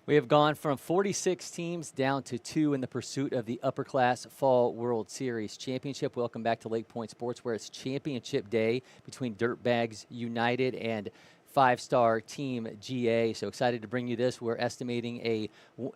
We have gone from 46 teams down to 2 in the pursuit of the Upperclass Fall World Series Championship. Welcome back to LakePoint Sports, where it's championship day between Dirtbags United and five-star team GA. So excited to bring you this. We're estimating a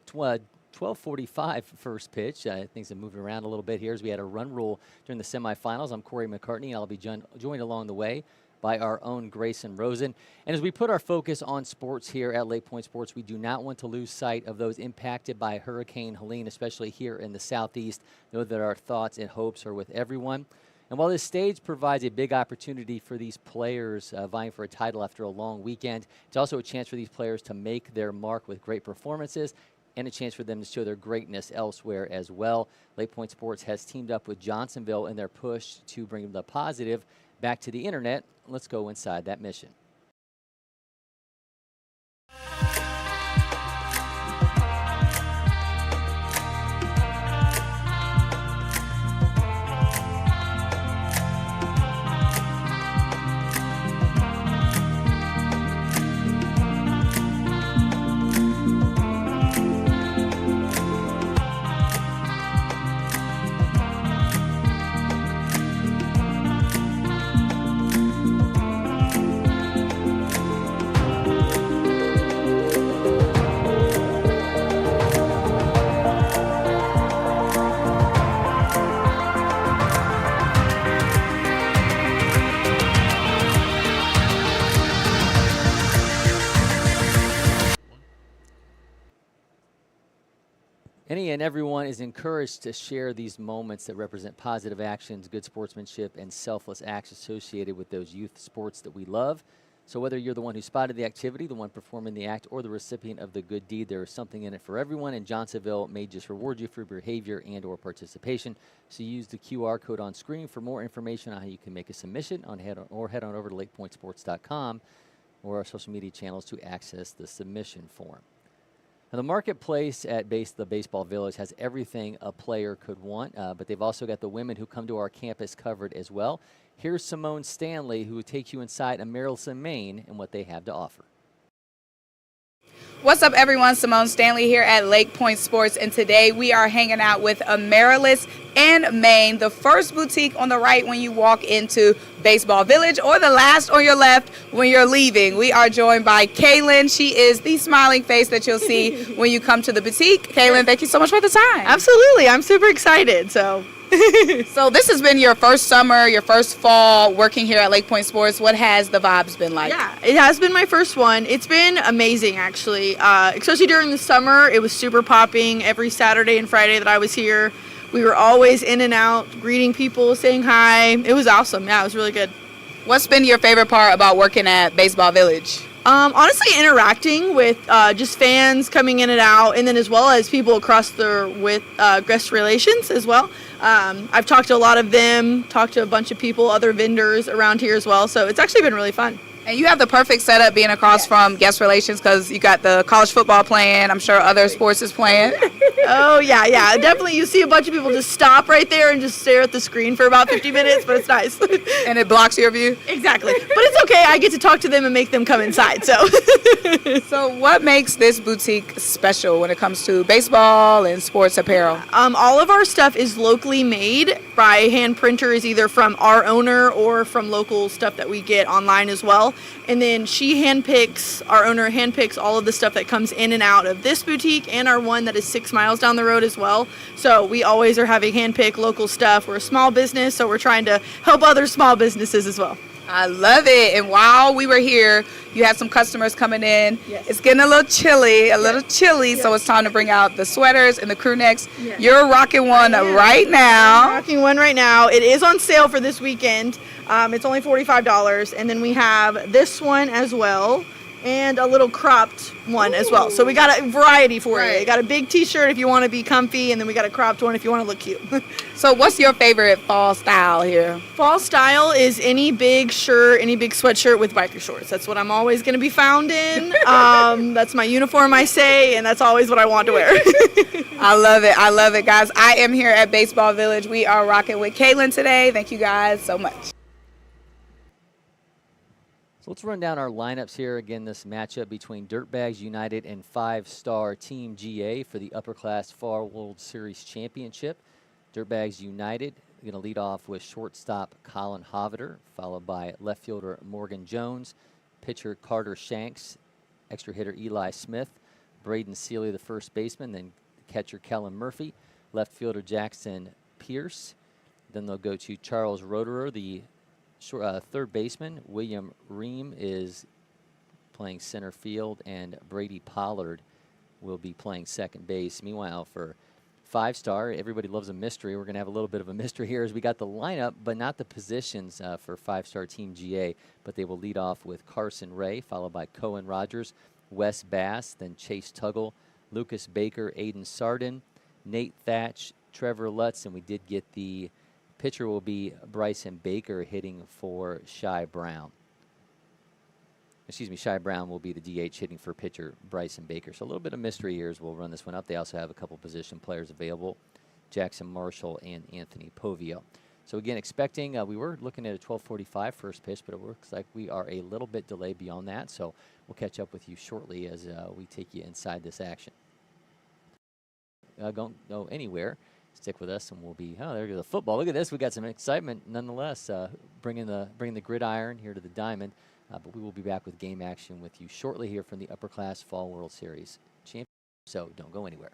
12:45 first pitch. Things have moved around a little bit here as we had a run rule during the semifinals. I'm Cory McCartney, and I'll be joined along the way by our own Grayson Rosen. And as we put our focus on sports here at LakePoint Sports, we do not want to lose sight of those impacted by Hurricane Helene, especially here in the Southeast. Know that our thoughts and hopes are with everyone. And while this stage provides a big opportunity for these players vying for a title after a long weekend, it's also a chance for these players to make their mark with great performances and a chance for them to show their greatness elsewhere as well. LakePoint Sports has teamed up with Johnsonville in their push to bring the positive back to the internet. Let's go inside that mission. Any and everyone is encouraged to share these moments that represent positive actions, good sportsmanship, and selfless acts associated with those youth sports that we love. So whether you're the one who spotted the activity, the one performing the act, or the recipient of the good deed, there is something in it for everyone, and Johnsonville may just reward you for behavior and or participation. So use the QR code on screen for more information on how you can make a submission head on over to LakePointSports.com or our social media channels to access the submission form. Now, the marketplace at the Baseball Village has everything a player could want, but they've also got the women who come to our campus covered as well. Here's Simone Stanley, who will take you inside Amaryllis, Maine, and what they have to offer. What's up, everyone? Simone Stanley here at LakePoint Sports, and today we are hanging out with Amaryllis in Maine, the first boutique on the right when you walk into Baseball Village, or the last on your left when you're leaving. We are joined by Kaylin. She is the smiling face that you'll see when you come to the boutique. Kaylin, thank you so much for the time. Absolutely. I'm super excited. So this has been your first summer, your first fall working here at LakePoint Sports. What has the vibes been like? Yeah, it has been my first one. It's been amazing, actually, especially during the summer. It was super popping every Saturday and Friday that I was here. We were always in and out, greeting people, saying hi. It was awesome. Yeah, it was really good. What's been your favorite part about working at Baseball Village? Honestly, interacting with just fans coming in and out, and then as well as people across with guest relations as well. I've talked to a lot of them, talked to a bunch of people, other vendors around here as well, so it's actually been really fun. And you have the perfect setup being across from guest relations because you got the college football playing. I'm sure other sports is playing. Oh, yeah. Definitely, you see a bunch of people just stop right there and just stare at the screen for about 50 minutes, but it's nice. And it blocks your view? Exactly. But it's okay. I get to talk to them and make them come inside, so. So what makes this boutique special when it comes to baseball and sports apparel? All of our stuff is locally made by hand printers, either from our owner or from local stuff that we get online as well. And then our owner handpicks all of the stuff that comes in and out of this boutique and our one that is 6 miles down the road as well. So we always are having handpick local stuff. We're a small business, so we're trying to help other small businesses as well. I love it. And while we were here, you had some customers coming in. Yes. It's getting a little chilly, so it's time to bring out the sweaters and the crew necks. Yes. You're rocking one right now. I'm rocking one right now. It is on sale for this weekend. It's only $45. And then we have this one as well, and a little cropped one as well. So we got a variety for you. We got a big t-shirt if you want to be comfy, and then we got a cropped one if you want to look cute. So what's your favorite fall style here? Fall style is any big shirt, any big sweatshirt with biker shorts. That's what I'm always going to be found in. That's my uniform, I say, and that's always what I want to wear. I love it, guys. I am here at Baseball Village. We are rocking with Caitlin today. Thank you guys so much. So let's run down our lineups here. Again, this matchup between Dirtbags United and 5-star Team GA for the Upperclass Fall World Series Championship. Dirtbags United going to lead off with shortstop Colin Hoviter, followed by left fielder Morgan Jones, pitcher Carter Shanks, extra hitter Eli Smith, Braden Seeley, the first baseman, then catcher Kellen Murphy, left fielder Jackson Pierce. Then they'll go to Charles Roderer, the third baseman. William Ream is playing center field, and Brady Pollard will be playing second base. Meanwhile, for 5-star, everybody loves a mystery. We're going to have a little bit of a mystery here as we got the lineup, but not the positions for 5-star Team GA. But they will lead off with Carson Ray, followed by Cohen Rogers, Wes Bass, then Chase Tuggle, Lucas Baker, Aiden Sardin, Nate Thatch, Trevor Lutz, and we did get the pitcher will be Bryson Baker hitting for Shy Brown. Shy Brown will be the DH hitting for pitcher Bryson Baker. So a little bit of mystery here as we'll run this one up. They also have a couple position players available, Jackson Marshall and Anthony Povio. So again, expecting, we were looking at a 12:45 first pitch, but it looks like we are a little bit delayed beyond that. So we'll catch up with you shortly as we take you inside this action. Don't go anywhere. Stick with us, and we'll be. Oh, there goes the football. Look at this. We got some excitement, nonetheless. Bringing the gridiron here to the diamond. But we will be back with game action with you shortly here from the Upperclass Fall World Series Championship. So don't go anywhere.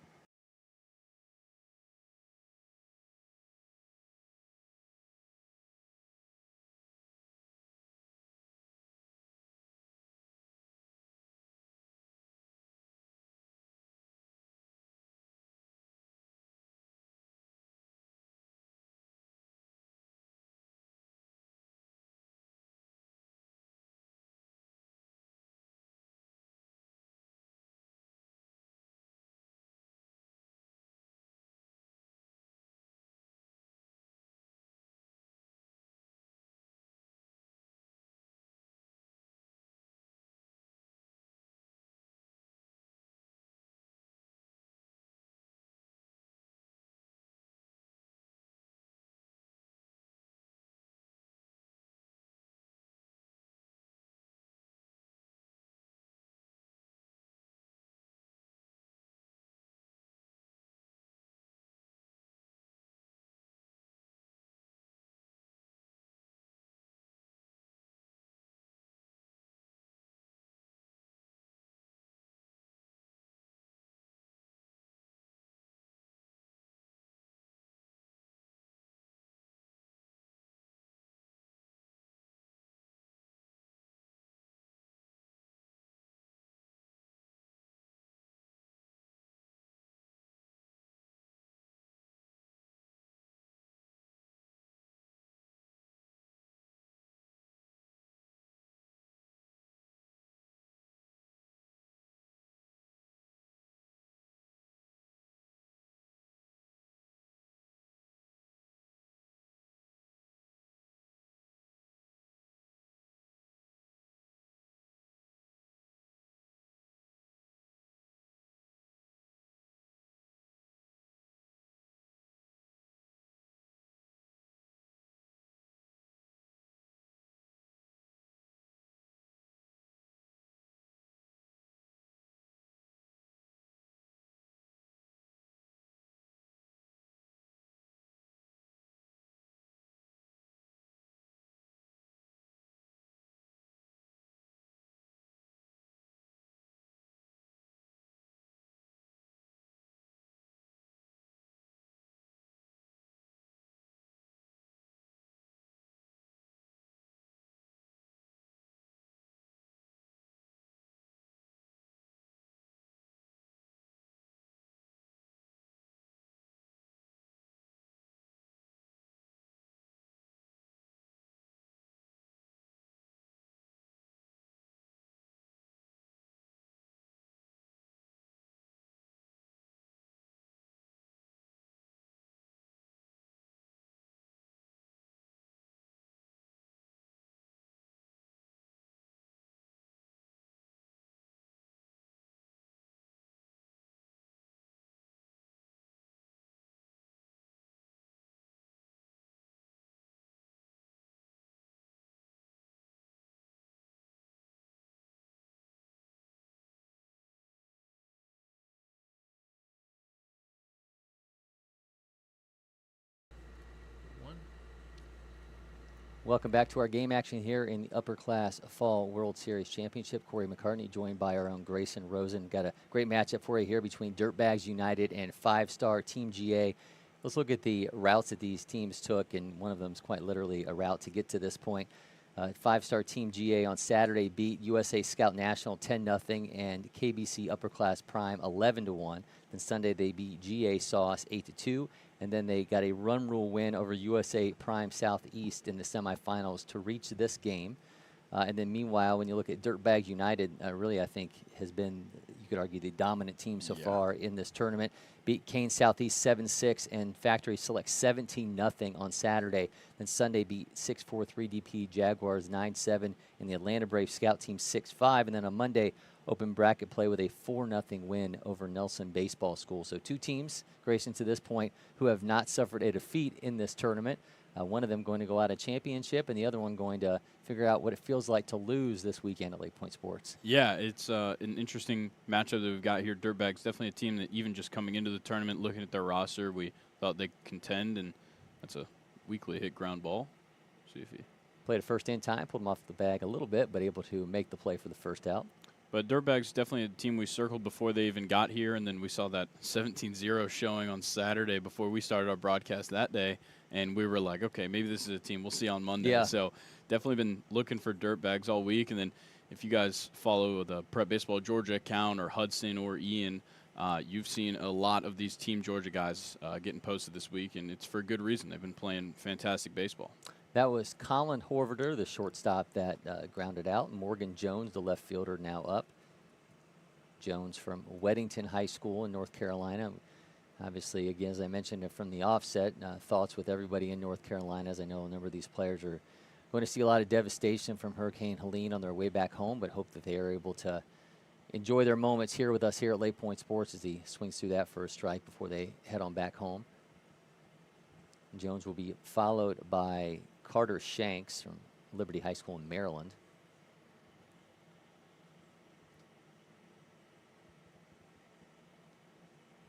Welcome back to our game action here in the Upperclass Fall World Series Championship. Cory McCartney joined by our own Grayson Rosen. Got a great matchup for you here between Dirtbags United and 5-star Team GA. Let's look at the routes that these teams took, and one of them is quite literally a route to get to this point. 5-star Team GA on Saturday beat USA Scout National 10-0 and KBC Upperclass Prime 11-1. Then Sunday they beat GA Sauce 8-2. And then they got a run rule win over USA Prime Southeast in the semifinals to reach this game. And then meanwhile, when you look at Dirtbags United, really I think has been, you could argue, the dominant team so far in this tournament. Beat Kane Southeast 7-6 and Factory Select 17-0 on Saturday. Then Sunday beat 6-4 3DP Jaguars 9-7 and the Atlanta Braves Scout Team 6-5. And then on Monday, open bracket play with a 4-0 win over Nelson Baseball School. So two teams, Grayson, to this point, who have not suffered a defeat in this tournament. One of them going to go out a championship, and the other one going to figure out what it feels like to lose this weekend at LakePoint Sports. Yeah, it's an interesting matchup that we've got here. Dirtbags, definitely a team that even just coming into the tournament, looking at their roster, we thought they could contend, and that's a weakly hit ground ball. See if he played it first in time, pulled him off the bag a little bit, but able to make the play for the first out. But Dirtbags definitely a team we circled before they even got here, and then we saw that 17-0 showing on Saturday before we started our broadcast that day, and we were like, okay, maybe this is a team we'll see on Monday. Yeah. So definitely been looking for Dirtbags all week, and then if you guys follow the Prep Baseball Georgia account or Hudson or Ian, you've seen a lot of these Team Georgia guys getting posted this week, and it's for good reason. They've been playing fantastic baseball. That was Colin Horvader, the shortstop that grounded out. Morgan Jones, the left fielder, now up. Jones from Weddington High School in North Carolina. Obviously, again, as I mentioned from the offset, thoughts with everybody in North Carolina, as I know a number of these players are going to see a lot of devastation from Hurricane Helene on their way back home, but hope that they are able to enjoy their moments here with us here at LakePoint Sports as he swings through that first strike before they head on back home. Jones will be followed by Carter Shanks from Liberty High School in Maryland.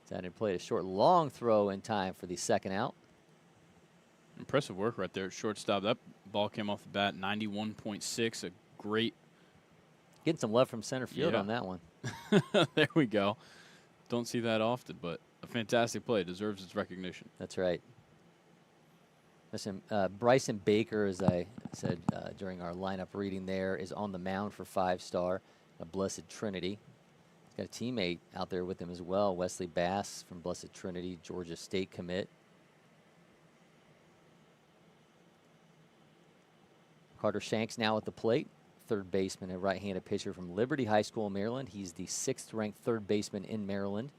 Decided to play a short, long throw in time for the second out. Impressive work right there at shortstop. That ball came off the bat, 91.6, a great. Getting some love from center field on that one. There we go. Don't see that often, but a fantastic play. Deserves its recognition. That's right. Listen, Bryson Baker, as I said during our lineup reading there, is on the mound for 5-star, a Blessed Trinity. He's got a teammate out there with him as well, Wesley Bass from Blessed Trinity, Georgia State commit. Carter Shanks now at the plate, third baseman, a right-handed pitcher from Liberty High School in Maryland. He's the 6th-ranked third baseman in Maryland,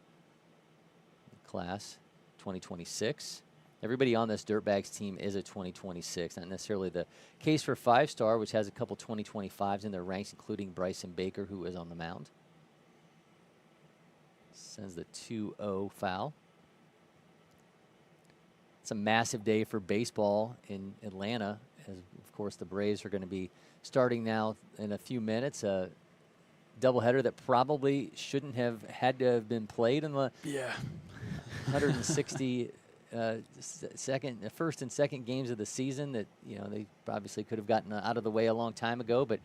class 2026. Everybody on this Dirtbags team is a 2026. Not necessarily the case for 5-star, which has a couple 2025s in their ranks, including Bryson Baker, who is on the mound. Sends the 2-0 foul. It's a massive day for baseball in Atlanta, as, of course, the Braves are going to be starting now in a few minutes. A doubleheader that probably shouldn't have had to have been played in the 160 first and second games of the season that, you know, they obviously could have gotten out of the way a long time ago, but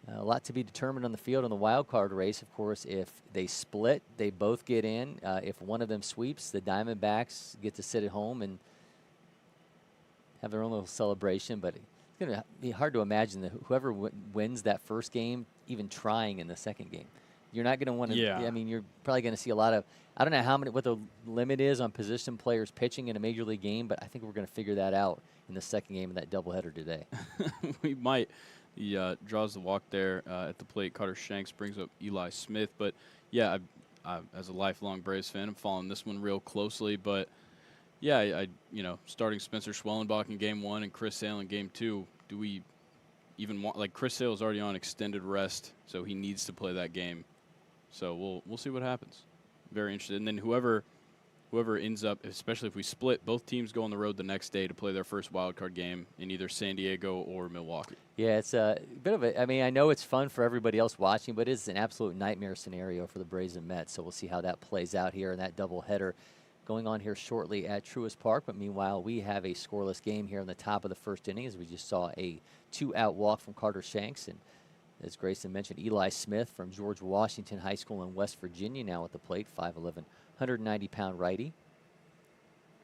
a lot to be determined on the field in the wild card race. Of course, if they split, they both get in. If one of them sweeps, the Diamondbacks get to sit at home and have their own little celebration, but it's going to be hard to imagine that whoever wins that first game even trying in the second game. You're not going to want to, I mean, you're probably going to see a lot of, I don't know what the limit is on position players pitching in a major league game, but I think we're going to figure that out in the second game of that doubleheader today. We might. He draws the walk there at the plate. Carter Shanks brings up Eli Smith. But, yeah, I, as a lifelong Braves fan, I'm following this one real closely. But, yeah, I starting Spencer Schwellenbach in Game 1 and Chris Sale in Game 2, do we even want – like, Chris Sale is already on extended rest, so he needs to play that game. So we'll see what happens. Very interested. And then whoever ends up, especially if we split, both teams go on the road the next day to play their first wild card game in either San Diego or Milwaukee. Yeah, it's a bit of a, I mean, I know it's fun for everybody else watching, but it's an absolute nightmare scenario for the Braves and Mets. So we'll see how that plays out here in that doubleheader going on here shortly at Truist Park. But meanwhile, we have a scoreless game here in the top of the first inning, as we just saw a 2-out walk from Carter Shanks. And as Grayson mentioned, Eli Smith from George Washington High School in West Virginia now at the plate, 5'11", 190-pound righty,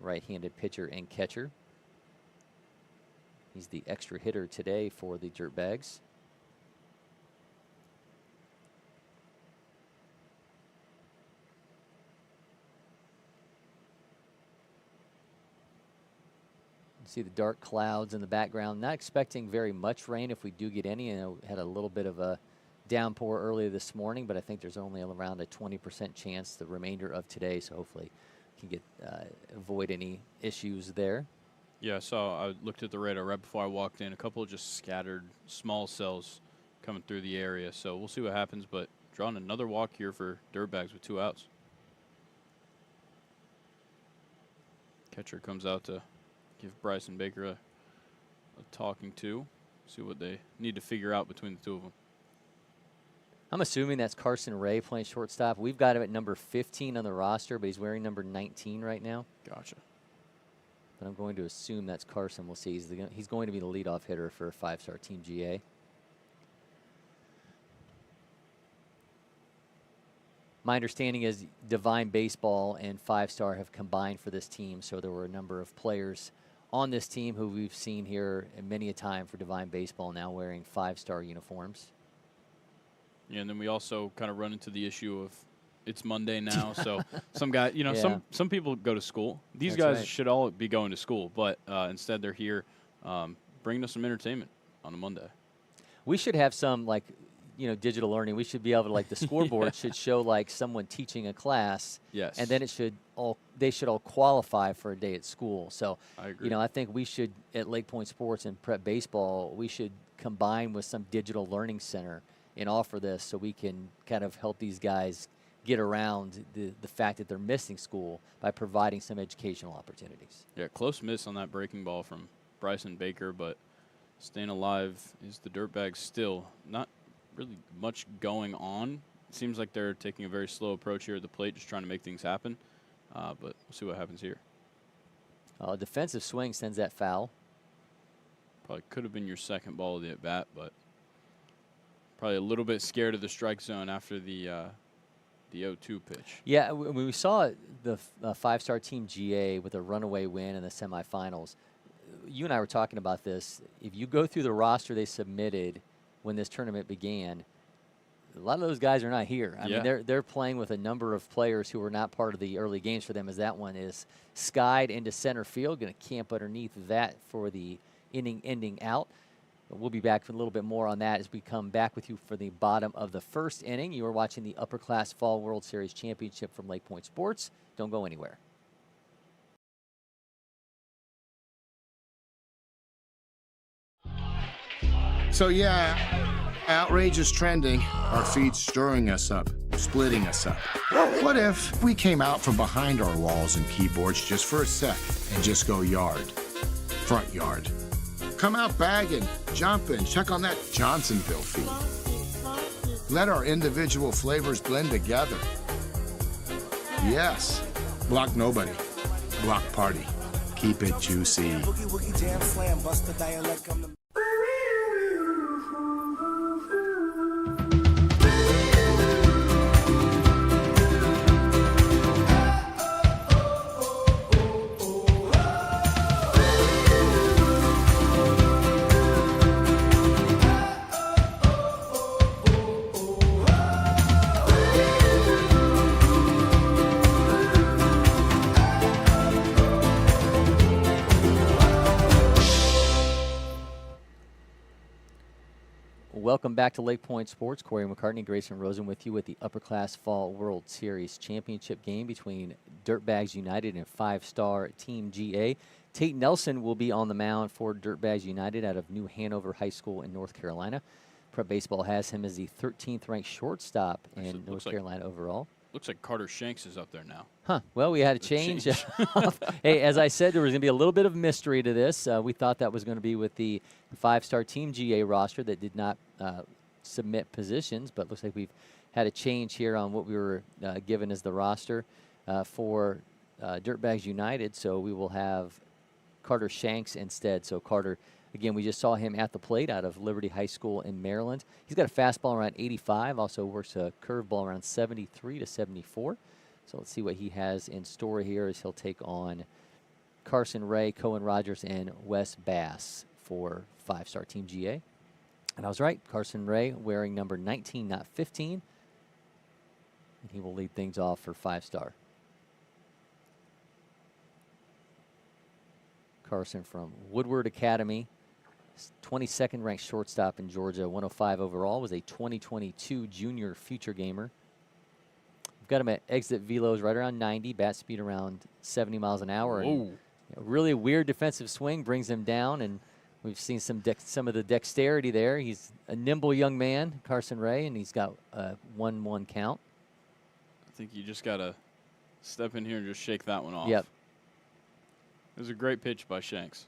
right-handed pitcher and catcher. He's the extra hitter today for the Dirtbags. See the dark clouds in the background. Not expecting very much rain if we do get any. You know, had a little bit of a downpour earlier this morning, but I think there's only around a 20% chance the remainder of today. So hopefully can get avoid any issues there. Yeah, I looked at the radar right before I walked in. A couple of just scattered small cells coming through the area. So we'll see what happens, but drawing another walk here for Dirtbags with 2 outs. Catcher comes out to give Bryson Baker a talking to, see what they need to figure out between the two of them. I'm assuming that's Carson Ray playing shortstop. We've got him at number 15 on the roster, but he's wearing number 19 right now. Gotcha. But I'm going to assume that's Carson. We'll see. He's going to be the leadoff hitter for a 5-star Team GA. My understanding is Divine Baseball and 5-star have combined for this team, so there were a number of players on this team who we've seen here many a time for Divine Baseball now wearing 5-star uniforms. Yeah, and then we also kind of run into the issue of it's Monday now, so some guy, you know, some people go to school. These That's guys right. should all be going to school, but instead they're here bringing us some entertainment on a Monday. We should have some, like, you know, digital learning. We should be able to, like, the scoreboard should show like someone teaching a class. Yes. And then they should all qualify for a day at school. So, I agree. you know, I think we should, at LakePoint Sports and Prep Baseball, we should combine with some digital learning center and offer this so we can kind of help these guys get around the fact that they're missing school by providing some educational opportunities. Yeah, close miss on that breaking ball from Bryson Baker, but staying alive is the Dirtbags still. Not really much going on. It seems like they're taking a very slow approach here at the plate, just trying to make things happen. But we'll see what happens here. Defensive swing sends that foul. Probably could have been your second ball of the at-bat, but probably a little bit scared of the strike zone after the 0-2 pitch. Yeah, when we saw the 5-star Team GA with a runaway win in the semifinals, you and I were talking about this. If you go through the roster they submitted when this tournament began, a lot of those guys are not here. I mean, they're playing with a number of players who were not part of the early games for them, as that one is skied into center field, going to camp underneath that for the inning ending out. But we'll be back with a little bit more on that as we come back with you for the bottom of the first inning. You are watching the Upperclass Fall World Series Championship from LakePoint Sports. Don't go anywhere. So yeah, outrage is trending. Our feed's stirring us up, splitting us up. What if we came out from behind our walls and keyboards just for a sec and just go yard, front yard? Come out bagging, jumping, check on that Johnsonville feed. Let our individual flavors blend together. Yes, block nobody, block party. Keep it juicy. Boogie woogie jam slam, bust the dialect, come to Welcome back to LakePoint Sports. Cory McCartney, Grayson, Rosen with you with the Upperclass Fall World Series Championship game between Dirtbags United and 5-star Team GA. Tate Nelson will be on the mound for Dirtbags United out of New Hanover High School in North Carolina. Prep Baseball has him as the 13th ranked shortstop in North Carolina overall. Looks like Carter Shanks is up there now. Huh. Well, we had a change. Hey, as I said, there was going to be a little bit of mystery to this. We thought that was going to be with the 5-star Team GA roster that did not submit positions, but looks like we've had a change here on what we were given as the roster for Dirtbags United, so we will have Carter Shanks instead. So Carter, again, we just saw him at the plate out of Liberty High School in Maryland. He's got a fastball around 85, also works a curveball around 73 to 74. So let's see what he has in store here as he'll take on Carson Ray, Cohen Rogers, and Wes Bass for 5-star Team GA. And I was right, Carson Ray wearing number 19, not 15. And he will lead things off for 5-star. Carson from Woodward Academy, 22nd ranked shortstop in Georgia, 105 overall, was a 2022 junior future gamer. We've got him at exit velos right around 90, bat speed around 70 miles an hour. And, a really weird defensive swing brings him down, and we've seen some of the dexterity there. He's a nimble young man, Carson Ray, and he's got a 1-1 count. I think you just got to step in here and just shake that one off. Yep. It was a great pitch by Shanks.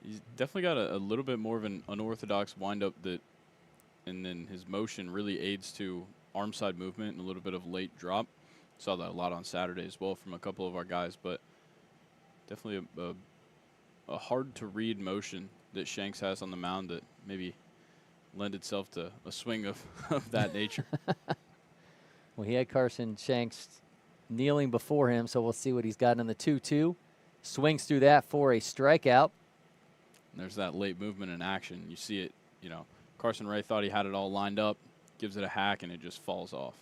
He's definitely got a little bit more of an unorthodox windup and then his motion really aids to arm side movement and a little bit of late drop. Saw that a lot on Saturday as well from a couple of our guys, but definitely a hard to read motion that Shanks has on the mound that maybe lend itself to a swing of that nature. Well, he had Carson Shanks kneeling before him, so we'll see what he's got in the 2-2. Swings through that for a strikeout. And there's that late movement in action. You see it, Carson Ray thought he had it all lined up, gives it a hack, and it just falls off.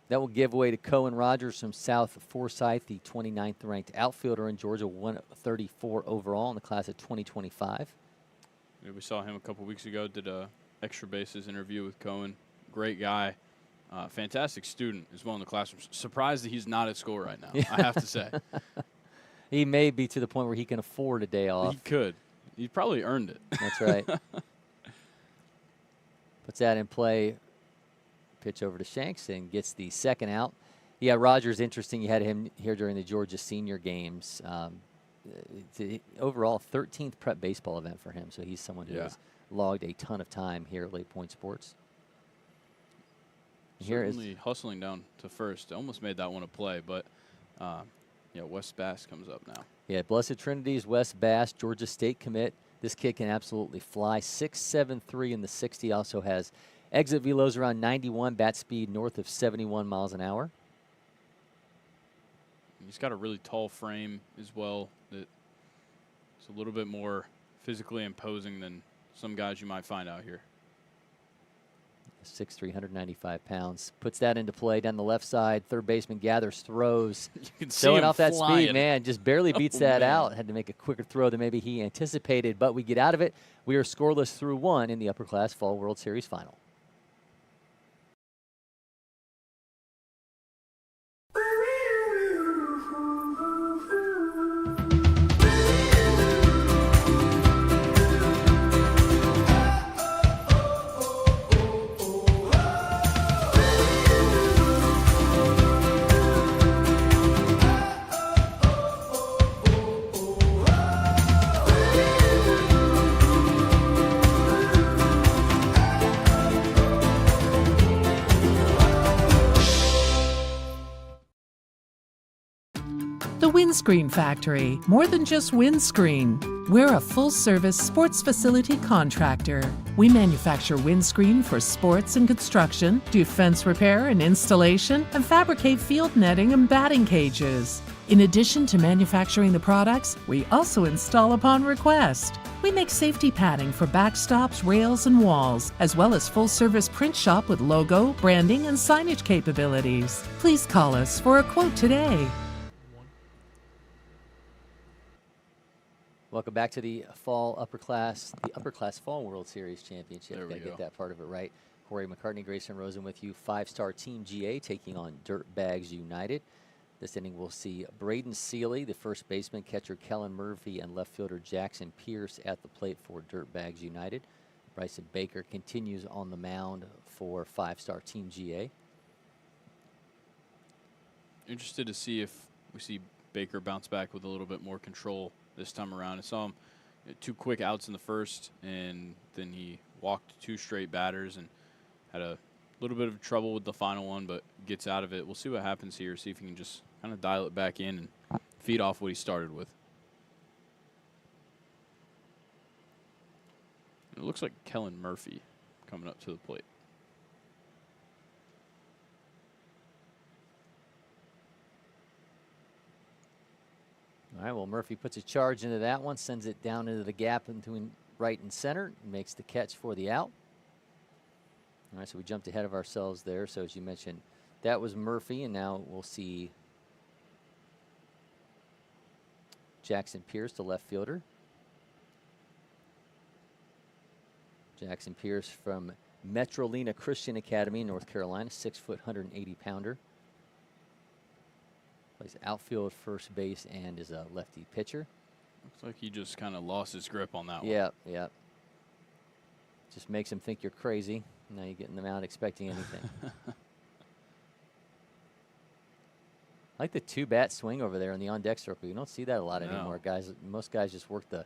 That will give way to Cohen Rogers from South Forsyth, the 29th ranked outfielder in Georgia, 134 overall in the class of 2025. Yeah, we saw him a couple weeks ago, did a extra bases interview with Cohen. Great guy. Fantastic student as well in the classroom. Surprised that he's not at school right now, I have to say. He may be to the point where he can afford a day off. He could. He probably earned it. That's right. Puts that in play. Pitch over to Shanks and gets the second out. Yeah, Rogers, interesting. You had him here during the Georgia senior games. Overall, 13th prep baseball event for him. So he's someone who has logged a ton of time here at LakePoint Sports. Certainly hustling down to first. Almost made that one a play, but Wes Bass comes up now. Yeah, Blessed Trinity's Wes Bass, Georgia State commit. This kid can absolutely fly. 6'7" in the 60. Also has exit velos around 91, bat speed north of 71 miles an hour. He's got a really tall frame as well. That's a little bit more physically imposing than some guys you might find out here. 6'3", 195 pounds. Puts that into play down the left side. Third baseman gathers, throws. You can see Throwing him off that flying. speed, man. Just barely beats that man. out. Had to make a quicker throw than maybe he anticipated, but we get out of it. We are scoreless through 1 in the Upperclass Fall World Series final. The Windscreen Factory, more than just windscreen. We're a full-service sports facility contractor. We manufacture windscreen for sports and construction, do fence repair and installation, and fabricate field netting and batting cages. In addition to manufacturing the products, we also install upon request. We make safety padding for backstops, rails, and walls, as well as full-service print shop with logo, branding, and signage capabilities. Please call us for a quote today. Welcome back to the Upperclass Fall World Series Championship. There we Gotta go. get that part of it right. Cory, McCartney, Grayson, Rosen with you. 5-star Team GA taking on Dirtbags United. This inning we'll see Braden Seeley, the first baseman, catcher Kellen Murphy, and left fielder Jackson Pierce at the plate for Dirtbags United. Bryson Baker continues on the mound for 5-star Team GA. Interested to see if we see Baker bounce back with a little bit more control this time around. I saw him 2 quick outs in the first, and then he walked 2 straight batters and had a little bit of trouble with the final one, but gets out of it. We'll see what happens here, see if he can just kind of dial it back in and feed off what he started with. It looks like Kellen Murphy coming up to the plate. All right, well, Murphy puts a charge into that one, sends it down into the gap between right and center, and makes the catch for the out. All right, so we jumped ahead of ourselves there. So as you mentioned, that was Murphy, and now we'll see Jackson Pierce, the left fielder. Jackson Pierce from Metrolina Christian Academy, North Carolina, 6 foot, 180 pounder. Plays outfield, first base, and is a lefty pitcher. Looks like he just kind of lost his grip on that one. Yeah. Just makes him think you're crazy. Now you're getting them out expecting anything. I like the two-bat swing over there in the on-deck circle. You don't see that a lot anymore, guys. Most guys just work the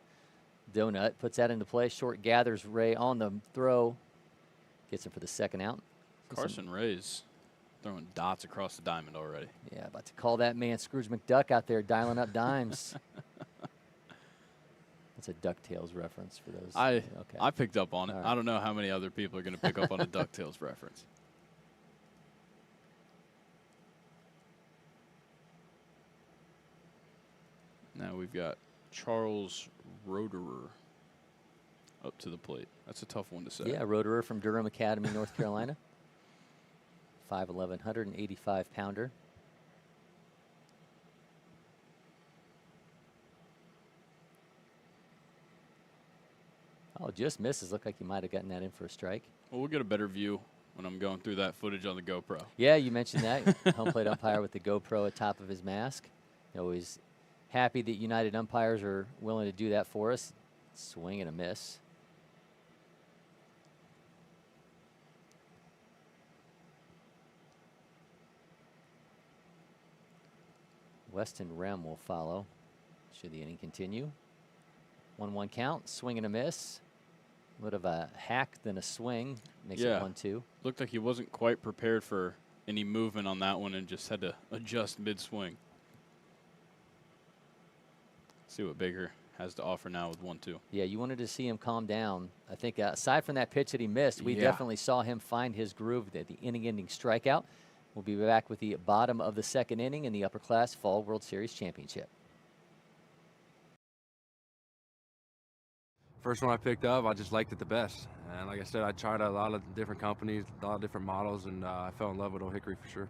donut, puts that into play. Short gathers Ray on the throw. Gets him for the second out. Carson Ray's throwing dots across the diamond already. Yeah, about to call that man Scrooge McDuck out there dialing up dimes. That's a DuckTales reference for those. I picked up on it. All right. I don't know how many other people are going to pick up on a DuckTales reference. Now we've got Charles Roederer up to the plate. That's a tough one to say. Yeah, Roederer from Durham Academy, North Carolina. 5'11", 185 pounder. Oh, just misses. Looked like he might have gotten that in for a strike. Well, we'll get a better view when I'm going through that footage on the GoPro. Yeah, you mentioned that. Home plate umpire with the GoPro atop of his mask. Always happy that United umpires are willing to do that for us. Swing and a miss. Weston Rem will follow. Should the inning continue. 1-1 count. Swing and a miss. A bit of a hack than a swing. Makes it 1-2. Looked like he wasn't quite prepared for any movement on that one and just had to adjust mid-swing. See what Baker has to offer now with 1-2. Yeah, you wanted to see him calm down. I think aside from that pitch that he missed, we definitely saw him find his groove at the inning-ending strikeout. We'll be back with the bottom of the second inning in the Upperclass Fall World Series Championship. First one I picked up, I just liked it the best. And like I said, I tried a lot of different companies, a lot of different models, and I fell in love with Old Hickory for sure.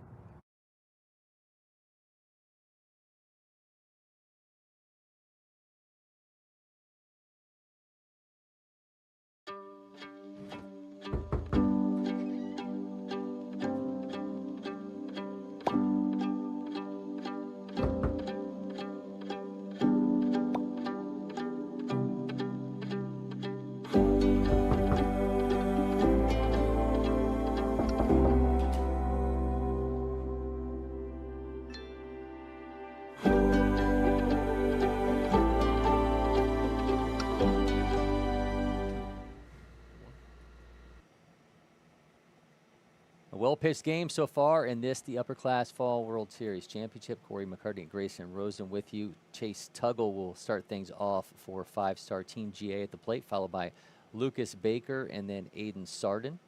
Well-pitched game so far in this, the Upperclass Fall World Series Championship. Cory, McCartney, Grayson, Rosen with you. Chase Tuggle will start things off for five-star Team GA at the plate, followed by Lucas Baker and then Aiden Sarden.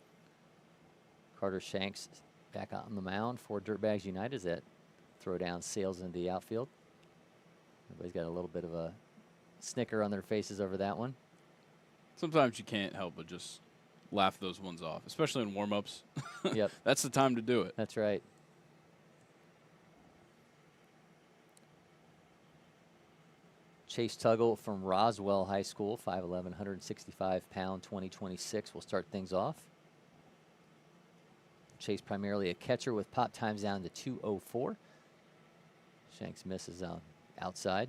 Carter Shanks back on the mound for Dirtbags United as that throw down sails into the outfield. Everybody's got a little bit of a snicker on their faces over that one. Sometimes you can't help but just laugh those ones off, especially in warm-ups. Yep. That's the time to do it. That's right. Chase Tuggle from Roswell High School, 5'11", 165-pound, 2026 will start things off. Chase primarily a catcher with pop times down to 2:04. Shanks misses out outside.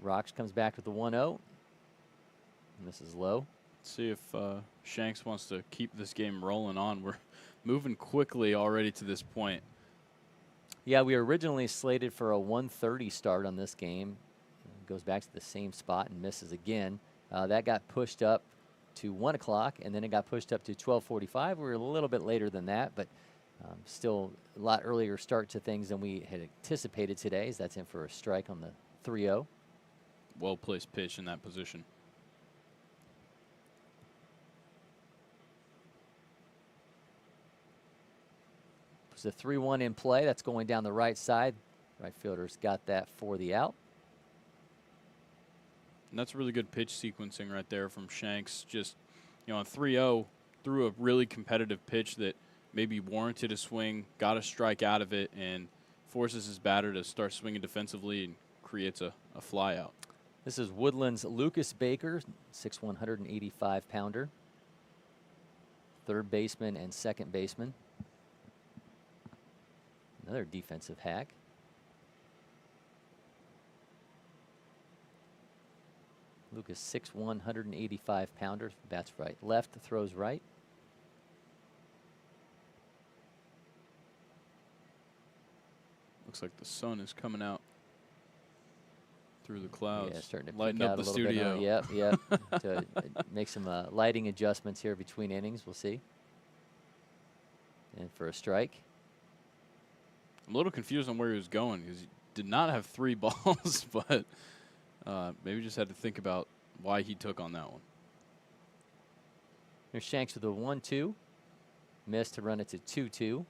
Rocks comes back with the 1-0. And this is low. See if Shanks wants to keep this game rolling on. We're moving quickly already to this point. Yeah, we were originally slated for a 1:30 start on this game. Goes back to the same spot and misses again. That got pushed up to 1 o'clock, and then it got pushed up to 12:45. We were a little bit later than that, but still a lot earlier start to things than we had anticipated today, as that's in for a strike on the 3-0. Well-placed pitch in that position. There's a 3-1 in play. That's going down the right side. Right fielder's got that for the out. And that's really good pitch sequencing right there from Shanks. Just, on 3-0, threw a really competitive pitch that maybe warranted a swing, got a strike out of it, and forces his batter to start swinging defensively and creates a fly out. This is Woodland's Lucas Baker, 6'1", 185-pounder. Third baseman and second baseman. Another defensive hack. Lucas, 6'1", 185-pounder. Bats right, left, throws right. Looks like the sun is coming out through the clouds. Yeah, starting to lighten peek up out the a little studio. bit now. Yep. To make some lighting adjustments here between innings. We'll see. And for a strike. I'm a little confused on where he was going because he did not have 3 balls, but maybe just had to think about why he took on that one. Here's Shanks with a 1-2. Missed to run it to 2-2.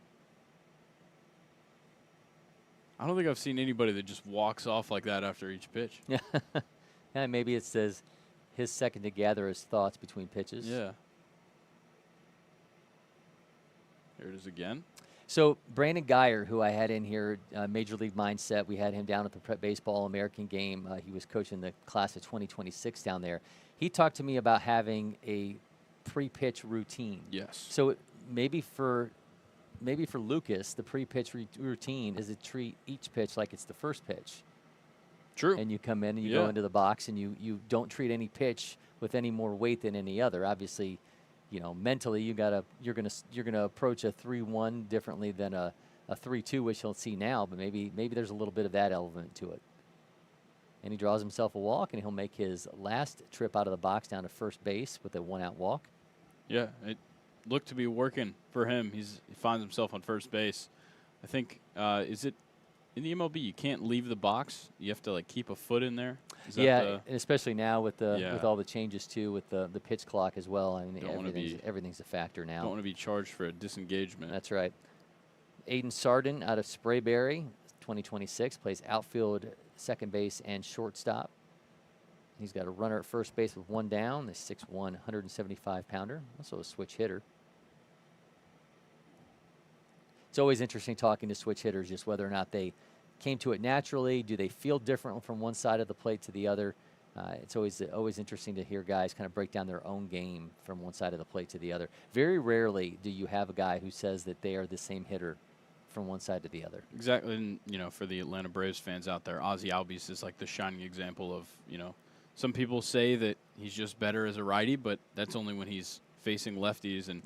I don't think I've seen anybody that just walks off like that after each pitch. Yeah, maybe it says his second to gather his thoughts between pitches. Yeah. Here it is again. So Brandon Geyer, who I had in here, Major League Mindset, we had him down at the Prep Baseball American game. He was coaching the class of 2026 down there. He talked to me about having a pre-pitch routine. Yes. So maybe for Lucas, the pre-pitch routine is to treat each pitch like it's the first pitch. True. And you come in and you go into the box and you don't treat any pitch with any more weight than any other. Obviously, mentally you're gonna approach a 3-1 differently than a 3-2, which you'll see now. But maybe there's a little bit of that element to it. And he draws himself a walk, and he'll make his last trip out of the box down to first base with a 1-out walk. Yeah, it looked to be working for him. He finds himself on first base. I think is it in the MLB you can't leave the box? You have to keep a foot in there. Is yeah, and especially now with with all the changes too, with the pitch clock as well. I mean, everything's a factor now. Don't want to be charged for a disengagement. That's right. Aiden Sardin out of Sprayberry, 2026, plays outfield, second base, and shortstop. He's got a runner at first base with 1 down. The 6'1", 175-pounder, also a switch hitter. It's always interesting talking to switch hitters, just whether or not they came to it naturally. Do they feel different from one side of the plate to the other? It's always interesting to hear guys kind of break down their own game from one side of the plate to the other. Very rarely do you have a guy who says that they are the same hitter from one side to the other. Exactly, and for the Atlanta Braves fans out there, Ozzie Albies is like the shining example of some people say that he's just better as a righty, but that's only when he's facing lefties, and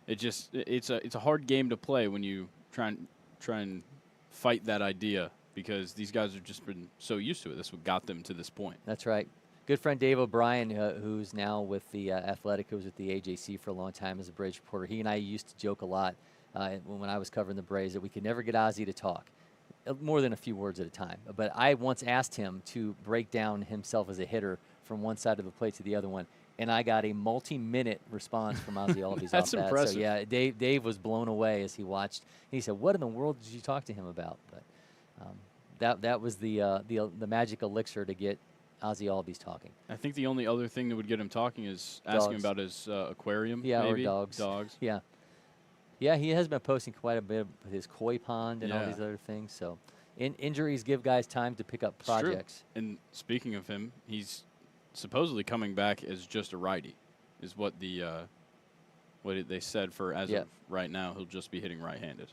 it's a hard game to play when you try and fight that idea, because these guys have just been so used to it. That's what got them to this point. That's right. Good friend Dave O'Brien, who's now with the Athletic, who was at the AJC for a long time as a Braves reporter. He and I used to joke a lot when I was covering the Braves that we could never get Ozzie to talk more than a few words at a time. But I once asked him to break down himself as a hitter from one side of the plate to the other one, and I got a multi-minute response from Ozzie Albies That's off that. impressive. So yeah, Dave was blown away as he watched. He said, "What in the world did you talk to him about?" But that was the magic elixir to get Ozzie Albies talking. I think the only other thing that would get him talking is asking about his aquarium. Yeah, maybe. or dogs. Dogs. Yeah. Yeah, he has been posting quite a bit with his koi pond and all these other things. So injuries give guys time to pick up projects. And speaking of him, he's supposedly coming back as just a righty, is what they said for as of right now. He'll just be hitting right-handed.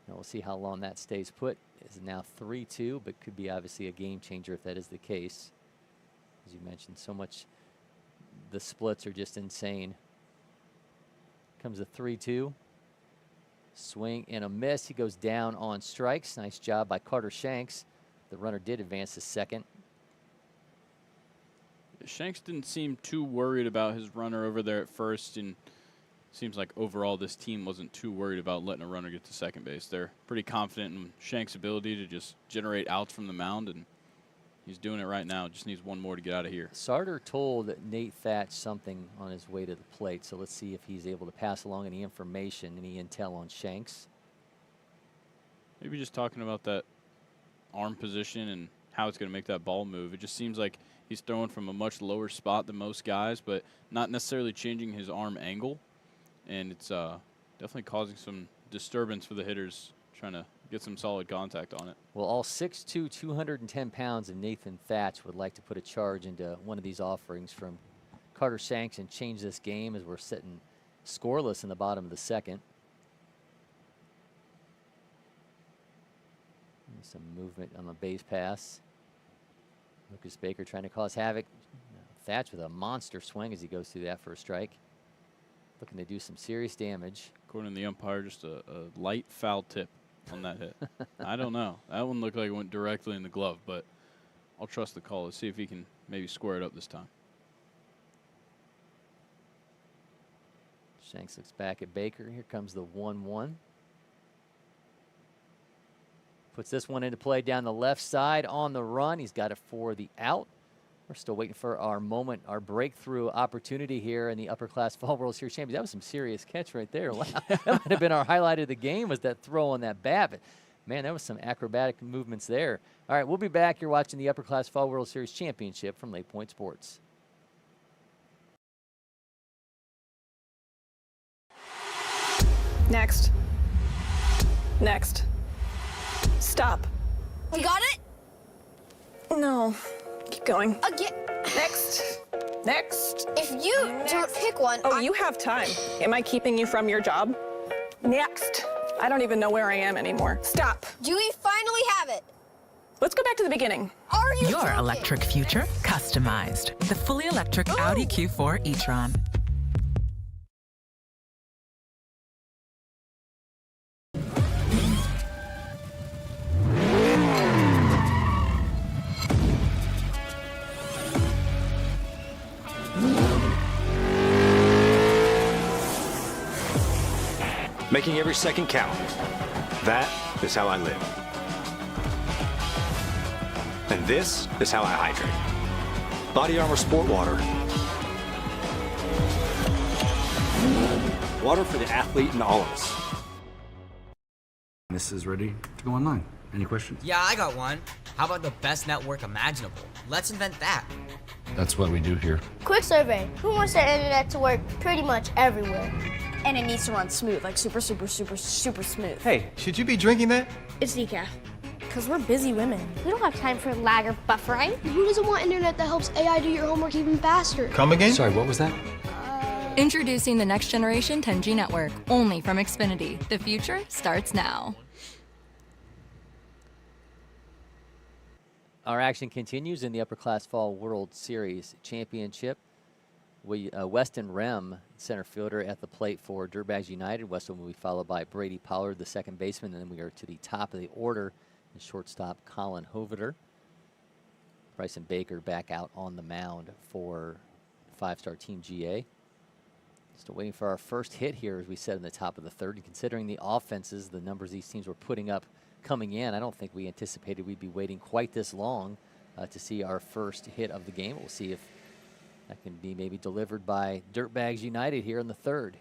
Now we'll see how long that stays put. It's now 3-2, but could be obviously a game changer if that is the case. As you mentioned, so much, the splits are just insane. Comes a 3-2. Swing and a miss. He goes down on strikes. Nice job by Carter Shanks. The runner did advance to second. Shanks didn't seem too worried about his runner over there at first, and seems like overall this team wasn't too worried about letting a runner get to second base. They're pretty confident in Shanks' ability to just generate outs from the mound, and he's doing it right now. Just needs one more to get out of here. Sarter told Nate Thatch something on his way to the plate, so let's see if he's able to pass along any information, any intel on Shanks. Maybe just talking about that arm position and how it's going to make that ball move. It just seems like he's throwing from a much lower spot than most guys, but not necessarily changing his arm angle. And it's definitely causing some disturbance for the hitters trying to get some solid contact on it. Well, all 6'2", 210 pounds of Nathan Thatch would like to put a charge into one of these offerings from Carter Shanks and change this game as we're sitting scoreless in the bottom of the second. Some movement on the base pass. Lucas Baker trying to cause havoc. Thatch with a monster swing as he goes through that for a strike. Looking to do some serious damage. According to the umpire, just a light foul tip on that hit. I don't know. That one looked like it went directly in the glove, but I'll trust the call. Let's see if he can maybe square it up this time. Shanks looks back at Baker. Here comes the 1-1. Puts this one into play down the left side on the run. He's got it for the out. We're still waiting for our moment, our breakthrough opportunity here in the Upperclass Fall World Series Champions. That was some serious catch right there. Wow. That might have been our highlight of the game, was that throw on that bat. But, man, that was some acrobatic movements there. All right, we'll be back. You're watching the Upperclass Fall World Series Championship from LakePoint Sports. Next. Next. Stop. You got it? No. Keep going. Again. Next. Next. If you don't pick one. Oh, you have time. Am I keeping you from your job? Next. I don't even know where I am anymore. Stop. Do we finally have it? Let's go back to the beginning. Are you Your joking? electric future customized. The fully electric Audi Q4 e-tron. Making every second count. That is how I live. And this is how I hydrate. Body Armor Sport Water. Water for the athlete in all of us. This is ready to go online. Any questions? Yeah, I got one. How about the best network imaginable? Let's invent that. That's what we do here. Quick survey. Who wants their internet to work pretty much everywhere? And it needs to run smooth, like super smooth. Hey, should you be drinking that? It's decaf. Because we're busy women. We don't have time for lag or buffering. Who doesn't want internet that helps AI do your homework even faster? Come again? Sorry, what was that? Introducing the next generation 10G network, only from Xfinity. The future starts now. Our action continues in the Upperclass Fall World Series Championship. Weston Rem, center fielder, at the plate for Dirtbags United. Weston will be followed by Brady Pollard, the second baseman, and then we are to the top of the order, the shortstop Colin Hoveter. Bryson Baker back out on the mound for five-star Team GA. Still waiting for our first hit here, as we said in the top of the third. And considering the offenses, the numbers these teams were putting up coming in, I don't think we anticipated we'd be waiting quite this long to see our first hit of the game. We'll see if that can be maybe delivered by Dirtbags United here in the third.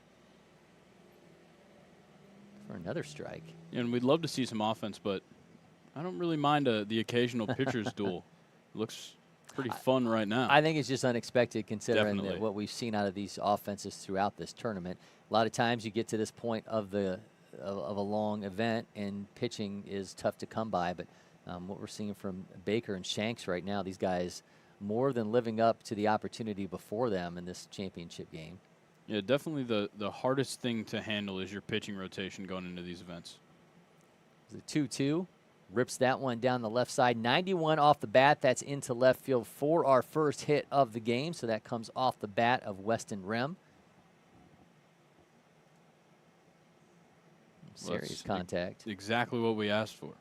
For another strike. And we'd love to see some offense, but I don't really mind the occasional pitcher's duel. Looks pretty fun right now. I think it's just unexpected considering Definitely. what we've seen out of these offenses throughout this tournament. A lot of times you get to this point of a long event and pitching is tough to come by, but what we're seeing from Baker and Shanks right now, these guys more than living up to the opportunity before them in this championship game. Yeah, definitely the hardest thing to handle is your pitching rotation going into these events. The 2-2 rips that one down the left side. 91 off the bat. That's into left field for our first hit of the game. So that comes off the bat of Weston Rem. Serious contact. Exactly what we asked for.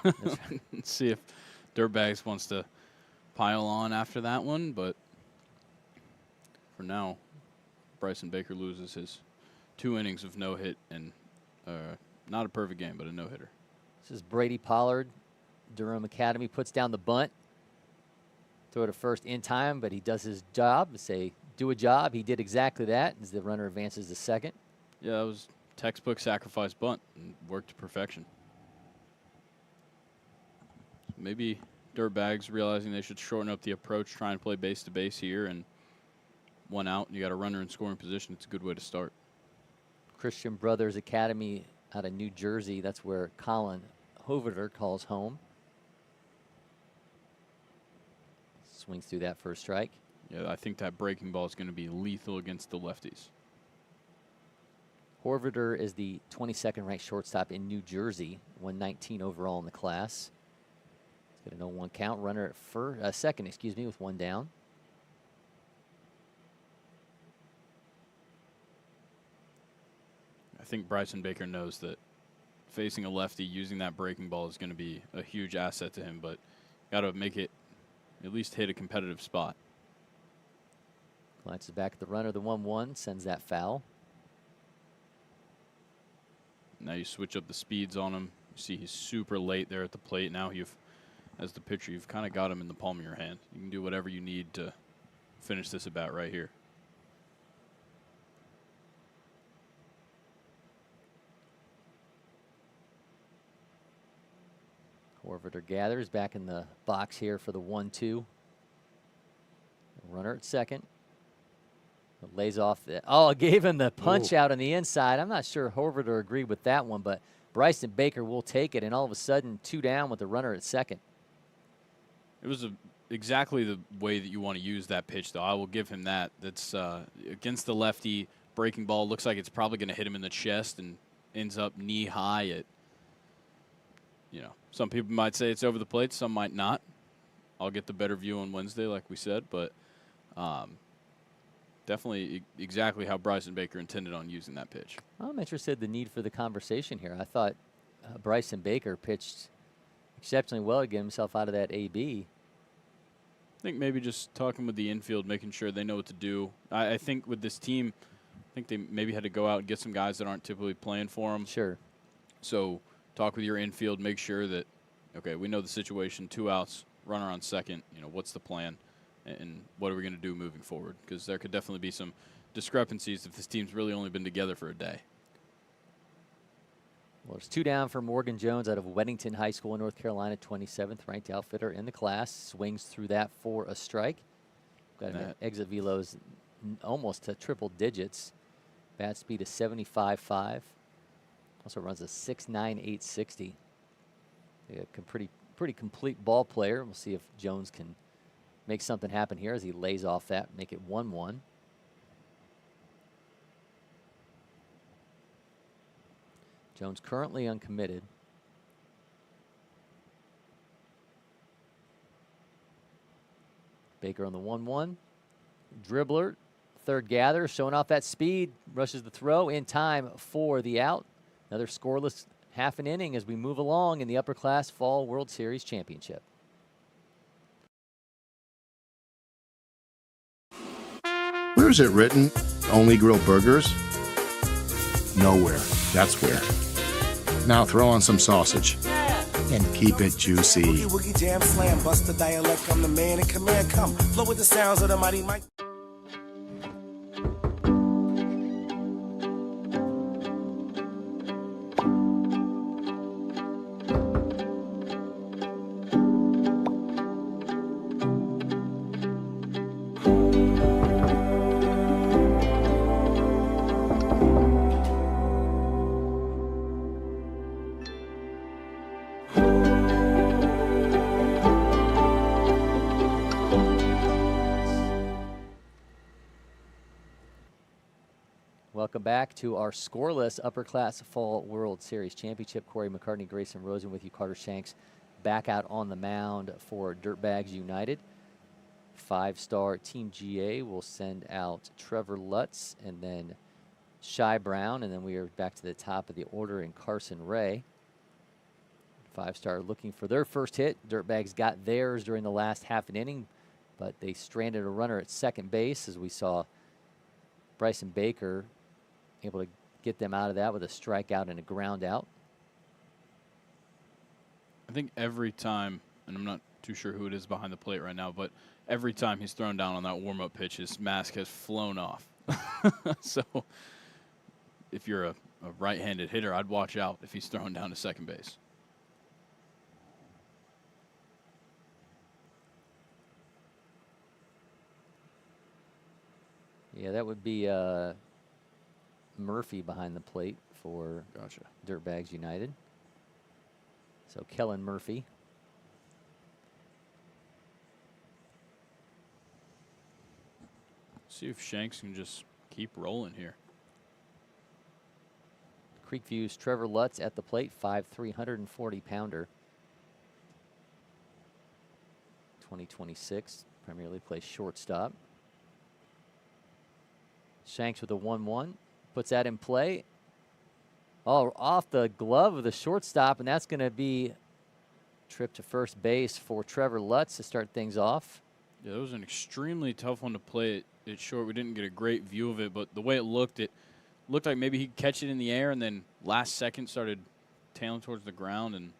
Let's see if Dirtbags wants to pile on after that one, but for now, Bryson Baker loses his 2 innings of no hit and not a perfect game, but a no-hitter. This is Brady Pollard. Durham Academy puts down the bunt. Throw to first in time, but he does his job. Do a job. He did exactly that as the runner advances to second. Yeah, it was textbook sacrifice bunt and worked to perfection. Maybe Dirtbags realizing they should shorten up the approach, try and play base to base here, and 1 out, and you got a runner in scoring position. It's a good way to start. Christian Brothers Academy out of New Jersey. That's where Colin Hoveter calls home. Swings through that first strike. Yeah, I think that breaking ball is going to be lethal against the lefties. Horvader is the 22nd ranked shortstop in New Jersey, 119 overall in the class. He's got an 0-1 count. Runner at second, with 1 down. I think Bryson Baker knows that facing a lefty, using that breaking ball is going to be a huge asset to him, but got to make it at least hit a competitive spot. Glances back at the runner, the 1-1, sends that foul. Now you switch up the speeds on him. You see he's super late there at the plate. Now as the pitcher, you've kind of got him in the palm of your hand. You can do whatever you need to finish this at bat right here. Horvader gathers back in the box here for the 1-2. Runner at second. Lays off gave him the punch out on the inside. I'm not sure Horvader agreed with that one, but Bryson Baker will take it, and all of a sudden 2 down with the runner at second. It was exactly the way that you want to use that pitch, though. I will give him that. That's against the lefty. Breaking ball looks like it's probably going to hit him in the chest and ends up knee high at, some people might say it's over the plate, some might not. I'll get the better view on Wednesday, like we said, but definitely exactly how Bryson Baker intended on using that pitch. I'm interested in the need for the conversation here. I thought Bryson Baker pitched exceptionally well to get himself out of that AB. I think maybe just talking with the infield, making sure they know what to do. I think with this team, I think they maybe had to go out and get some guys that aren't typically playing for them. Sure. So talk with your infield, make sure that, okay, we know the situation, 2 outs, runner on second, what's the plan and what are we going to do moving forward? Because there could definitely be some discrepancies if this team's really only been together for a day. Well, there's 2 down for Morgan Jones out of Weddington High School in North Carolina, 27th ranked outfitter in the class. Swings through that for a strike. Got an exit velos almost to triple digits. Bat speed is 75.5. Also runs a 6.9 860. Pretty complete ball player. We'll see if Jones can make something happen here as he lays off that, make it 1-1. Jones currently uncommitted. Baker on the 1-1. Dribbler, third gather, showing off that speed, rushes the throw in time for the out. Another scoreless half an inning as we move along in the Upperclass Fall World Series Championship. Where's it written? Only grill burgers? Nowhere. That's where. Now throw on some sausage. And keep it juicy. Boogie woogie jam slam, bust the dialect. I'm the man in command. Come, flow with the sounds of the mighty Mike. Welcome back to our scoreless Upperclass Fall World Series Championship. Cory, McCartney, Grayson, Rosen with you. Carter Shanks back out on the mound for Dirtbags United. 5-star Team GA will send out Trevor Lutz and then Shy Brown, and then we are back to the top of the order in Carson Ray. 5-star looking for their first hit. Dirtbags got theirs during the last half an inning, but they stranded a runner at second base as we saw Bryson Baker able to get them out of that with a strikeout and a ground out. I think every time, and I'm not too sure who it is behind the plate right now, but every time he's thrown down on that warm-up pitch, his mask has flown off. So if you're a right-handed hitter, I'd watch out if he's thrown down to second base. Yeah, that would be Murphy behind the plate for Dirtbags United. So Kellen Murphy. See if Shanks can just keep rolling here. Creekview's Trevor Lutz at the plate, 5'3", 140-pounder. 2026, primarily plays shortstop. Shanks with a 1-1, puts that in play. Oh, off the glove of the shortstop, and that's going to be trip to first base for Trevor Lutz to start things off. Yeah, that was an extremely tough one to play it short. We didn't get a great view of it, but the way it looked like maybe he'd catch it in the air and then last second started tailing towards the ground and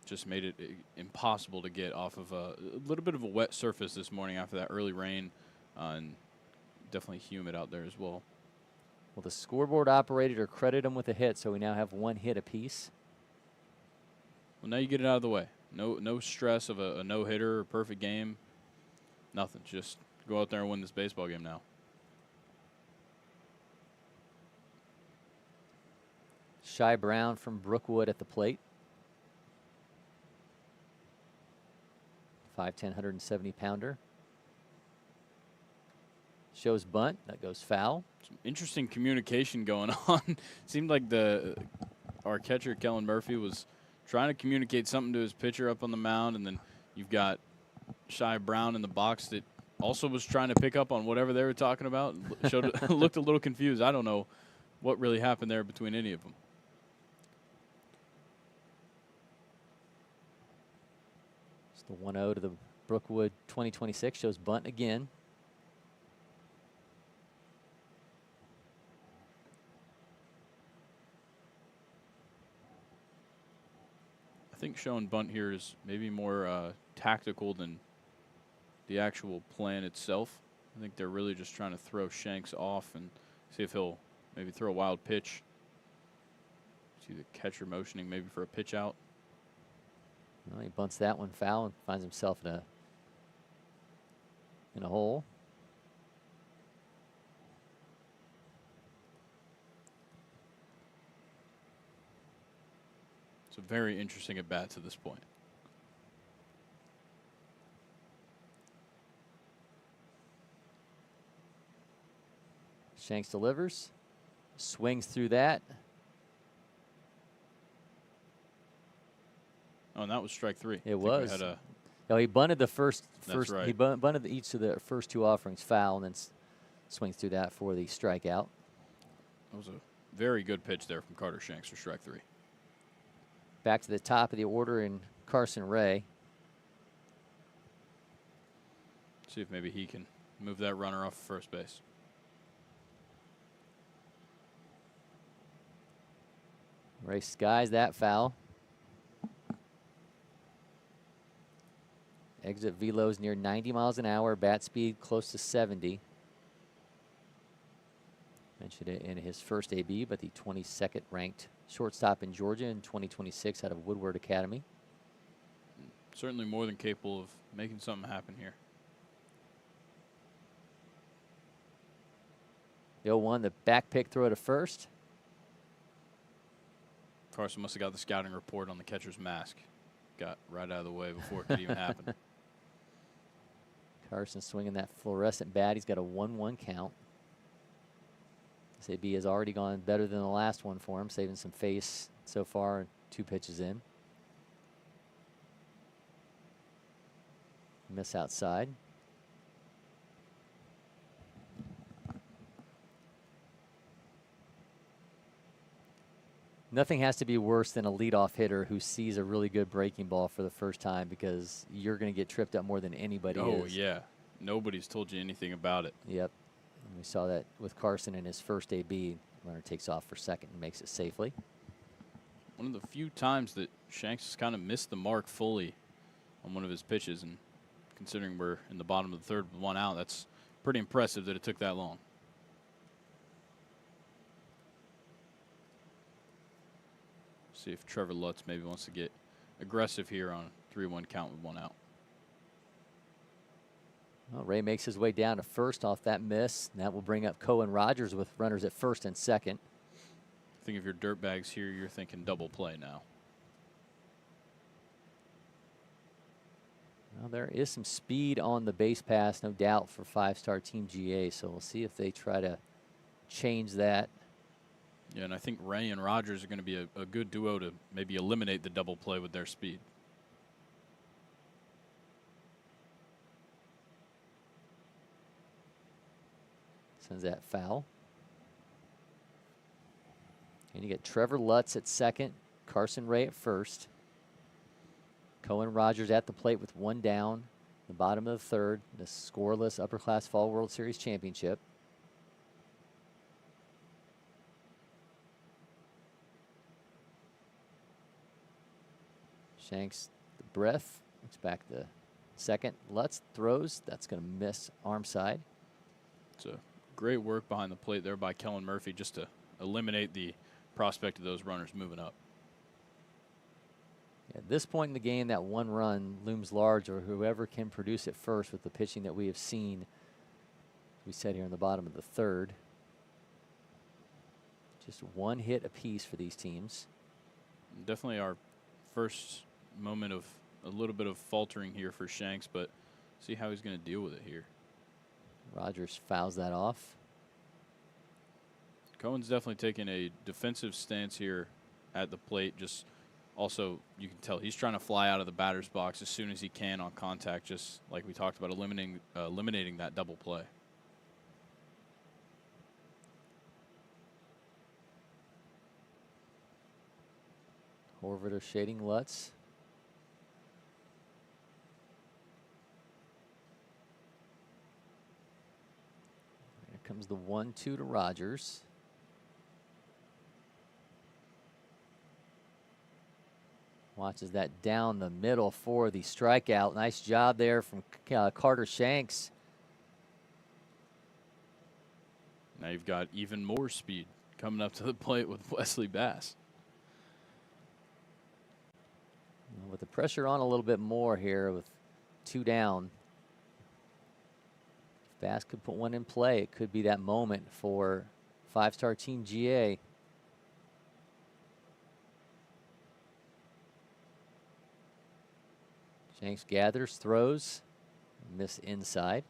just made it impossible to get off of a little bit of a wet surface this morning after that early rain, and definitely humid out there as well. Well, the scoreboard operator credited him with a hit, so we now have 1 hit apiece. Well, now you get it out of the way. No stress of a no-hitter or perfect game. Nothing. Just go out there and win this baseball game now. Shy Brown from Brookwood at the plate. 5'10", 170-pounder. Shows bunt. That goes foul. Some interesting communication going on. Seemed like our catcher, Kellen Murphy, was trying to communicate something to his pitcher up on the mound, and then you've got Shy Brown in the box that also was trying to pick up on whatever they were talking about. Looked a little confused. I don't know what really happened there between any of them. It's the 1-0 to the Brookwood 2026. Shows bunt again. I think showing bunt here is maybe more tactical than the actual plan itself. I think they're really just trying to throw Shanks off and see if he'll maybe throw a wild pitch. See the catcher motioning maybe for a pitch out. Well, he bunts that one foul and finds himself in a hole. It's a very interesting at bat to this point. Shanks delivers, swings through that. Oh, and that was strike 3. It was. No, he bunted the first. Right. He bunted each of the first 2 offerings foul, and then swings through that for the strikeout. That was a very good pitch there from Carter Shanks for strike 3. Back to the top of the order in Carson Ray. See if maybe he can move that runner off first base. Ray skies that foul. Exit velo's near 90 miles an hour, bat speed close to 70. Mentioned it in his first AB, but the 22nd ranked shortstop in Georgia in 2026 out of Woodward Academy. Certainly more than capable of making something happen here. The 0-1, the back pick throw to first. Carson must have got the scouting report on the catcher's mask. Got right out of the way before it could even happen. Carson swinging that fluorescent bat. He's got a 1-1 count. SAB has already gone better than the last one for him, saving some face so far, 2 pitches in. Miss outside. Nothing has to be worse than a leadoff hitter who sees a really good breaking ball for the first time, because you're going to get tripped up more than anybody is. Oh, yeah. Nobody's told you anything about it. Yep. We saw that with Carson in his first AB. Runner takes off for second and makes it safely. One of the few times that Shanks has kind of missed the mark fully on one of his pitches, and considering we're in the bottom of the third with one out, that's pretty impressive that it took that long. See if Trevor Lutz maybe wants to get aggressive here on a 3-1 count with one out. Well, Ray makes his way down to first off that miss, and that will bring up Cohen Rogers with runners at first and second. I think if you're Dirtbags here, you're thinking double play now. Well, there is some speed on the base pass, no doubt, for five-star Team GA, so we'll see if they try to change that. Yeah, and I think Ray and Rogers are going to be a good duo to maybe eliminate the double play with their speed. Sends that foul. And you get Trevor Lutz at second, Carson Ray at first. Cohen Rogers at the plate with one down, the bottom of the third, the scoreless Upperclass Fall World Series championship. Shanks the breath, looks back the second. Lutz throws, that's going to miss arm side. It's a great work behind the plate there by Kellen Murphy just to eliminate the prospect of those runners moving up. At this point in the game, that one run looms large, or whoever can produce it first with the pitching that we have seen. We said here in the bottom of the third. Just one hit apiece for these teams. Definitely our first moment of a little bit of faltering here for Shanks, but see how he's going to deal with it here. Rogers fouls that off. Cohen's definitely taking a defensive stance here at the plate. Just also, you can tell he's trying to fly out of the batter's box as soon as he can on contact, just like we talked about, eliminating that double play. Horvath shading Lutz. Here comes the 1-2 to Rogers. Watches that down the middle for the strikeout. Nice job there from Carter Shanks. Now you've got even more speed coming up to the plate with Wesley Bass. With the pressure on a little bit more here with two down. If Bass could put one in play, it could be that moment for five-star Team GA. Shanks gathers, throws, miss inside.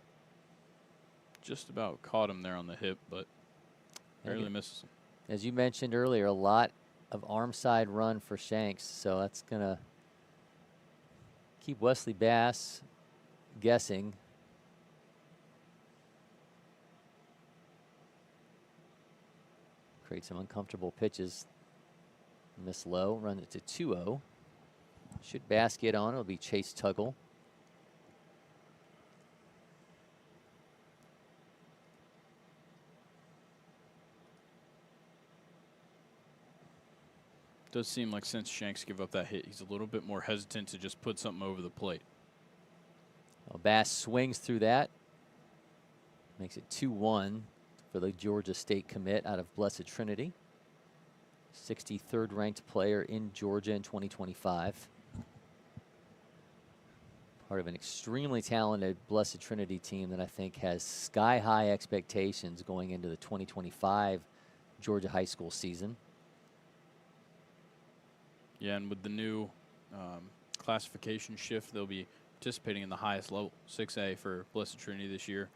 Just about caught him there on the hip, but barely misses him. As you mentioned earlier, a lot of arm side run for Shanks, so that's going to keep Wesley Bass guessing. Create some uncomfortable pitches. Miss low, run it to 2-0. Should Bass get on, it'll be Chase Tuggle. Does seem like since Shanks gave up that hit, he's a little bit more hesitant to just put something over the plate. Well, Bass swings through that. Makes it 2-1 for the Georgia State commit out of Blessed Trinity. 63rd ranked player in Georgia in 2025. Part of an extremely talented Blessed Trinity team that I think has sky-high expectations going into the 2025 Georgia high school season. Yeah, and with the new classification shift, they'll be participating in the highest level, 6A for Blessed Trinity this year.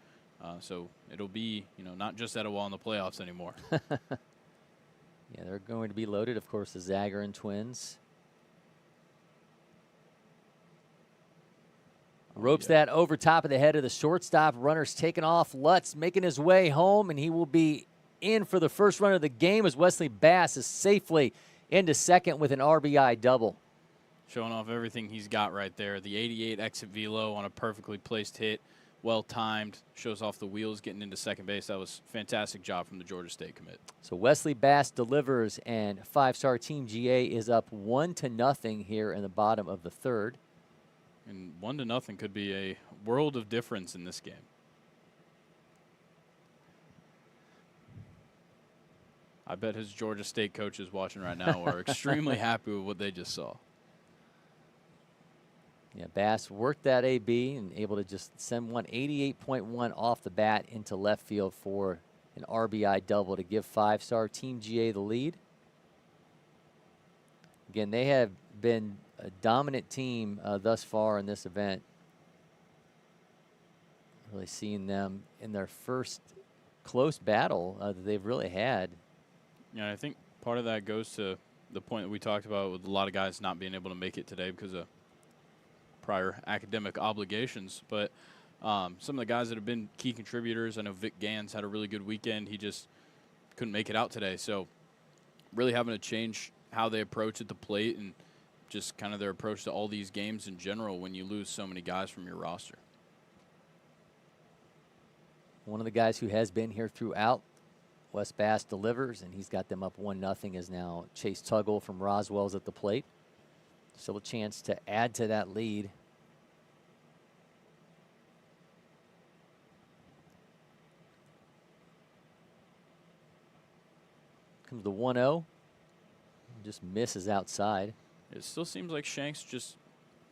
So it'll be, not just Etowah in the playoffs anymore. Yeah, they're going to be loaded. Of course, the Zagarin twins. Ropes that over top of the head of the shortstop. Runner's taken off. Lutz making his way home, and he will be in for the first run of the game as Wesley Bass is safely into second with an RBI double. Showing off everything he's got right there. The 88 exit velo on a perfectly placed hit. well-timed, shows off the wheels getting into second base. That was a fantastic job from the Georgia State commit. So Wesley Bass delivers, and 5-star Team GA is up 1-0 here in the bottom of the third. And 1-0 could be a world of difference in this game. I bet his Georgia State coaches watching right now are extremely happy with what they just saw. Yeah, Bass worked that AB and able to just send one 88.1 off the bat into left field for an RBI double to give 5-star Team GA the lead. Again, they have been a dominant team thus far in this event. Really seeing them in their first close battle that they've really had. Yeah, I think part of that goes to the point that we talked about with a lot of guys not being able to make it today because of prior academic obligations. But some of the guys that have been key contributors, I know Vic Gans had a really good weekend. He just couldn't make it out today. So really having to change how they approach at the plate and just kind of their approach to all these games in general when you lose so many guys from your roster. One of the guys who has been here throughout, Wes Bass delivers, and he's got them up 1-0 is now Chase Tuggle from Roswell's at the plate. Still a chance to add to that lead. Comes the 1-0. Just misses outside. It still seems like Shanks just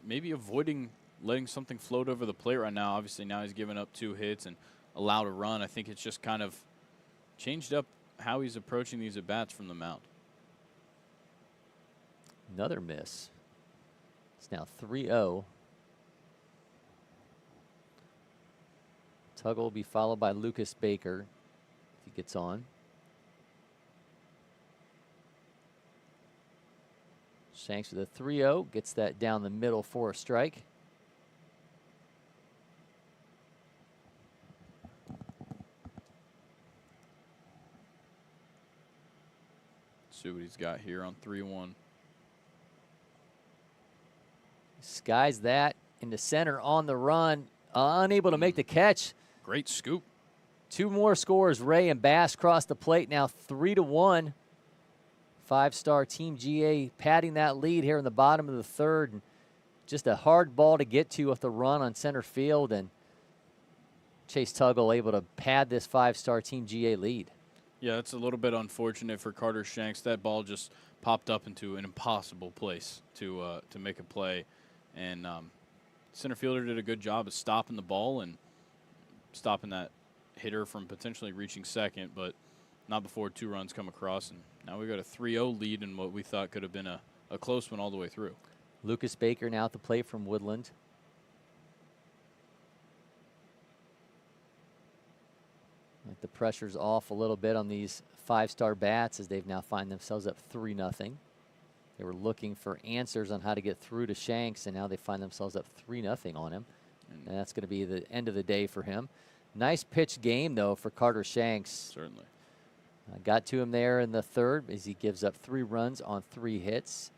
maybe avoiding letting something float over the plate right now. Obviously now he's given up 2 hits and allowed a run. I think it's just kind of changed up how he's approaching these at-bats from the mound. Another miss. It's now 3-0. Tuggle will be followed by Lucas Baker if he gets on. Shanks with a 3-0, gets that down the middle for a strike. See what he's got here on 3-1. Skies that into center on the run, unable to make the catch. Great scoop. 2 more scores. Ray and Bass cross the plate now 3-1. 5-star Team GA padding that lead here in the bottom of the third. And just a hard ball to get to with the run on center field, and Chase Tuggle able to pad this 5-star Team GA lead. Yeah, it's a little bit unfortunate for Carter Shanks. That ball just popped up into an impossible place to make a play. And center fielder did a good job of stopping the ball and stopping that hitter from potentially reaching second, but not before 2 runs come across. And now we got a 3-0 lead in what we thought could have been a close one all the way through. Lucas Baker now at the plate from Woodland. Like the pressure's off a little bit on these 5-star bats as they've now find themselves up 3-0. They were looking for answers on how to get through to Shanks, and now they find themselves up 3-0 on him. And that's going to be the end of the day for him. Nice pitch game, though, for Carter Shanks. Certainly. Got to him there in the third as he gives up 3 runs on 3 hits.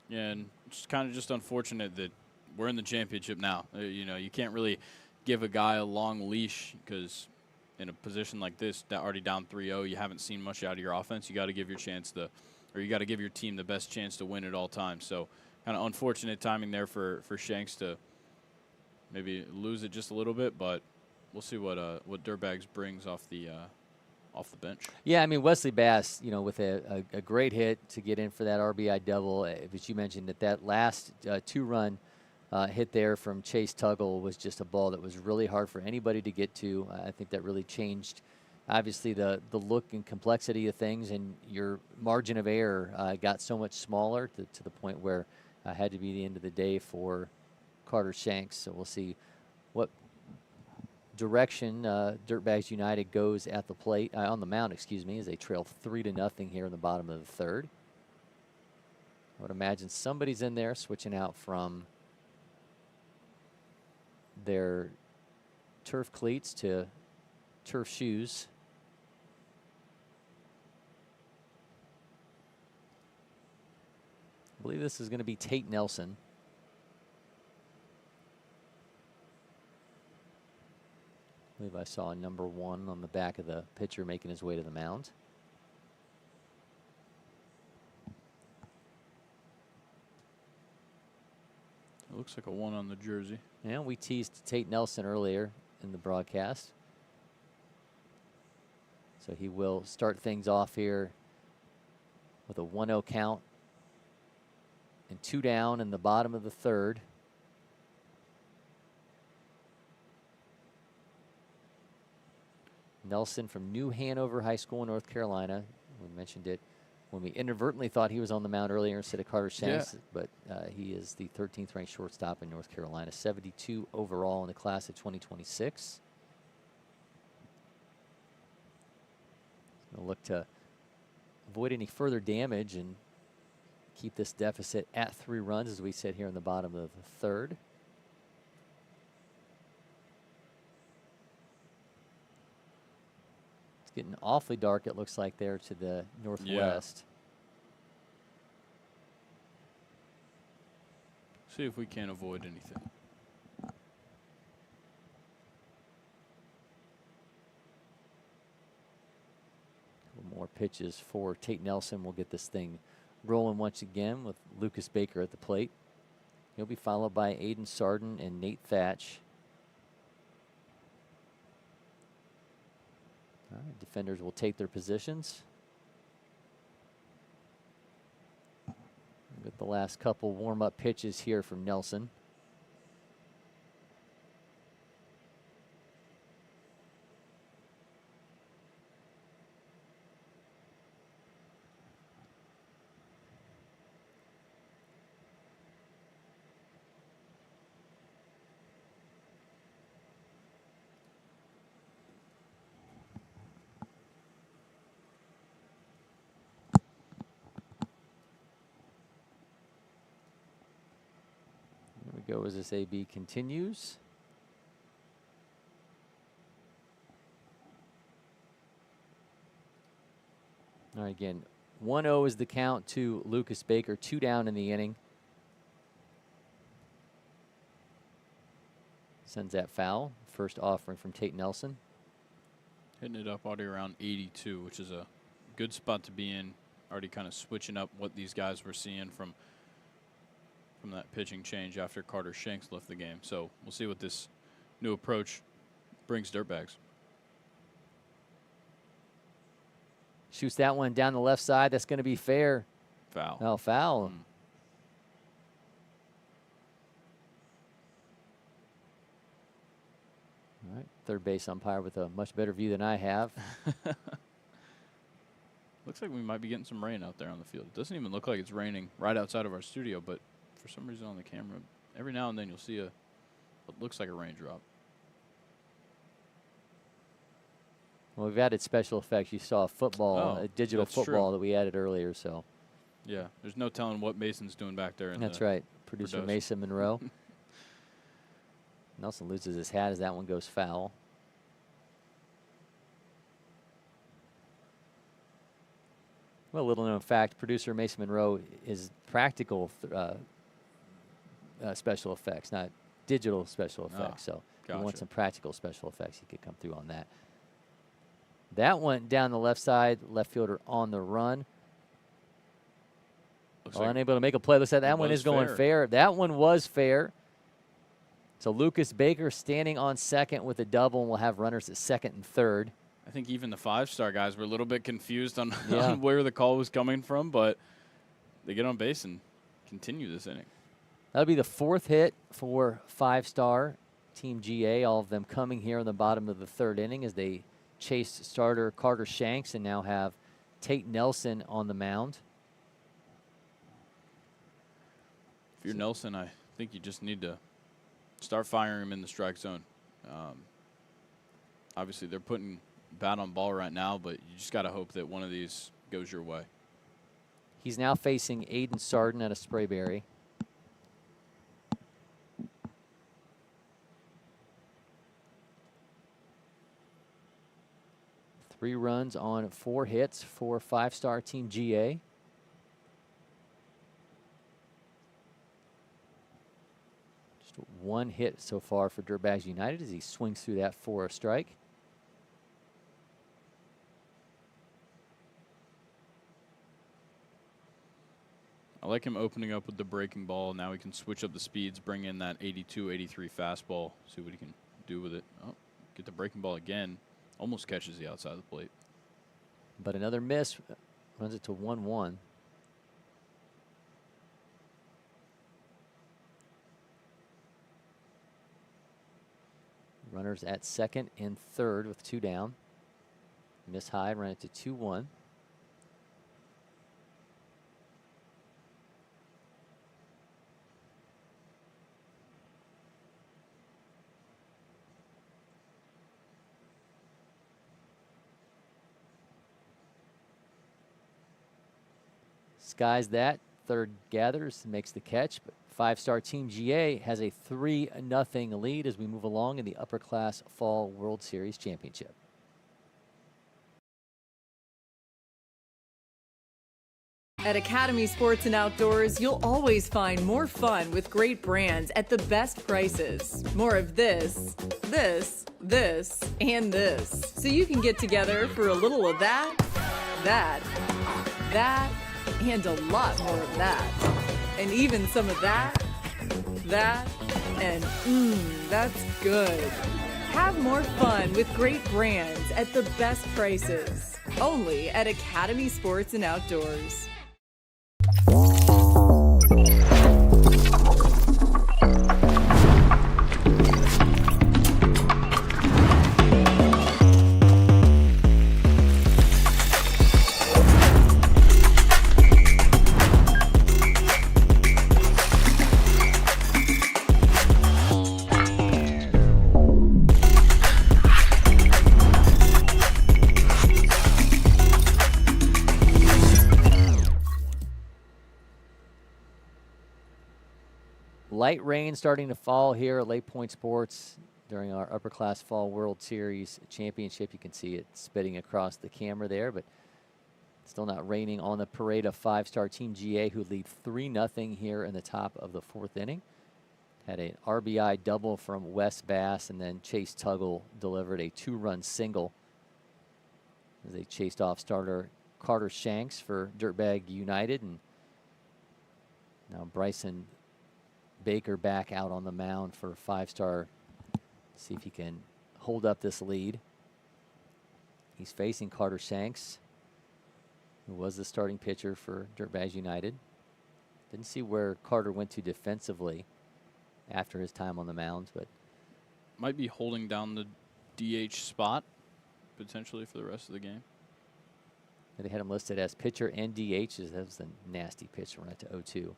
Yeah, and it's kind of just unfortunate that we're in the championship now. You know, you can't really give a guy a long leash because in a position like this, that already down 3-0, you haven't seen much out of your offense. You got to give your you got to give your team the best chance to win at all times. So kind of unfortunate timing there for Shanks to maybe lose it just a little bit, but we'll see what Dirtbags brings off the bench. Yeah, I mean, Wesley Bass, you know, with a great hit to get in for that RBI double. As you mentioned, that last 2-run hit there from Chase Tuggle was just a ball that was really hard for anybody to get to. I think that really changed, obviously, the look and complexity of things, and your margin of error got so much smaller to the point where it had to be the end of the day for Carter Shanks. So we'll see what direction Dirtbags United goes at the plate, on the mound, excuse me, as they trail 3-0 here in the bottom of the third. I would imagine somebody's in there switching out from their turf cleats to turf shoes. I believe this is going to be Tate Nelson. believe I saw a number 1 on the back of the pitcher making his way to the mound. It looks like a 1 on the jersey. And we teased Tate Nelson earlier in the broadcast. So he will start things off here with a 1-0 count and 2 down in the bottom of the 3rd. Nelson from New Hanover High School in North Carolina. We mentioned it when we inadvertently thought he was on the mound earlier instead of Carter Shanks, but he is the 13th ranked shortstop in North Carolina, 72 overall in the class of 2026. We'll look to avoid any further damage and keep this deficit at 3 runs as we sit here in the bottom of the 3rd. It's getting awfully dark, it looks like, there to the northwest. See if we can't avoid anything. More pitches for Tate Nelson. We'll get this thing rolling once again with Lucas Baker at the plate. He'll be followed by Aiden Sarden and Nate Thatch. All right, defenders will take their positions. We'll get the last couple warm-up pitches here from Nelson. Go as this AB continues. All right, again, 1-0 is the count to Lucas Baker, 2 down in the inning. Sends that foul. First offering from Tate Nelson. Hitting it up already around 82, which is a good spot to be in. Already kind of switching up what these guys were seeing from that pitching change after Carter Shanks left the game. So we'll see what this new approach brings Dirtbags. Shoots that one down the left side. That's going to be fair. Foul. Oh, foul. All right, third base umpire with a much better view than I have. Looks like we might be getting some rain out there on the field. It doesn't even look like it's raining right outside of our studio, but for some reason on the camera, every now and then you'll see what looks like a raindrop. Well, we've added special effects. You saw football, a digital football true. that we added earlier. So, yeah, there's no telling what Mason's doing back there. That's right. Producer Mason Monroe. Nelson loses his hat as that one goes foul. Well, little known fact, producer Mason Monroe is practical special effects, not digital special effects. So if you want some practical special effects, you could come through on that. That went down the left side, left fielder on the run. Unable to make a play. Looks like that one is going fair. That one was fair. So Lucas Baker standing on second with a double, and we'll have runners at second and third. I think even the 5-star guys were a little bit confused on, on where the call was coming from, but they get on base and continue this inning. That'll be the 4th hit for 5-star Team GA, all of them coming here in the bottom of the 3rd inning as they chase starter Carter Shanks and now have Tate Nelson on the mound. If you're Nelson, I think you just need to start firing him in the strike zone. Obviously, they're putting bat on ball right now, but you just got to hope that one of these goes your way. He's now facing Aiden Sarden out of Sprayberry. Three runs on 4 hits for 5-star Team GA. Just one hit so far for Dirtbags United as he swings through that for a strike. I like him opening up with the breaking ball. Now he can switch up the speeds, bring in that 82, 83 fastball, see what he can do with it. Oh, get the breaking ball again. Almost catches the outside of the plate. But another miss runs it to 1-1. Runners at second and third with 2 down. Miss high, run it to 2-1. Skies that. Third gathers, makes the catch, but 5-star Team GA has a 3-0 lead as we move along in the Upperclass Fall World Series Championship. At Academy Sports and Outdoors, you'll always find more fun with great brands at the best prices. More of this, this, this, and this. So you can get together for a little of that, that, and a lot more of that. And even some of that, and that's good. Have more fun with great brands at the best prices. Only at Academy Sports and Outdoors. Light rain starting to fall here at LakePoint Sports during our Upperclass Fall World Series Championship. You can see it spitting across the camera there, but still not raining on the parade of 5-star Team GA, who lead 3-0 here in the top of the 4th inning. Had an RBI double from Wes Bass, and then Chase Tuggle delivered a 2-run single as they chased off starter Carter Shanks for Dirtbag United. And now Bryson Baker back out on the mound for 5-star. See if he can hold up this lead. He's facing Carter Shanks, who was the starting pitcher for Dirtbags United. Didn't see where Carter went to defensively after his time on the mound, but might be holding down the DH spot potentially for the rest of the game. They had him listed as pitcher and DH. That was a nasty pitch, run it to 0-2.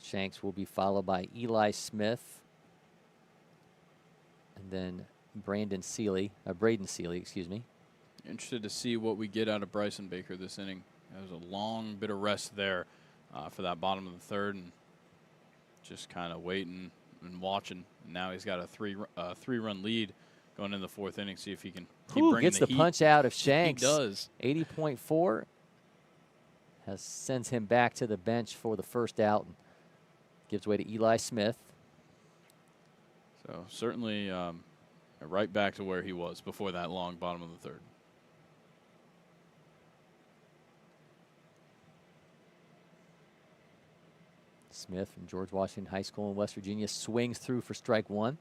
Shanks will be followed by Eli Smith, and then Braden Seeley, excuse me. Interested to see what we get out of Bryson Baker this inning. There was a long bit of rest there for that bottom of the 3rd, and just kind of waiting and watching. And now he's got a 3-run lead going into the 4th inning. See if he can keep bringing gets the heat. punch out of Shanks. He does. 80.4 sends him back to the bench for the first out. And gives way to Eli Smith. So certainly right back to where he was before that long bottom of the 3rd. Smith from George Washington High School in West Virginia swings through for strike 1.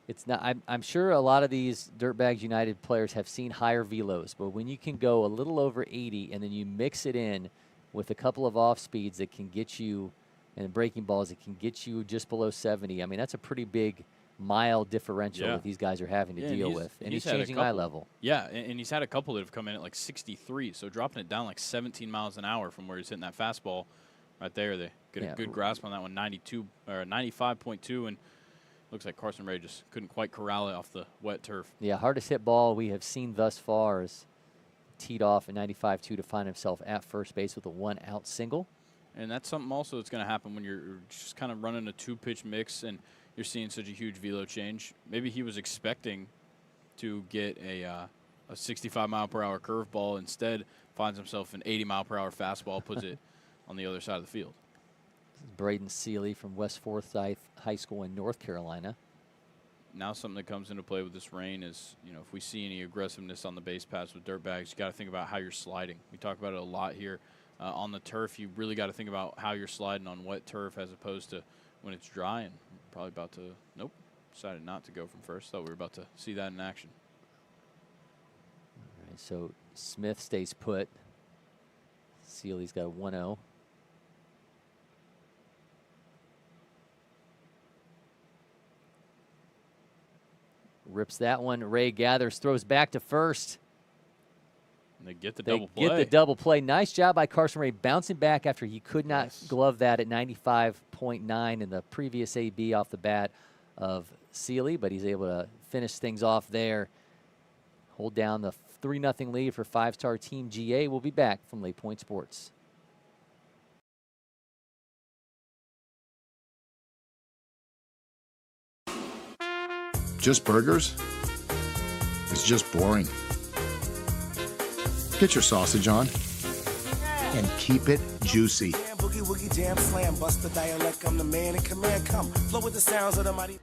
It's not. I'm sure a lot of these Dirtbags United players have seen higher velos, but when you can go a little over 80 and then you mix it in with a couple of off speeds that can get you, and breaking balls that can get you just below 70. I mean, that's a pretty big mile differential that these guys are having to deal with. And he's changing eye level. Yeah, and he's had a couple that have come in at like 63, so dropping it down like 17 miles an hour from where he's hitting that fastball right there. They get a good grasp on that one, 92 or 95.2, and looks like Carson Ray just couldn't quite corral it off the wet turf. Yeah, hardest hit ball we have seen thus far is teed off at 95.2 to find himself at first base with a 1-out single. And that's something also that's going to happen when you're just kind of running a 2-pitch mix and you're seeing such a huge velo change. Maybe he was expecting to get a a 65-mile-per-hour curveball. Instead, finds himself an 80-mile-per-hour fastball, puts it on the other side of the field. This is Braden Seeley from West Forsyth High School in North Carolina. Now something that comes into play with this rain is, if we see any aggressiveness on the base paths with Dirtbags, you got to think about how you're sliding. We talk about it a lot here. On the turf, you really got to think about how you're sliding on wet turf as opposed to when it's dry. And probably about to, nope, decided not to go from first. Thought we were about to see that in action. All right, so Smith stays put. Seeley's got a 1-0. Rips that one. Ray gathers, throws back to first. And they get the double play. Get the double play. Nice job by Carson Ray bouncing back after he could not glove that at 95.9 in the previous AB off the bat of Seeley, but he's able to finish things off there. Hold down the 3-0 lead for five-star Team GA. We'll be back from LakePoint Sports. Just burgers? It's just boring. Get your sausage on and keep it juicy. Boogie woogie jam slam, bust the dialect. I'm the man in command. Come flow with the sounds of the mighty.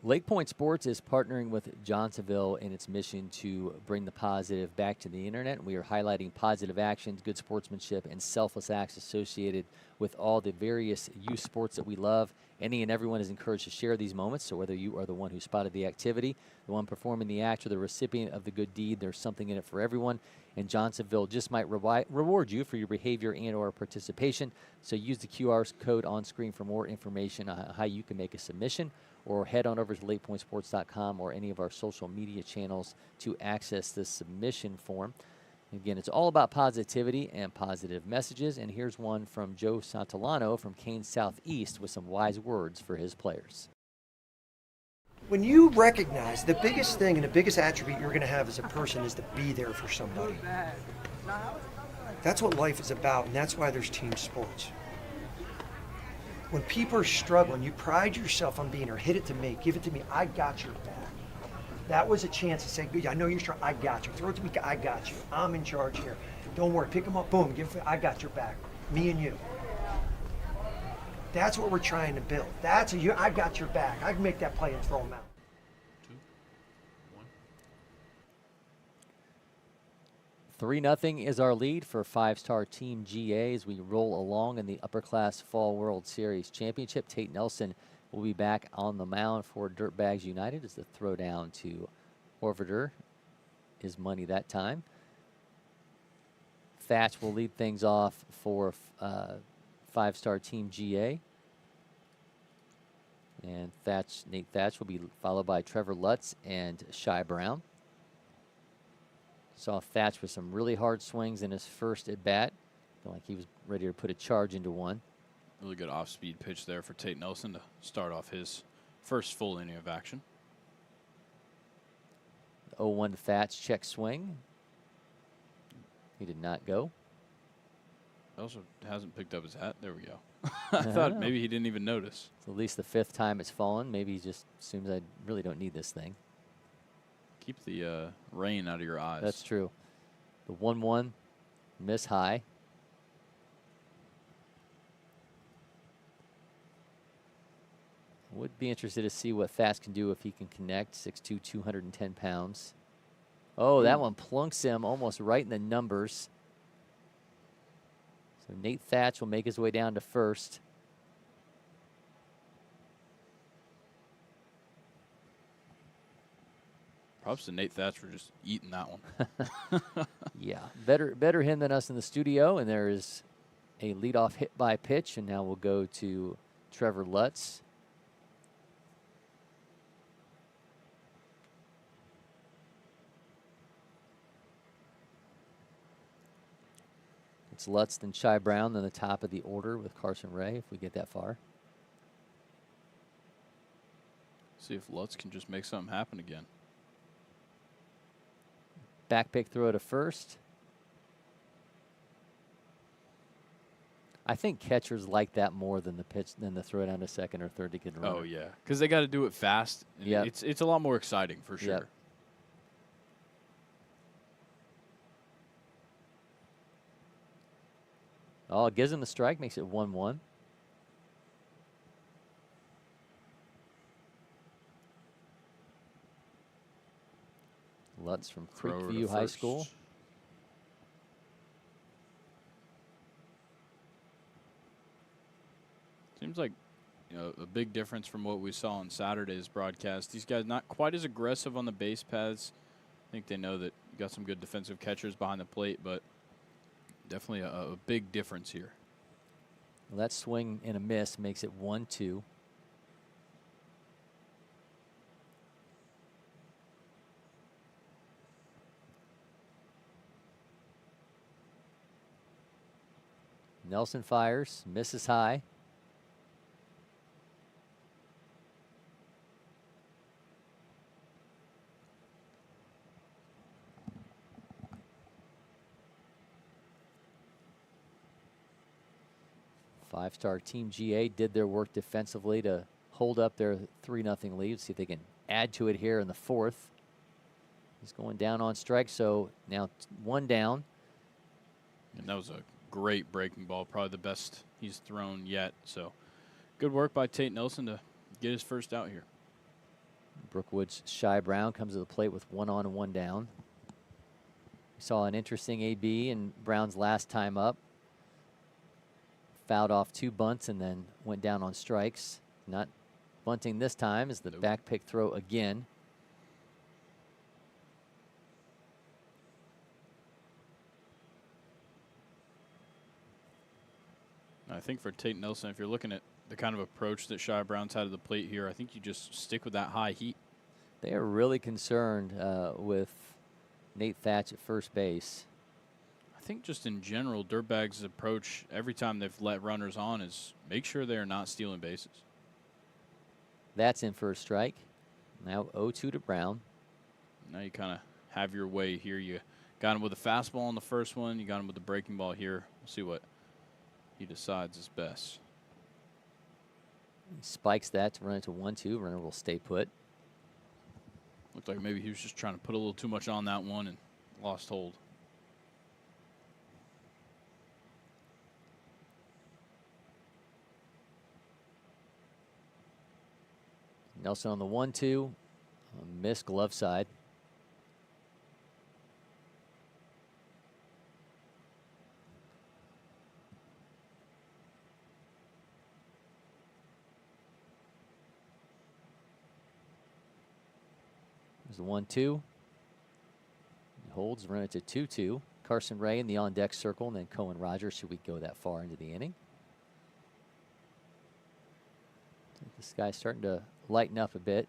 LakePoint Sports is partnering with Johnsonville in its mission to bring the positive back to the internet. We are highlighting positive actions, good sportsmanship, and selfless acts associated with all the various youth sports that we love. Any and everyone is encouraged to share these moments, so whether you are the one who spotted the activity, the one performing the act, or the recipient of the good deed, there's something in it for everyone. And Johnsonville just might reward you for your behavior and or participation. So use the QR code on screen for more information on how you can make a submission, or head on over to LakePointSports.com or any of our social media channels to access this submission form. Again, it's all about positivity and positive messages. And here's one from Joe Santillano from Kane Southeast with some wise words for his players. When you recognize the biggest thing and the biggest attribute you're going to have as a person is to be there for somebody. That's what life is about, and that's why there's team sports. When people are struggling, you pride yourself on being there. Hit it to me, give it to me, I got your back. That was a chance to say, I know you're strong, I got you. Throw it to me, I got you. I'm in charge here. Don't worry, pick them up, boom, give it, I got your back. Me and you. That's what we're trying to build. That's I got your back. I can make that play and throw them out. 3-0 is our lead for five-star Team GA as we roll along in the Upperclass Fall World Series Championship. Tate Nelson will be back on the mound for Dirtbags United as the throw down to Orveder is money that time. Thatch will lead things off for five-star Team GA. And Nate Thatch will be followed by Trevor Lutz and Shy Brown. Saw Thatch with some really hard swings in his first at-bat. Felt like he was ready to put a charge into one. Really good off-speed pitch there for Tate Nelson to start off his first full inning of action. 0-1 Thatch check swing. He did not go. He also hasn't picked up his hat. There we go. I thought maybe he didn't even notice. It's at least the 5th time it's fallen. Maybe he just assumes I really don't need this thing. Keep the rain out of your eyes. That's true. The 1-1, miss high. Would be interested to see what Thatch can do if he can connect. 6'2", 210 pounds. Oh, that one plunks him almost right in the numbers. So Nate Thatch will make his way down to first. Props to Nate Thatch for just eating that one. Yeah, better him than us in the studio. And there is a leadoff hit by pitch, and now we'll go to Trevor Lutz. It's Lutz, then Shy Brown, then the top of the order with Carson Ray, if we get that far. See if Lutz can just make something happen again. Back pick throw to first. I think catchers like that more than the throw down to second or third to get a run. Oh yeah, because they got to do it fast. Yeah, it's a lot more exciting for sure. Yep. Oh, it gives him the strike, makes it 1-1. Lutz from Creekview High School. Seems like, you know, a big difference from what we saw on Saturday's broadcast. These guys not quite as aggressive on the base paths. I think they know that you got some good defensive catchers behind the plate, but definitely a big difference here. Well, that swing and a miss makes it 1-2. Nelson fires, misses high. Five-star Team GA did their work defensively to hold up their 3-0 lead. See if they can add to it here in the fourth. He's going down on strike, so now 1 down. And that was a great breaking ball, probably the best he's thrown yet. So good work by Tate Nelson to get his first out here. Brookwood's Shy Brown comes to the plate with 1 on and 1 down. We saw an interesting AB in Brown's last time up. Fouled off 2 bunts and then went down on strikes. Not bunting this time as the back pick throw again. I think for Tate Nelson, if you're looking at the kind of approach that Shy Brown's had to the plate here, I think you just stick with that high heat. They are really concerned with Nate Thatch at first base. I think just in general, Dirtbags' approach every time they've let runners on is make sure they are not stealing bases. That's in for a strike. Now 0-2 to Brown. Now you kind of have your way here. You got him with a fastball on the first one. You got him with the breaking ball here. We'll see what he decides is best. He spikes that to run it to 1-2. Runner will stay put. Looked like maybe he was just trying to put a little too much on that one and lost hold. Nelson on the 1-2. Missed glove side. There's the 1-2. He holds, run it to 2-2. Carson Ray in the on-deck circle, and then Cohen Rogers, should we go that far into the inning. This guy's starting to lighten up a bit.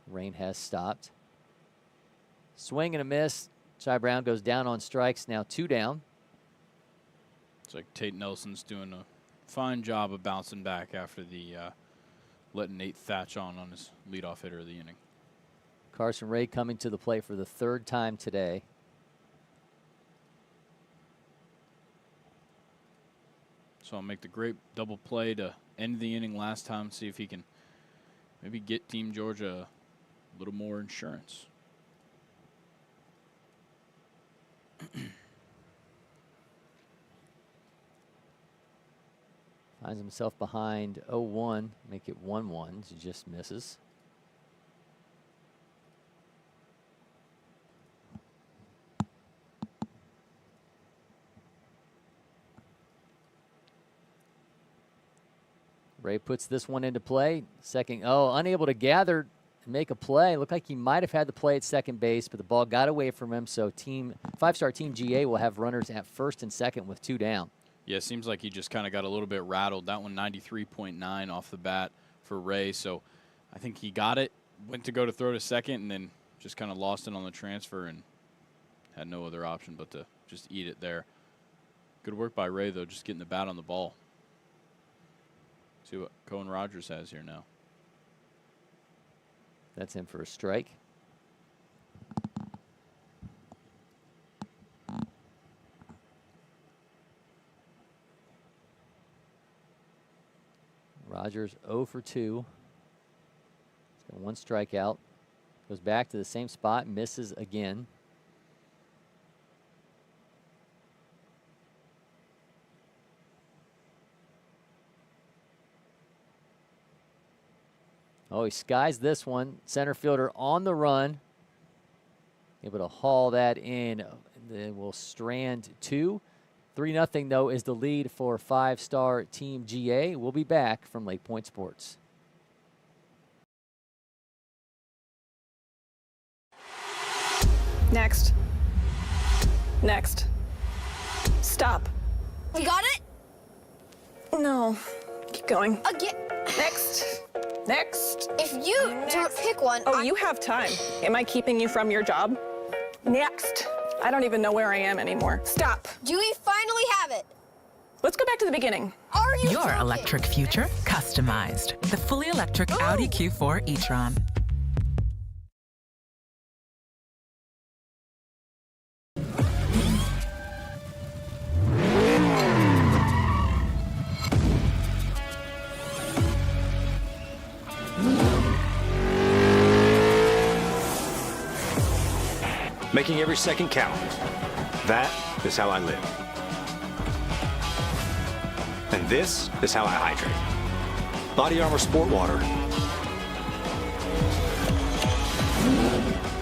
Rain has stopped. Swing and a miss. Shy Brown goes down on strikes. Now 2 down. It's like Tate Nelson's doing a fine job of bouncing back after the letting Nate Thatch on his leadoff hitter of the inning. Carson Ray coming to the plate for the 3rd time today. So I'll make the great double play to end the inning last time, see if he can maybe get Team Georgia a little more insurance. Finds himself behind 0-1, make it 1-1. He just misses. Ray puts this one into play. Second, unable to gather and make a play. Looked like he might have had the play at second base, but the ball got away from him. So 5-star Team GA will have runners at first and second with 2 down. Yeah, it seems like he just kind of got a little bit rattled. That one 93.9 off the bat for Ray. So I think he got it, went to go to throw to second, and then just kind of lost it on the transfer and had no other option but to just eat it there. Good work by Ray, though, just getting the bat on the ball. See what Cohen Rogers has here now. That's in for a strike. Rogers 0 for 2. He's got 1 strikeout. Goes back to the same spot, misses again. Oh, he skies this one. Center fielder on the run. Able to haul that in. Then we'll strand 2. 3-0, though, is the lead for 5-star Team GA. We'll be back from LakePoint Sports. Next. Next. Stop. We got it? No. Keep going. Again. Next. Next. If you don't pick one, Oh, you have time. Am I keeping you from your job? Next. I don't even know where I am anymore. Stop. Do we finally have it? Let's go back to the beginning. Are you Your joking? electric future customized. The fully electric Audi Q4 e-tron. Making every second count. That is how I live. And this is how I hydrate. Body Armor Sport Water.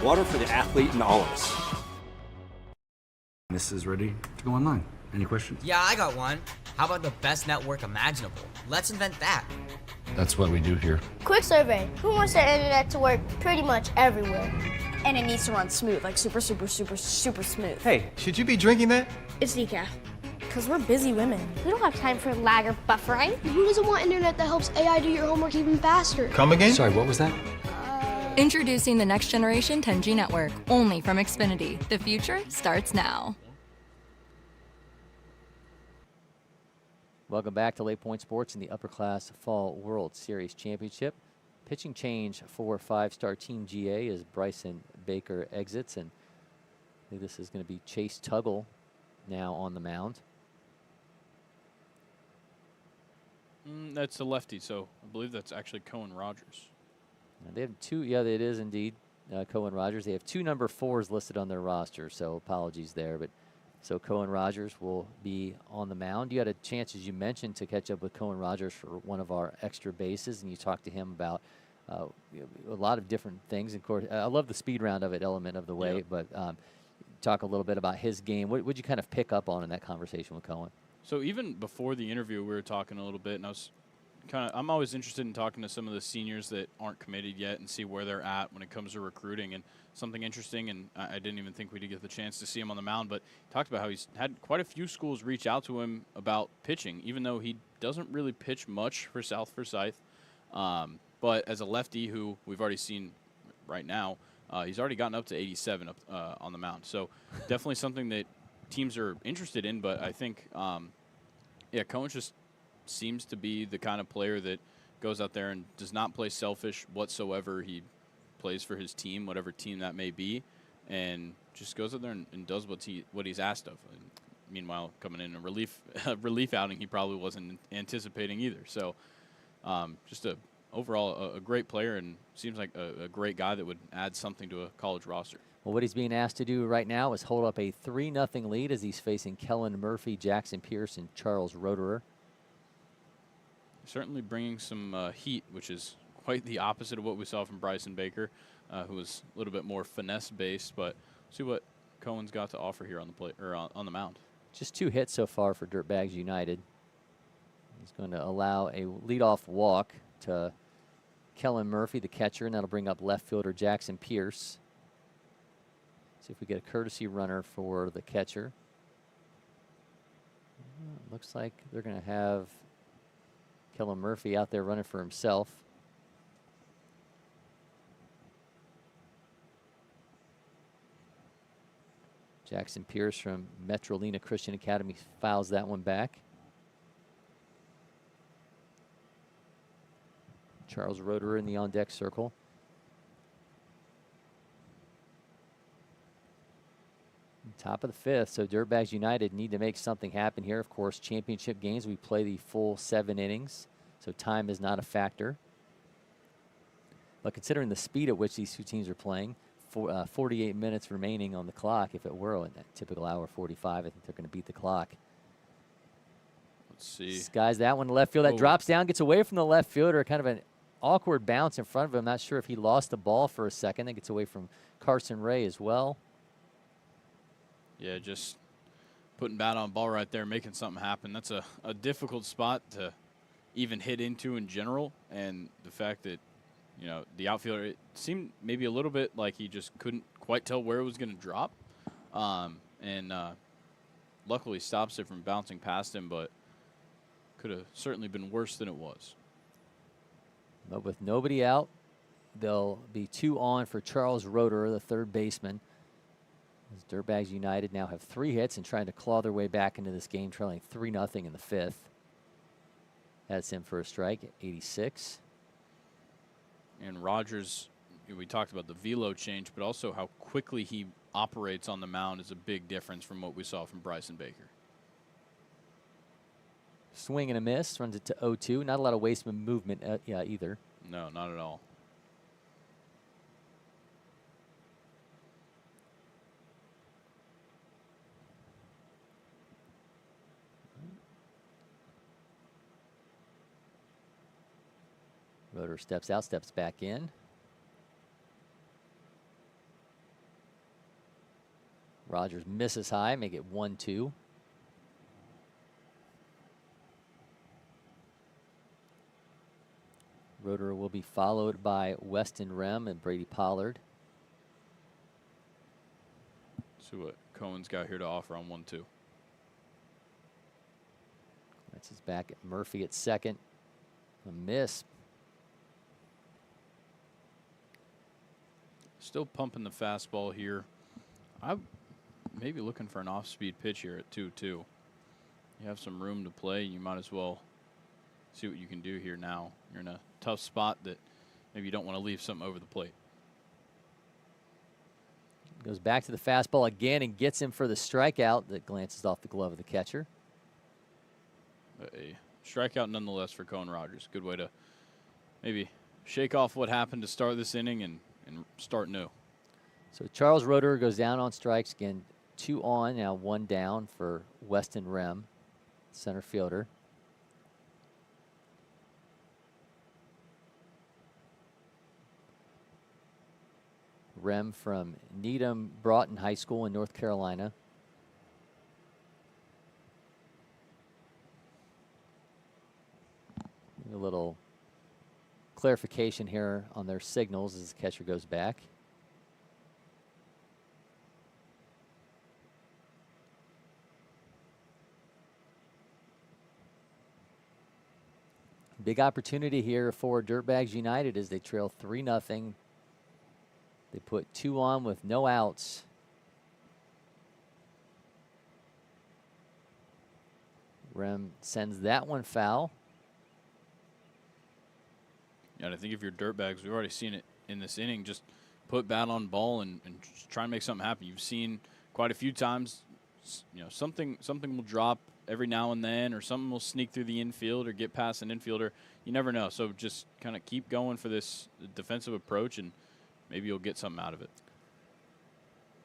Water for the athlete in all of us. This is ready to go online. Any questions? Yeah, I got one. How about the best network imaginable? Let's invent that. That's what we do here. Quick survey. Who wants their internet to work pretty much everywhere? And it needs to run smooth, like super smooth. Hey, should you be drinking that? It's decaf. Because we're busy women. We don't have time for lag or buffering. Who doesn't want internet that helps AI do your homework even faster? Come again? Sorry, what was that? Introducing the next generation 10G network, only from Xfinity. The future starts now. Welcome back to LakePoint Sports in the Upperclass Fall World Series Championship. Pitching change for 5-star Team GA as Bryson Baker exits, and I think this is going to be Chase Tuggle now on the mound. That's a lefty, so I believe that's actually Cohen Rogers. They have 2, yeah, it is indeed Cohen Rogers. They have 2 number 4s listed on their roster, so apologies there. But so Cohen Rogers will be on the mound. You had a chance, as you mentioned, to catch up with Cohen Rogers for one of our extra bases, and you talked to him about a lot of different things. Of course, I love the speed round of it element of the way, Yep. but talk a little bit about his game. What would you kind of pick up on in that conversation with Cohen? So even before the interview, we were talking a little bit, and I'm always interested in talking to some of the seniors that aren't committed yet and see where they're at when it comes to recruiting. And something interesting, and I didn't even think we'd get the chance to see him on the mound, but he talked about how he's had quite a few schools reach out to him about pitching, even though he doesn't really pitch much for South Forsyth. But as a lefty who we've already seen right now, he's already gotten up to 87 on the mound. So definitely something that teams are interested in, but I think, Cohen just seems to be the kind of player that goes out there and does not play selfish whatsoever. He plays for his team, whatever team that may be, and just goes out there and does what he's asked of. And meanwhile, coming in a relief outing, he probably wasn't anticipating either. So just overall a great player, and seems like a great guy that would add something to a college roster. Well, what he's being asked to do right now is hold up a 3-0 lead as he's facing Kellen Murphy, Jackson Pierce, and Charles Roederer. Certainly bringing some heat, which is quite the opposite of what we saw from Bryson Baker, who was a little bit more finesse-based. But see what Cohen's got to offer here on the plate or on the mound. Just 2 hits so far for Dirtbags United. He's going to allow a leadoff walk to Kellen Murphy, the catcher, and that'll bring up left fielder Jackson Pierce. See if we get a courtesy runner for the catcher. Looks like they're going to have Kellen Murphy out there running for himself. Jackson Pierce from Metrolina Christian Academy fouls that one back. Charles Roederer in the on-deck circle. Top of the 5th, so Dirtbags United need to make something happen here. Of course, championship games, we play the full 7 innings, so time is not a factor. But considering the speed at which these 2 teams are playing, 48 minutes remaining on the clock, if it were in that typical hour 45, I think they're going to beat the clock. Let's see. Skies that one to left field. That drops down, gets away from the left fielder. Kind of an awkward bounce in front of him. Not sure if he lost the ball for a second. It gets away from Carson Ray as well. Yeah, just putting bat on ball right there, making something happen. That's a difficult spot to even hit into in general. And the fact that, you know, the outfielder, it seemed maybe a little bit like he just couldn't quite tell where it was going to drop. And luckily stops it from bouncing past him, but could have certainly been worse than it was. But with nobody out, they'll be 2 on for Charles Roeder, the third baseman. As Dirtbags United now have 3 hits and trying to claw their way back into this game, trailing 3-0 in the 5th. That's him for a strike at 86. And Rogers, we talked about the velo change, but also how quickly he operates on the mound is a big difference from what we saw from Bryson Baker. Swing and a miss, runs it to 0-2. Not a lot of waste movement either. No, not at all. Roeder steps out, steps back in. Rogers misses high, make it 1-2. Roeder will be followed by Weston Rem and Brady Pollard. See what Cohen's got here to offer on 1-2. That's his back at Murphy at second. A miss. Still pumping the fastball here. I'm maybe looking for an off-speed pitch here at 2-2. You have some room to play. You might as well see what you can do here now. You're in a tough spot that maybe you don't want to leave something over the plate. Goes back to the fastball again and gets him for the strikeout that glances off the glove of the catcher. A strikeout nonetheless for Cohen Rogers. Good way to maybe shake off what happened to start this inning and start new. So Charles Roeder goes down on strikes again. 2 on, now 1 down for Weston Rem, center fielder. Rem from Needham Broughton High School in North Carolina. A little clarification here on their signals as the catcher goes back. Big opportunity here for Dirtbags United as they trail 3-0. They put 2 on with no outs. Rem sends that one foul. Yeah, and I think if you're Dirtbags, we've already seen it in this inning, just put bat on ball and just try and make something happen. You've seen quite a few times, you know, something will drop every now and then, or something will sneak through the infield or get past an infielder. You never know. So just kind of keep going for this defensive approach, and maybe you'll get something out of it.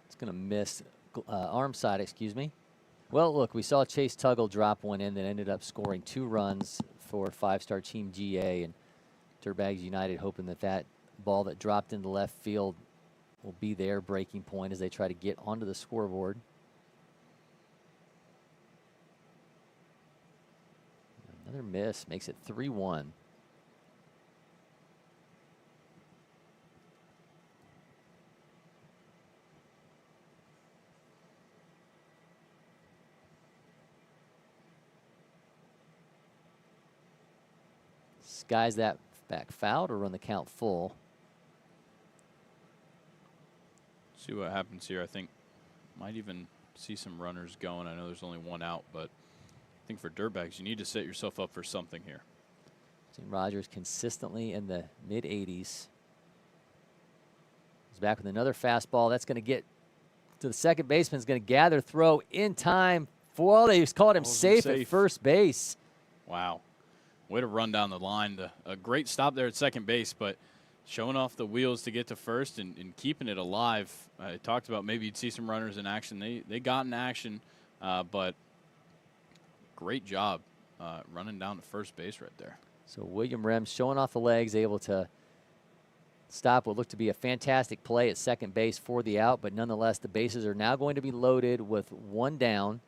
It's going to miss arm side, excuse me. Well, look, we saw Chase Tuggle drop one in that ended up scoring 2 runs for 5-star Team GA, and Dirtbags United hoping that that ball that dropped into left field will be their breaking point as they try to get onto the scoreboard. Another miss makes it 3-1. Skies that back foul to run the count full. See what happens here. I think might even see some runners going. I know there's only 1 out, but I think for Dirtbags, you need to set yourself up for something here. Seen Rogers consistently in the mid-80s. He's back with another fastball. That's going to get to the second baseman. Is going to gather, throw in time. Well, they called him safe at first base. Wow. Way to run down the line. A great stop there at second base, but showing off the wheels to get to first and keeping it alive. I talked about maybe you'd see some runners in action. They got in action, but great job running down to first base right there. So William Rems showing off the legs, able to stop what looked to be a fantastic play at second base for the out, but nonetheless, the bases are now going to be loaded with one down.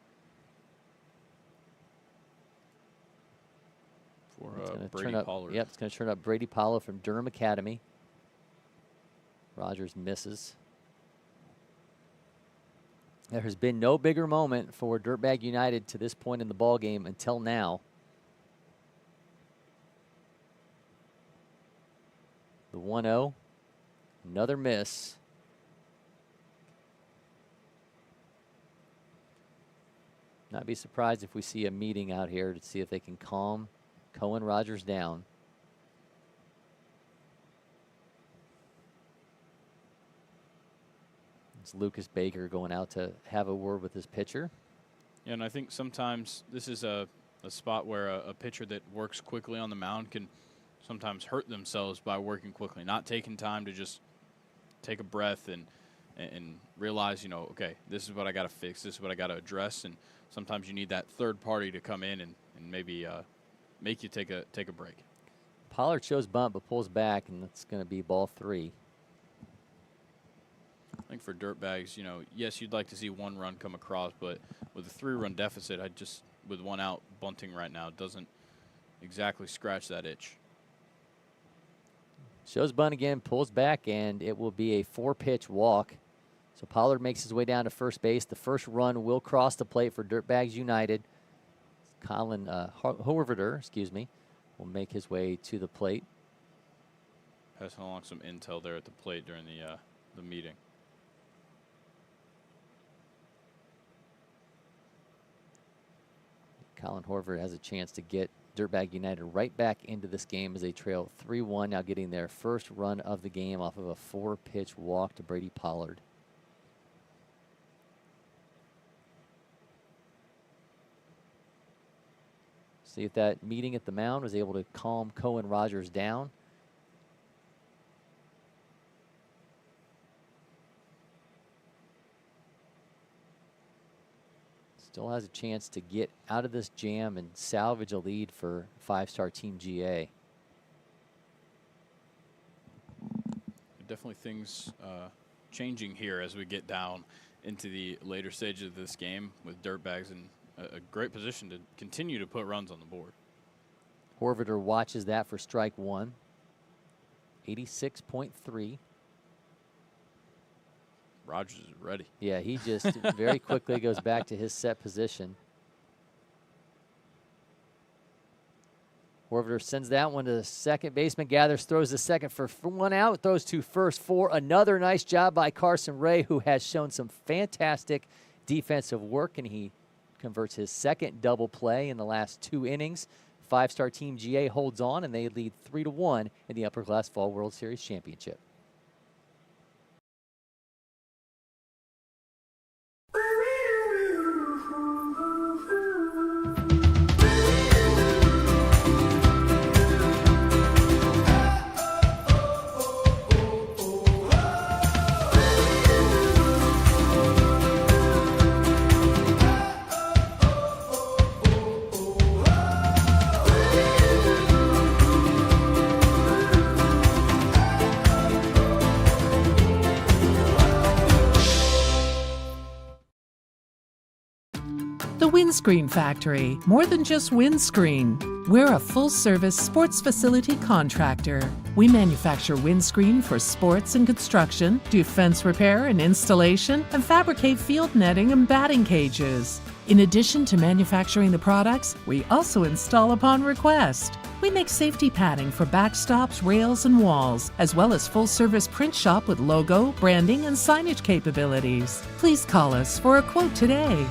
For Brady Pollard. Yep, it's going to turn up Brady Pollard from Durham Academy. Rogers misses. There has been no bigger moment for Dirtbag United to this point in the ball game until now. The 1-0, another miss. Not be surprised if we see a meeting out here to see if they can calm Cohen Rogers down. It's Lucas Baker going out to have a word with his pitcher. Yeah, and I think sometimes this is a spot where a pitcher that works quickly on the mound can sometimes hurt themselves by working quickly, not taking time to just take a breath and realize, you know, okay, this is what I got to fix, this is what I got to address, and sometimes you need that third party to come in and maybe make you take a break. Pollard shows bunt but pulls back, and that's going to be ball 3. I think for Dirtbags, you know, yes, you'd like to see one run come across, but with a 3-run deficit, with one out, bunting right now doesn't exactly scratch that itch. Shows bunt again, pulls back, and it will be a 4-pitch walk. So Pollard makes his way down to first base. The first run will cross the plate for Dirtbags United. Colin Horvader, will make his way to the plate. Passing along some intel there at the plate during the meeting. Colin Horvath has a chance to get Dirtbag United right back into this game as they trail 3-1, now getting their first run of the game off of a 4-pitch walk to Brady Pollard. See if that meeting at the mound was able to calm Cohen Rogers down. Still has a chance to get out of this jam and salvage a lead for 5-star Team GA. Definitely things changing here as we get down into the later stages of this game with Dirtbags in a great position to continue to put runs on the board. Horvader watches that for strike 1. 86.3. Rogers is ready. Yeah, he just very quickly goes back to his set position. Horvader sends that one to the second baseman, gathers, throws the second for 1 out, throws to first for another nice job by Carson Ray, who has shown some fantastic defensive work, and he converts his second double play in the last 2 innings. 5-star Team GA holds on, and they lead 3-1 in the Upperclass Fall World Series Championship. The Windscreen Factory, more than just windscreen. We're a full-service sports facility contractor. We manufacture windscreen for sports and construction, do fence repair and installation, and fabricate field netting and batting cages. In addition to manufacturing the products, we also install upon request. We make safety padding for backstops, rails, and walls, as well as full-service print shop with logo, branding, and signage capabilities. Please call us for a quote today.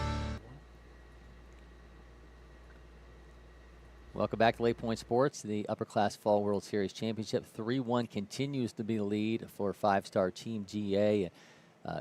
Welcome back to LakePoint Sports, the Upperclass Fall World Series Championship. 3-1 continues to be the lead for 5-star Team GA.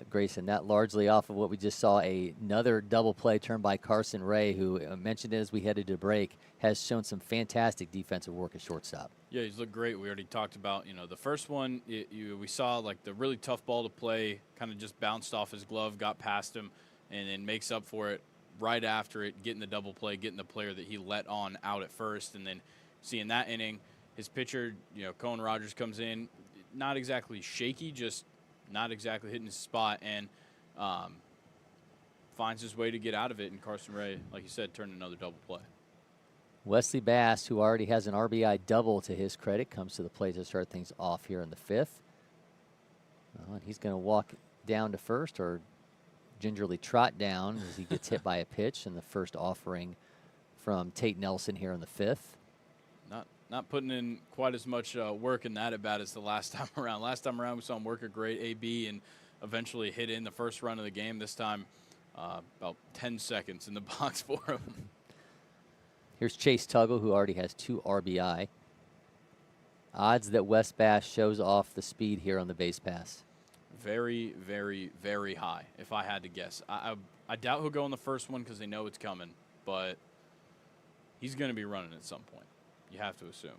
Grayson, that largely off of what we just saw, another double play turned by Carson Ray, who mentioned as we headed to break, has shown some fantastic defensive work at shortstop. Yeah, he's looked great. We already talked about, the first one, we saw like the really tough ball to play, kind of just bounced off his glove, got past him, and then makes up for it right after it, getting the double play, getting the player that he let on out at first, and then seeing that inning. His pitcher, Cohen Rogers comes in, not exactly shaky, just not exactly hitting his spot, and finds his way to get out of it. And Carson Ray, like you said, turned another double play. Wesley Bass, who already has an RBI double to his credit, comes to the plate to start things off here in the 5th. And he's going to walk down to first, or gingerly trot down as he gets hit by a pitch in the first offering from Tate Nelson here in the 5th. Not putting in quite as much work in that at bat as the last time around. Last time around, we saw him work a great AB and eventually hit in the first run of the game. This time, about 10 seconds in the box for him. Here's Chase Tuggle, who already has 2 RBI. Odds that Wes Bass shows off the speed here on the base pass. Very, very, very high, if I had to guess. I doubt he'll go in the first one because they know it's coming, but he's going to be running at some point. You have to assume.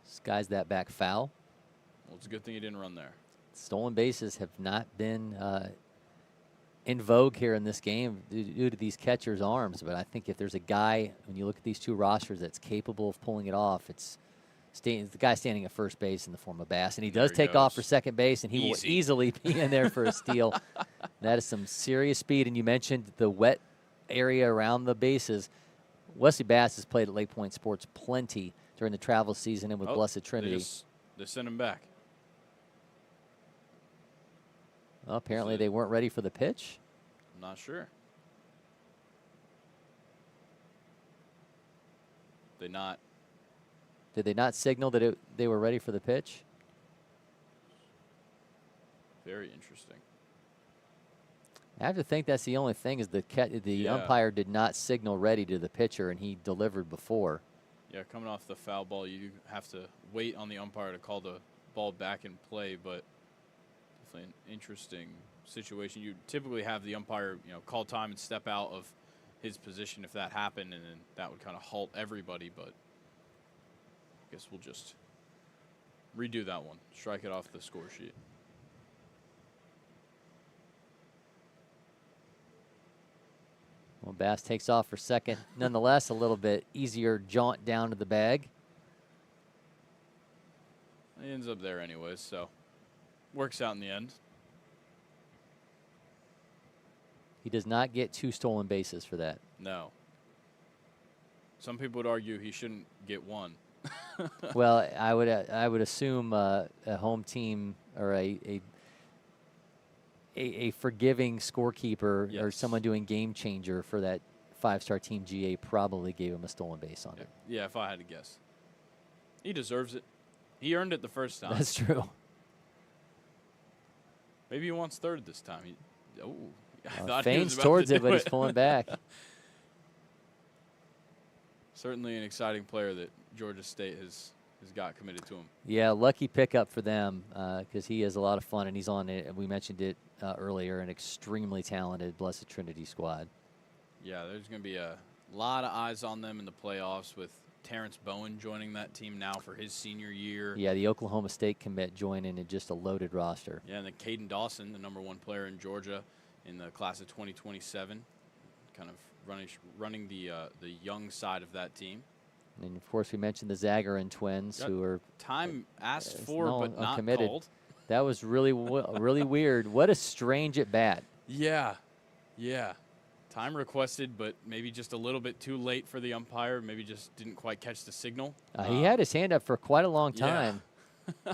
Skies that back foul. Well, it's a good thing he didn't run there. Stolen bases have not been in vogue here in this game due to these catchers' arms, but I think if there's a guy, when you look at these 2 rosters, that's capable of pulling it off, it's the guy standing at first base in the form of Bass, and he does take off for second base, and he will easily be in there for a steal. That is some serious speed, and you mentioned the wet area around the bases. Wesley Bass has played at LakePoint Sports plenty during the travel season and with Blessed Trinity. They sent him back. Well, apparently they weren't ready for the pitch. I'm not sure. Did they not signal that they were ready for the pitch? Very interesting. I have to think that's the only thing is the umpire did not signal ready to the pitcher, and he delivered before. Yeah, coming off the foul ball, you have to wait on the umpire to call the ball back in play, but definitely an interesting situation. You typically have the umpire, call time and step out of his position if that happened, and then that would kind of halt everybody, but I guess we'll just redo that one, strike it off the score sheet. Well, Bass takes off for second. Nonetheless, a little bit easier jaunt down to the bag. He ends up there anyways, so works out in the end. He does not get 2 stolen bases for that. No. Some people would argue he shouldn't get 1. Well, I would assume a home team or a forgiving scorekeeper or someone doing game changer for that 5-star team GA probably gave him a stolen base on it. Yeah, if I had to guess. He deserves it. He earned it the first time. That's true. Maybe he wants 3rd this time. I thought feigns towards it, but he's pulling back. Certainly an exciting player that Georgia State has got committed to him. Yeah, lucky pickup for them because he has a lot of fun, and he's on it. We mentioned it earlier, an extremely talented Blessed Trinity squad. Yeah, there's going to be a lot of eyes on them in the playoffs with Terrence Bowen joining that team now for his senior year. Yeah, the Oklahoma State commit joining in just a loaded roster. Yeah, and then Caden Dawson, the #1 player in Georgia in the class of 2027, kind of running the young side of that team. And, of course, we mentioned the Zagarin twins who are time asked for but not uncommitted. Called. That was really really weird. What a strange at bat. Yeah. Time requested, but maybe just a little bit too late for the umpire. Maybe just didn't quite catch the signal. He had his hand up for quite a long time. Yeah.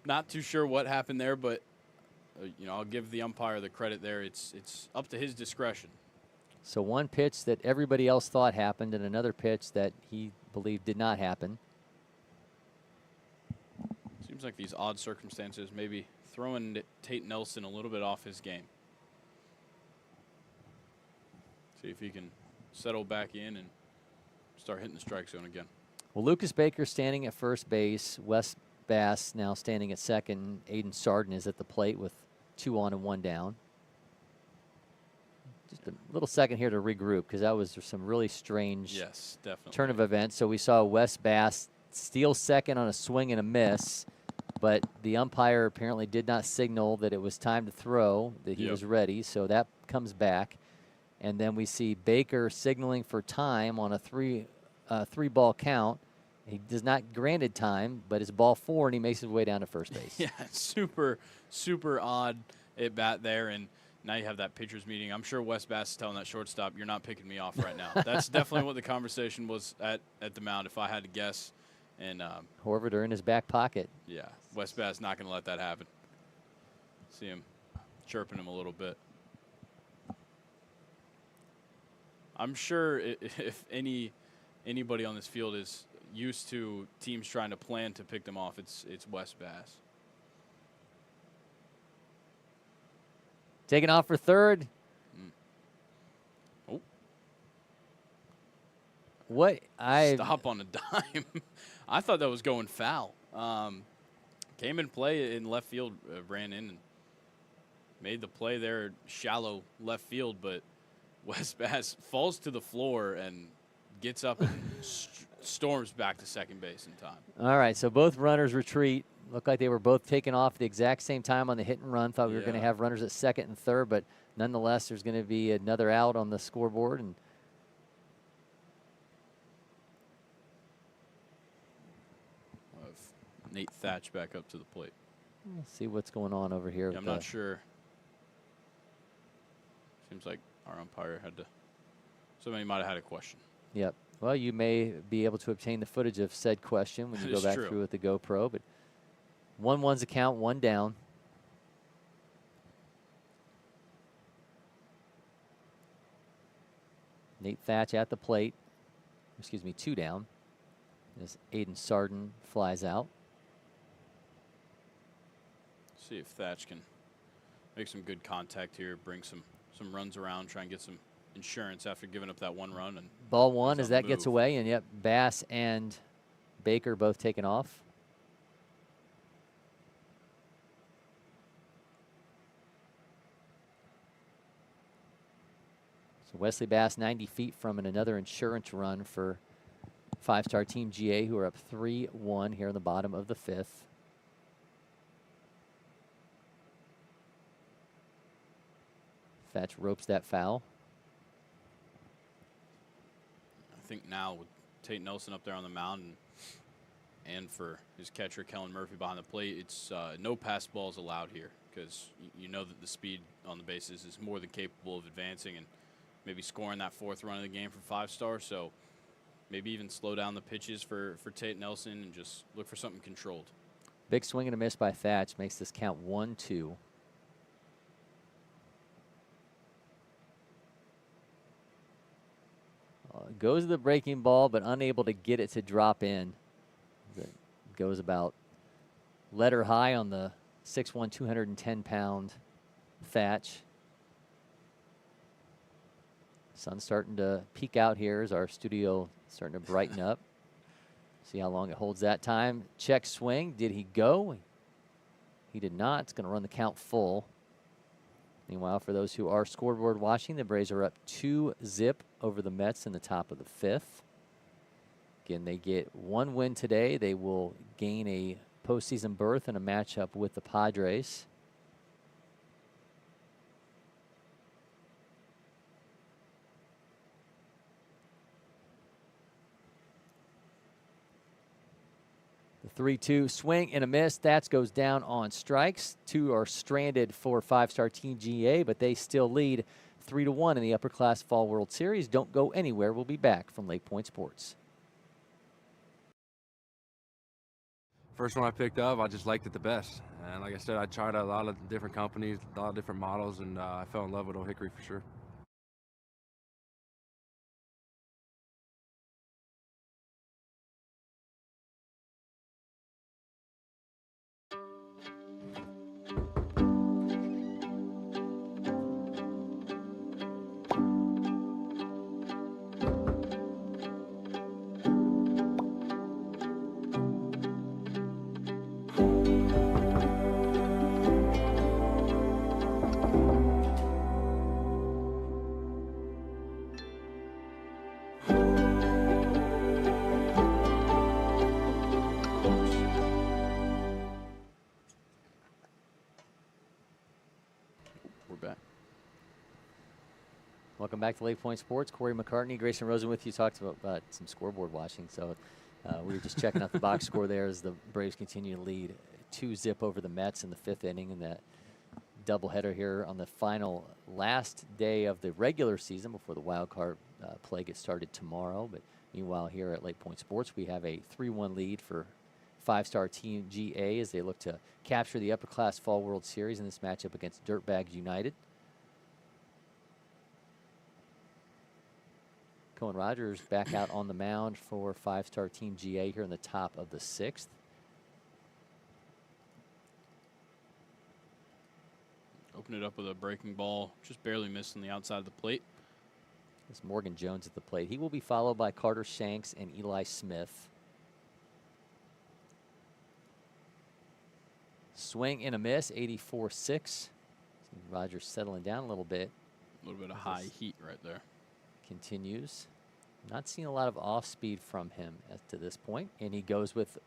Not too sure what happened there, but I'll give the umpire the credit there. It's up to his discretion. So one pitch that everybody else thought happened and another pitch that he believed did not happen. Seems like these odd circumstances maybe throwing Tate Nelson a little bit off his game. See if he can settle back in and start hitting the strike zone again. Well, Lucas Baker standing at first base. Wes Bass now standing at second. Aiden Sarden is at the plate with 2 on and 1 down. Just a little second here to regroup because that was some really strange turn of events. So we saw Wes Bass steal second on a swing and a miss, but the umpire apparently did not signal that it was time to throw, that he was ready. So that comes back. And then we see Baker signaling for time on a 3 3-ball count. He does not granted time, but it's ball 4, and he makes his way down to first base. Yeah, super, super odd at bat there, and now you have that pitcher's meeting. I'm sure Wes Bass is telling that shortstop, you're not picking me off right now. That's definitely what the conversation was at the mound, if I had to guess. And Horvader in his back pocket. Yeah, Wes Bass not going to let that happen. See him chirping him a little bit. I'm sure if anybody on this field is used to teams trying to plan to pick them off, it's Wes Bass. Taking off for third. Oh. Stop on a dime. I thought that was going foul. Came in play in left field, ran in and made the play there, shallow left field, but Wes Bass falls to the floor and gets up and storms back to second base in time. All right, so both runners retreat. Looked like they were both taken off at the exact same time on the hit and run. Thought we were going to have runners at second and third, but nonetheless, there's going to be another out on the scoreboard. And Nate Thatch back up to the plate. We'll see what's going on over here. Yeah, I'm not sure. Seems like our umpire somebody might have had a question. Yep. Well, you may be able to obtain the footage of said question when you go back through with the GoPro, but 1-1's the count, 1 down. Nate Thatch at the plate. Excuse me, 2 down. As Aiden Sarden flies out. See if Thatch can make some good contact here, bring some runs around, try and get some insurance after giving up that 1 run. And ball 1 as that gets away, and yep, Bass and Baker both taken off. So Wesley Bass 90 feet from another insurance run for 5-star Team GA, who are up 3-1 here in the bottom of the 5th. Thatch ropes that foul. I think now with Tate Nelson up there on the mound and for his catcher Kellen Murphy behind the plate, it's no pass balls allowed here because you know that the speed on the bases is more than capable of advancing and maybe scoring that 4th run of the game for 5-star. So maybe even slow down the pitches for Tate Nelson and just look for something controlled. Big swing and a miss by Thatch makes this count 1-2. Goes to the breaking ball, but unable to get it to drop in. It goes about letter high on the 6'1", 210-pound Thatch. Sun's starting to peek out here as our studio starting to brighten up. See how long it holds that time. Check swing. Did he go? He did not. It's going to run the count full. Meanwhile, for those who are scoreboard watching, the Braves are up 2-0 over the Mets in the top of the 5th. Again, they get 1 win today. They will gain a postseason berth in a matchup with the Padres. The 3-2 swing and a miss. That goes down on strikes. 2 are stranded for 5-star Team GA, but they still lead 3-1 in the Upperclass Fall World Series. Don't go anywhere. We'll be back from LakePoint Sports. First one I picked up, I just liked it the best. And like I said, I tried a lot of different companies, a lot of different models, and I fell in love with Old Hickory for sure. Welcome back to LakePoint Sports. Cory McCartney, Grayson Rosen with you. Talked about some scoreboard watching. So we were just checking out the box score there as the Braves continue to lead 2-0 over the Mets in the 5th inning in that doubleheader here on the final last day of the regular season before the wild card play gets started tomorrow. But meanwhile, here at LakePoint Sports, we have a 3-1 lead for five-star team GA as they look to capture the Upperclass Fall World Series in this matchup against Dirtbags United. Cohen Rogers back out on the mound for five-star team GA here in the top of the 6th. Open it up with a breaking ball, just barely missed on the outside of the plate. It's Morgan Jones at the plate. He will be followed by Carter Shanks and Eli Smith. Swing and a miss, 84-6. Rogers settling down a little bit. A little bit of high heat right there. Continues. Not seeing a lot of off speed from him to this point. And he goes with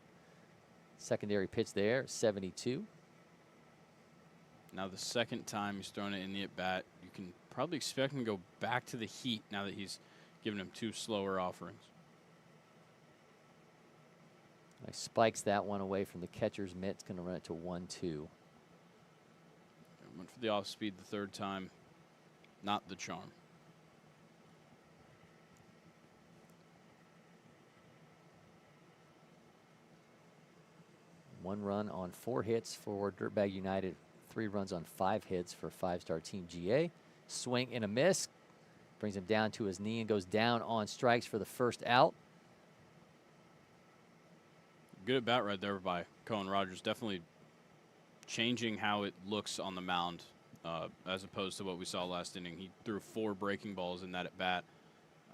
secondary pitch there, 72. Now the second time he's thrown it in the at-bat, you can probably expect him to go back to the heat now that he's given him 2 slower offerings. He spikes that one away from the catcher's mitt. It's going to run it to 1-2. Went for the off-speed the third time. Not the charm. One run on 4 hits for Dirtbag United. 3 runs on 5 hits for five-star team GA. Swing and a miss. Brings him down to his knee and goes down on strikes for the first out. Good at bat right there by Cohen Rogers. Definitely changing how it looks on the mound as opposed to what we saw last inning. He threw 4 breaking balls in that at bat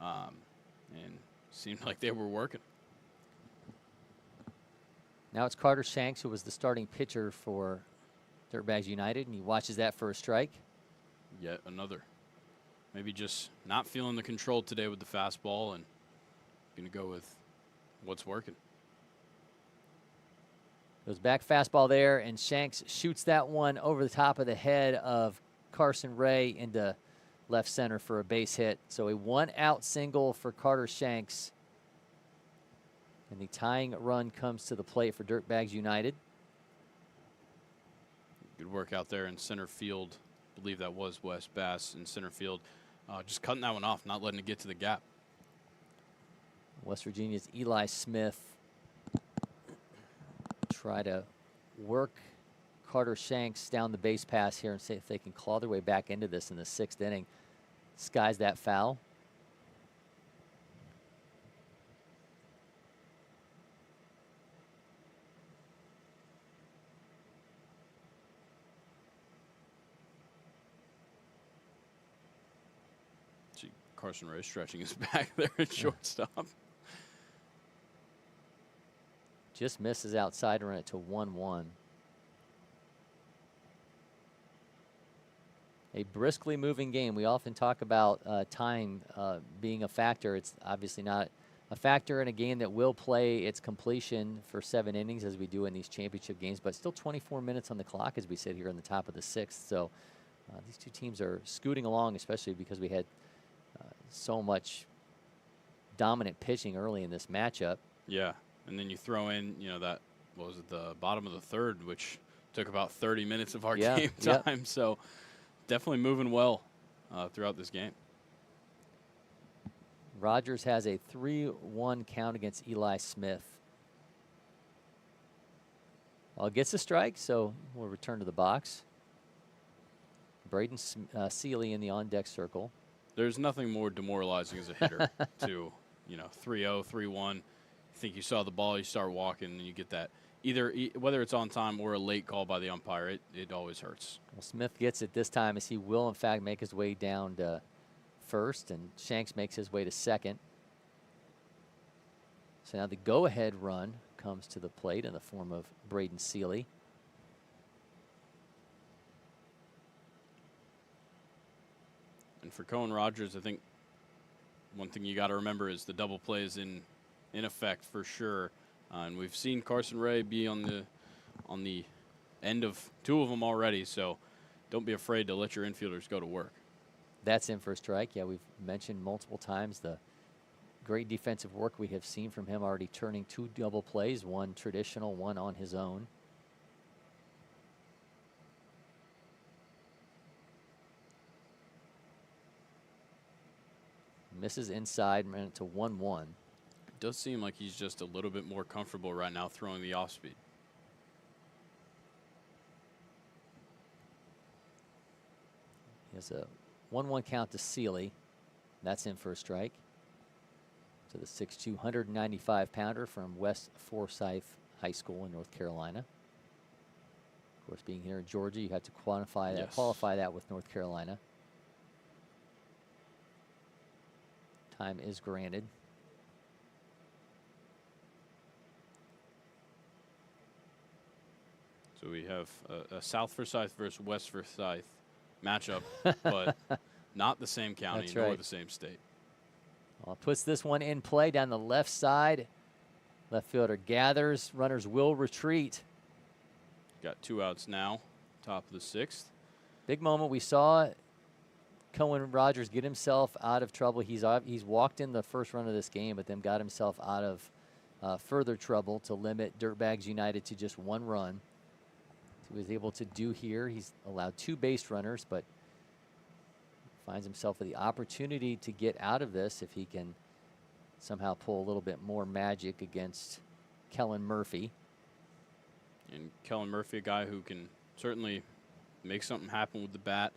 and seemed like they were working. Now it's Carter Shanks, who was the starting pitcher for Dirtbags United, and he watches that for a strike. Yet another. Maybe just not feeling the control today with the fastball and going to go with what's working. Goes back fastball there, and Shanks shoots that one over the top of the head of Carson Ray into left center for a base hit. So a 1-out single for Carter Shanks. And the tying run comes to the plate for Dirtbags United. Good work out there in center field. I believe that was Wes Bass in center field. Just cutting that one off, not letting it get to the gap. West Virginia's Eli Smith try to work Carter Shanks down the base pass here and see if they can claw their way back into this in the 6th inning. Skies that foul. See Carson Ray stretching his back there at shortstop. Just misses outside to run it to 1-1. A briskly moving game. We often talk about time being a factor. It's obviously not a factor in a game that will play its completion for 7 innings as we do in these championship games, but still 24 minutes on the clock as we sit here in the top of the 6th. So these two teams are scooting along, especially because we had so much dominant pitching early in this matchup. Yeah. And then you throw in, you know, that, what was it, the bottom of the 3rd, which took about 30 minutes of our game time. Yep. So definitely moving well throughout this game. Rogers has a 3-1 count against Eli Smith. Well, gets a strike, so we'll return to the box. Braden Seeley in the on-deck circle. There's nothing more demoralizing as a hitter to, you know, 3-0, 3-1. Think you saw the ball, you start walking, and you get that either whether it's on time or a late call by the umpire, it always hurts. Well, Smith gets it this time as he will in fact make his way down to first, and Shanks makes his way to second. So now the go-ahead run comes to the plate in the form of Braden Seeley. And for Cohen Rogers, I think one thing you got to remember is the double play is in effect for sure. And we've seen Carson Ray be on the end of 2 of them already, so don't be afraid to let your infielders go to work. That's in for a strike. Yeah, we've mentioned multiple times the great defensive work we have seen from him, already turning 2 double plays, one traditional, one on his own. Misses inside, ran it to 1-1. It does seem like he's just a little bit more comfortable right now throwing the off speed. He has a 1-1 count to Seeley. That's in for a strike. To the 6'2", 195-pounder from West Forsyth High School in North Carolina. Of course, being here in Georgia, you have to quantify that, qualify that with North Carolina. Time is granted. So we have a South Forsyth versus West Forsyth matchup, but not the same county nor the same state. Well, puts this one in play down the left side. Left fielder gathers. Runners will retreat. Got 2 outs now. Top of the 6th. Big moment. We saw Cohen Rogers get himself out of trouble. He's walked in the first run of this game, but then got himself out of further trouble to limit Dirtbags United to just 1 run. So he was able to do here. He's allowed 2 base runners, but finds himself with the opportunity to get out of this if he can somehow pull a little bit more magic against Kellen Murphy. And Kellen Murphy, a guy who can certainly make something happen with the bat.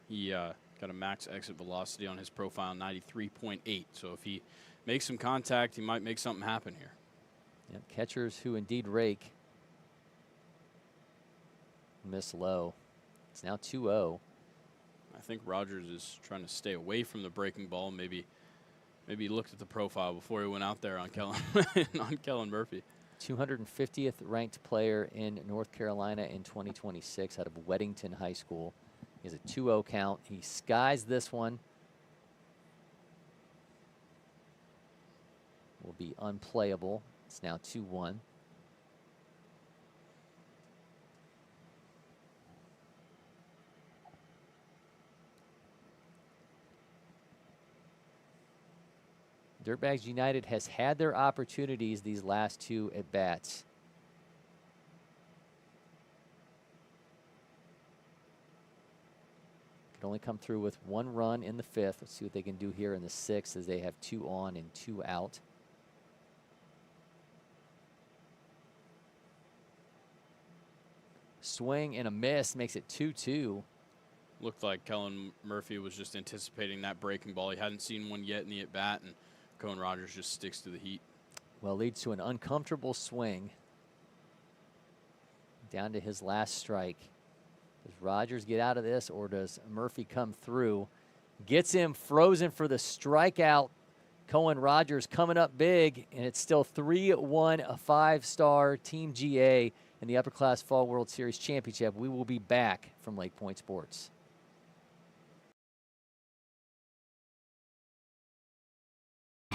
He got a max exit velocity on his profile, 93.8. So if he makes some contact, he might make something happen here. Yep, catchers who indeed rake miss low. It's now 2-0. I think Rogers is trying to stay away from the breaking ball. Maybe he looked at the profile before he went out there on Kellen Murphy. 250th ranked player in North Carolina in 2026 out of Weddington High School. He has a 2-0 count. He skies this one. Will be unplayable. It's now 2-1. Dirtbags United has had their opportunities these last 2 at-bats. Could only come through with 1 run in the 5th. Let's see what they can do here in the 6th as they have 2 on and 2 out. Swing and a miss makes it 2-2. Looked like Kellen Murphy was just anticipating that breaking ball. He hadn't seen one yet in the at-bat, and Cohen Rogers just sticks to the heat. Well, leads to an uncomfortable swing. Down to his last strike. Does Rogers get out of this, or does Murphy come through? Gets him frozen for the strikeout. Cohen Rogers coming up big, and it's still 3-1, a 5-star Team GA in the Upperclass Fall World Series Championship. We will be back from LakePoint Sports.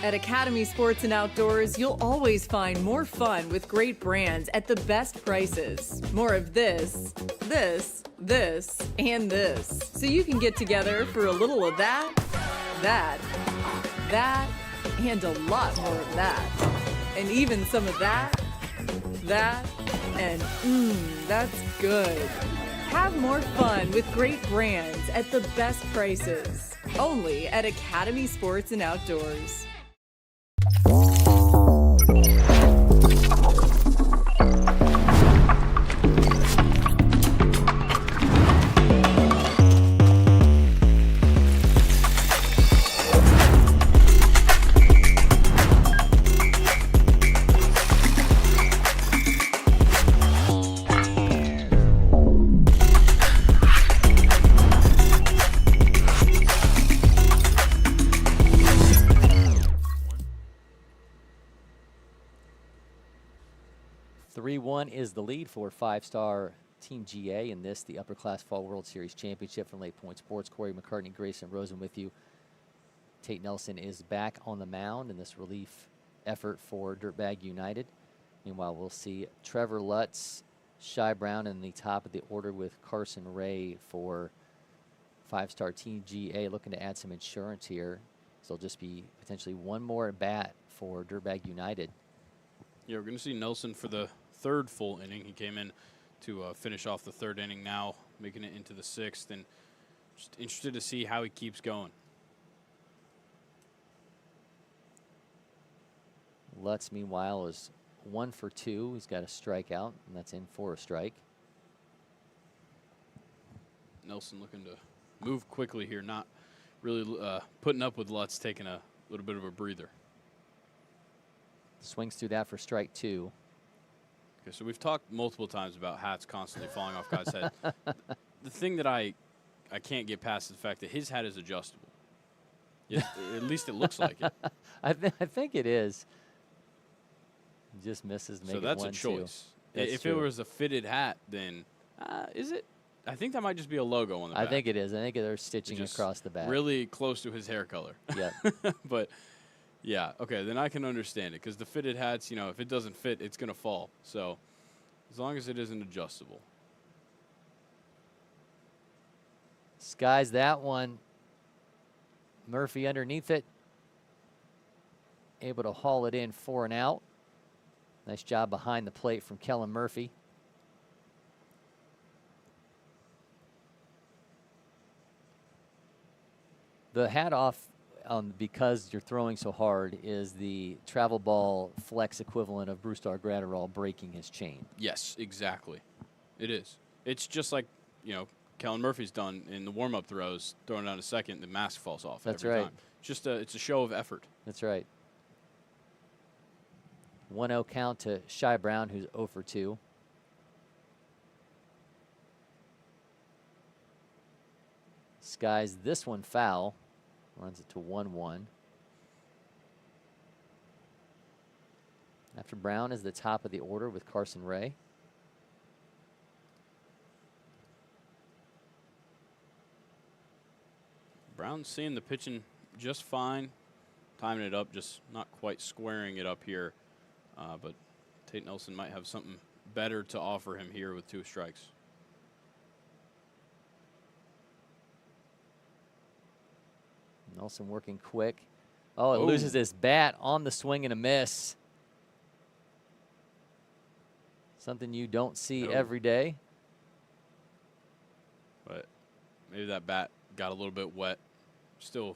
At Academy Sports and Outdoors, you'll always find more fun with great brands at the best prices. More of this, this, this, and this. So you can get together for a little of that, that, and a lot more of that. And even some of that, and that's good. Have more fun with great brands at the best prices. Only at Academy Sports and Outdoors. Is the lead for 5-star Team GA in this, the Upperclass Fall World Series Championship from LakePoint Sports. Cory, McCartney, Grayson, Rosen with you. Tate Nelson is back on the mound in this relief effort for Dirtbag United. Meanwhile, we'll see Trevor Lutz, Shy Brown in the top of the order with Carson Ray for 5-star Team GA looking to add some insurance here. So it'll just be potentially one more at bat for Dirtbag United. Yeah, we're going to see Nelson for the third full inning. He came in to finish off the third inning now, making it into the sixth, and just interested to see how he keeps going. Lutz, meanwhile, is 1 for 2. He's got a strikeout, and that's in for a strike. Nelson looking to move quickly here, not really putting up with Lutz taking a little bit of a breather. Swings through that for strike 2. Okay, so we've talked multiple times about hats constantly falling off guys' head. The thing that I can't get past is the fact that his hat is adjustable. At least it looks like it. I think it is. Just misses. So that's a choice. If it was a fitted hat, then is it? I think that might just be a logo on the back. I think it is. I think they're stitching across the back. Really close to his hair color. Yeah. But, yeah, okay, then I can understand it. Because the fitted hats, you know, if it doesn't fit, it's going to fall. So as long as it isn't adjustable. Skies that one. Murphy underneath it. Able to haul it in for an out. Nice job behind the plate from Kellen Murphy. The hat off, because you're throwing so hard, is the travel ball flex equivalent of Brustar Gratterall breaking his chain. Yes, exactly. It is. It's just like, you know, Kellen Murphy's done in the warm-up throws, throwing down a second, the mask falls off. That's every right. time. Just it's a show of effort. That's right. 1-0 count to Shy Brown, who's 0 for 2. Skies this one foul. Runs it to 1-1. After Brown is the top of the order with Carson Ray. Brown's seeing the pitching just fine. Timing it up, just not quite squaring it up here. But Tate Nelson might have something better to offer him here with 2 strikes. Nelson working quick. Oh, it loses his bat on the swing and a miss. Something you don't see every day. But maybe that bat got a little bit wet. Still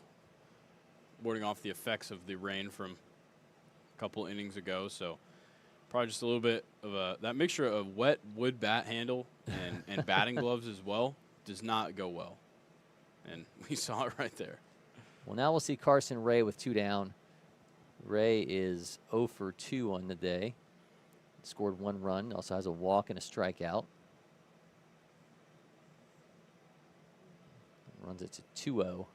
warding off the effects of the rain from a couple innings ago. So probably just a little bit of that mixture of wet wood bat handle and batting gloves as well does not go well. And we saw it right there. Well, now we'll see Carson Ray with 2 down. Ray is 0 for 2 on the day. Scored 1 run. Also has a walk and a strikeout. Runs it to 2-0.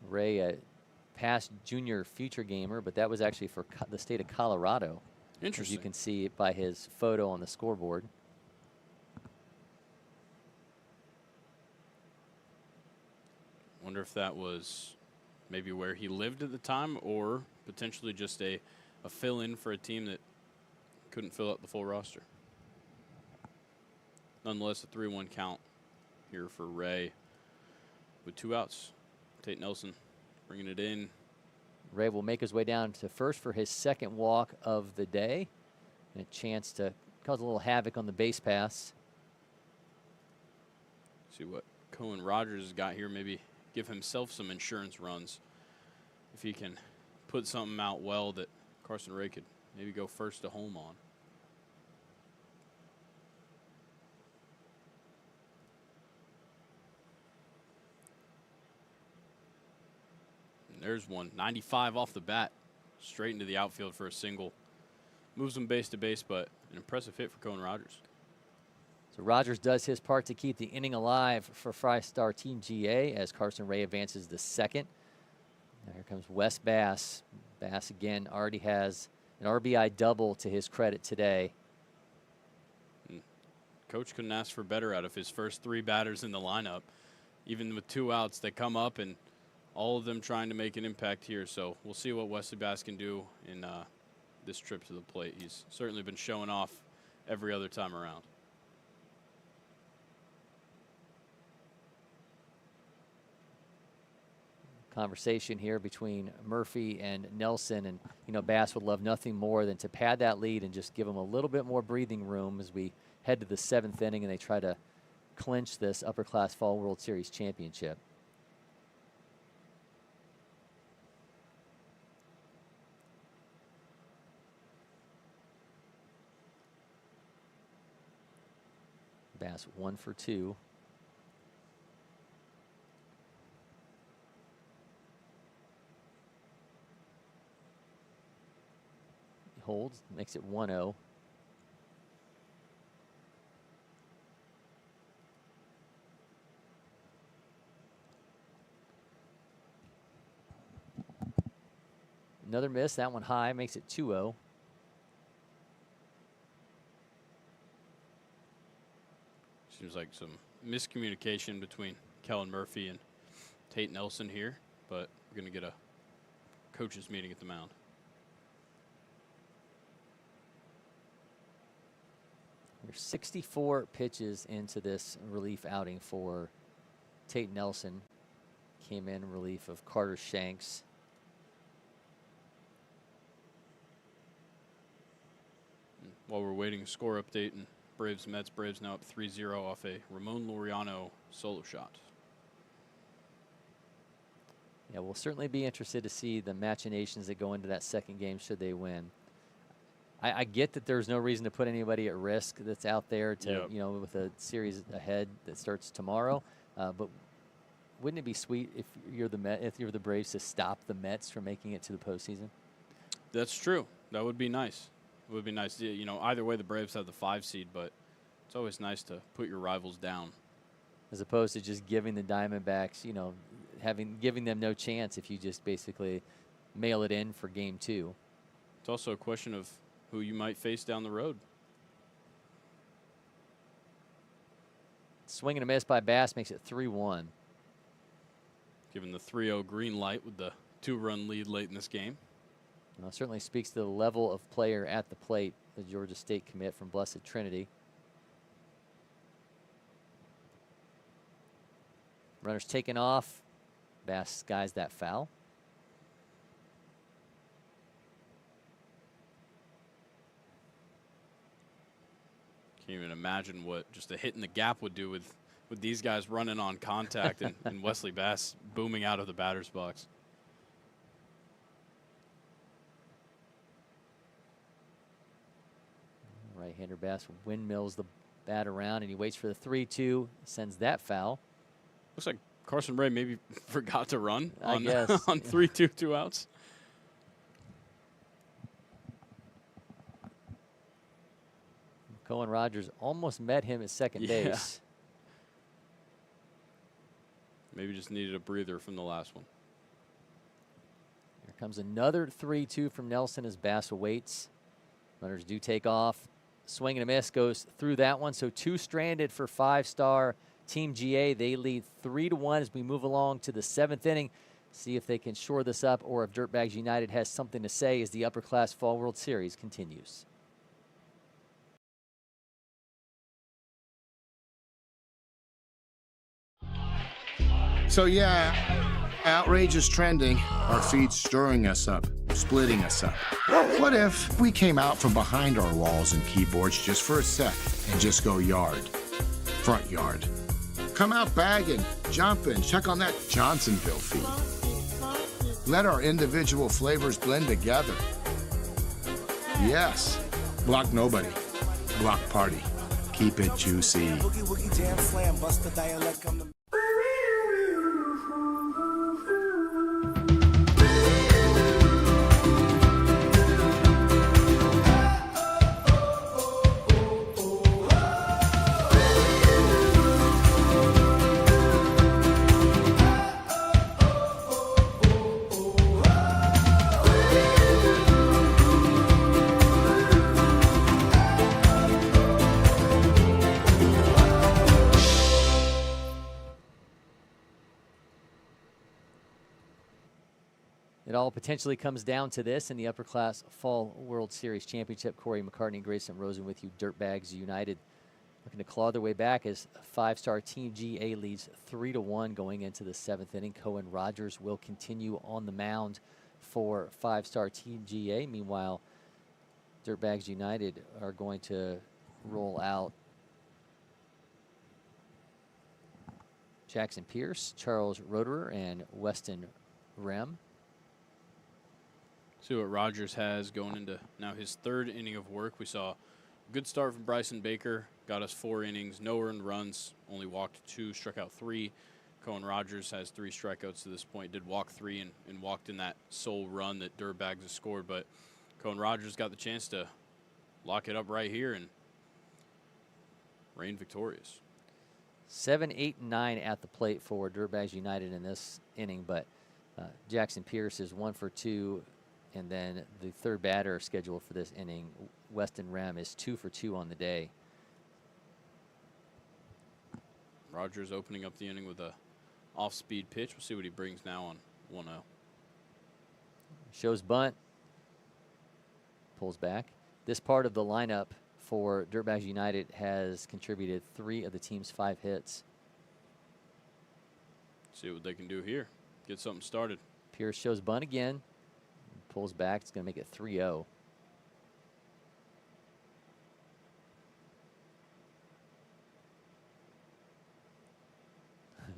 Ray, a past junior future gamer, but that was actually for the state of Colorado. Interesting. As you can see by his photo on the scoreboard. Wonder if that was maybe where he lived at the time or potentially just a fill-in for a team that couldn't fill up the full roster. Nonetheless, a 3-1 count here for Ray with 2 outs. Tate Nelson bringing it in. Ray will make his way down to first for his 2nd walk of the day. And a chance to cause a little havoc on the base pass. See what Cohen Rogers has got here. Maybe give himself some insurance runs. If he can put something out well that Carson Ray could maybe go first to home on. There's one. 95 off the bat. Straight into the outfield for a single. Moves him base to base, but an impressive hit for Cohen Rogers. So Rogers does his part to keep the inning alive for 5-star Team GA as Carson Ray advances to 2nd. Now here comes Wes Bass. Bass again already has an RBI double to his credit today. Coach couldn't ask for better out of his first 3 batters in the lineup. Even with 2 outs, they come up and all of them trying to make an impact here. So we'll see what Wesley Bass can do in this trip to the plate. He's certainly been showing off every other time around. Conversation here between Murphy and Nelson, and Bass would love nothing more than to pad that lead and just give them a little bit more breathing room as we head to the 7th inning and they try to clinch this Upperclass Fall World Series championship. Bass 1 for 2. Holds, makes it 1-0. Another miss, that one high, makes it 2-0. Seems like some miscommunication between Kellen Murphy and Tate Nelson here, but we're going to get a coaches meeting at the mound. There's 64 pitches into this relief outing for Tate Nelson. Came in relief of Carter Shanks. While we're waiting, score update and Braves Mets. Braves now up 3-0 off a Ramon Laureano solo shot. Yeah, we'll certainly be interested to see the machinations that go into that second game should they win. I get that there's no reason to put anybody at risk that's out there to, with a series ahead that starts tomorrow. But wouldn't it be sweet if you're the Braves to stop the Mets from making it to the postseason? That's true. That would be nice. It would be nice. Either way, the Braves have the 5 seed, but it's always nice to put your rivals down. As opposed to just giving the Diamondbacks, giving them no chance if you just basically mail it in for game 2. It's also a question of who you might face down the road. Swing and a miss by Bass makes it 3-1. Given the 3-0 green light with the 2-run lead late in this game. Well, it certainly speaks to the level of player at the plate, the Georgia State commit from Blessed Trinity. Runners taken off. Bass skies that foul. Can't even imagine what just a hit in the gap would do with these guys running on contact and Wesley Bass booming out of the batter's box. Right-hander Bass windmills the bat around, and he waits for the 3-2, sends that foul. Looks like Carson Ray maybe forgot to run I on, guess. on 3-2, 2 outs. Cohen Rogers almost met him at second base. Maybe just needed a breather from the last one. Here comes another 3-2 from Nelson as Bass awaits. Runners do take off. Swing and a miss goes through that one. So 2 stranded for 5-star Team GA. They lead 3-1 as we move along to the 7th inning. See if they can shore this up or if Dirtbags United has something to say as the Upperclass Fall World Series continues. So yeah, outrage is trending. Our feed's stirring us up, splitting us up. What if we came out from behind our walls and keyboards just for a sec and just go yard, front yard? Come out bagging, jumping, check on that Johnsonville feed. Let our individual flavors blend together. Yes, block nobody, block party. Keep it juicy. Boogie woogie jam slam, bust the dialect, come to It all potentially comes down to this in the Upperclass Fall World Series Championship. Cory, McCartney, and Grayson, Rosen with you. Dirtbags United looking to claw their way back as five-star Team GA leads 3-1 going into the 7th inning. Cohen Rogers will continue on the mound for five-star Team GA. Meanwhile, Dirtbags United are going to roll out Jackson Pierce, Charles Roederer, and Weston Rem. See what Rogers has going into now his 3rd inning of work. We saw a good start from Bryson Baker. Got us 4 innings, no earned runs, only walked 2, struck out 3. Cohen Rogers has 3 strikeouts to this point, did walk 3 and walked in that sole run that Dirtbags has scored. But Cohen Rogers got the chance to lock it up right here and reign victorious. 7, 8, and 9 at the plate for Dirtbags United in this inning, but Jackson Pierce is 1 for 2. And then the 3rd batter scheduled for this inning, Weston Rem, is 2 for 2 on the day. Rogers opening up the inning with a off-speed pitch. We'll see what he brings now on 1-0. Shows bunt. Pulls back. This part of the lineup for Dirtbags United has contributed 3 of the team's 5 hits. See what they can do here. Get something started. Pierce shows bunt again. Pulls back. It's going to make it 3-0.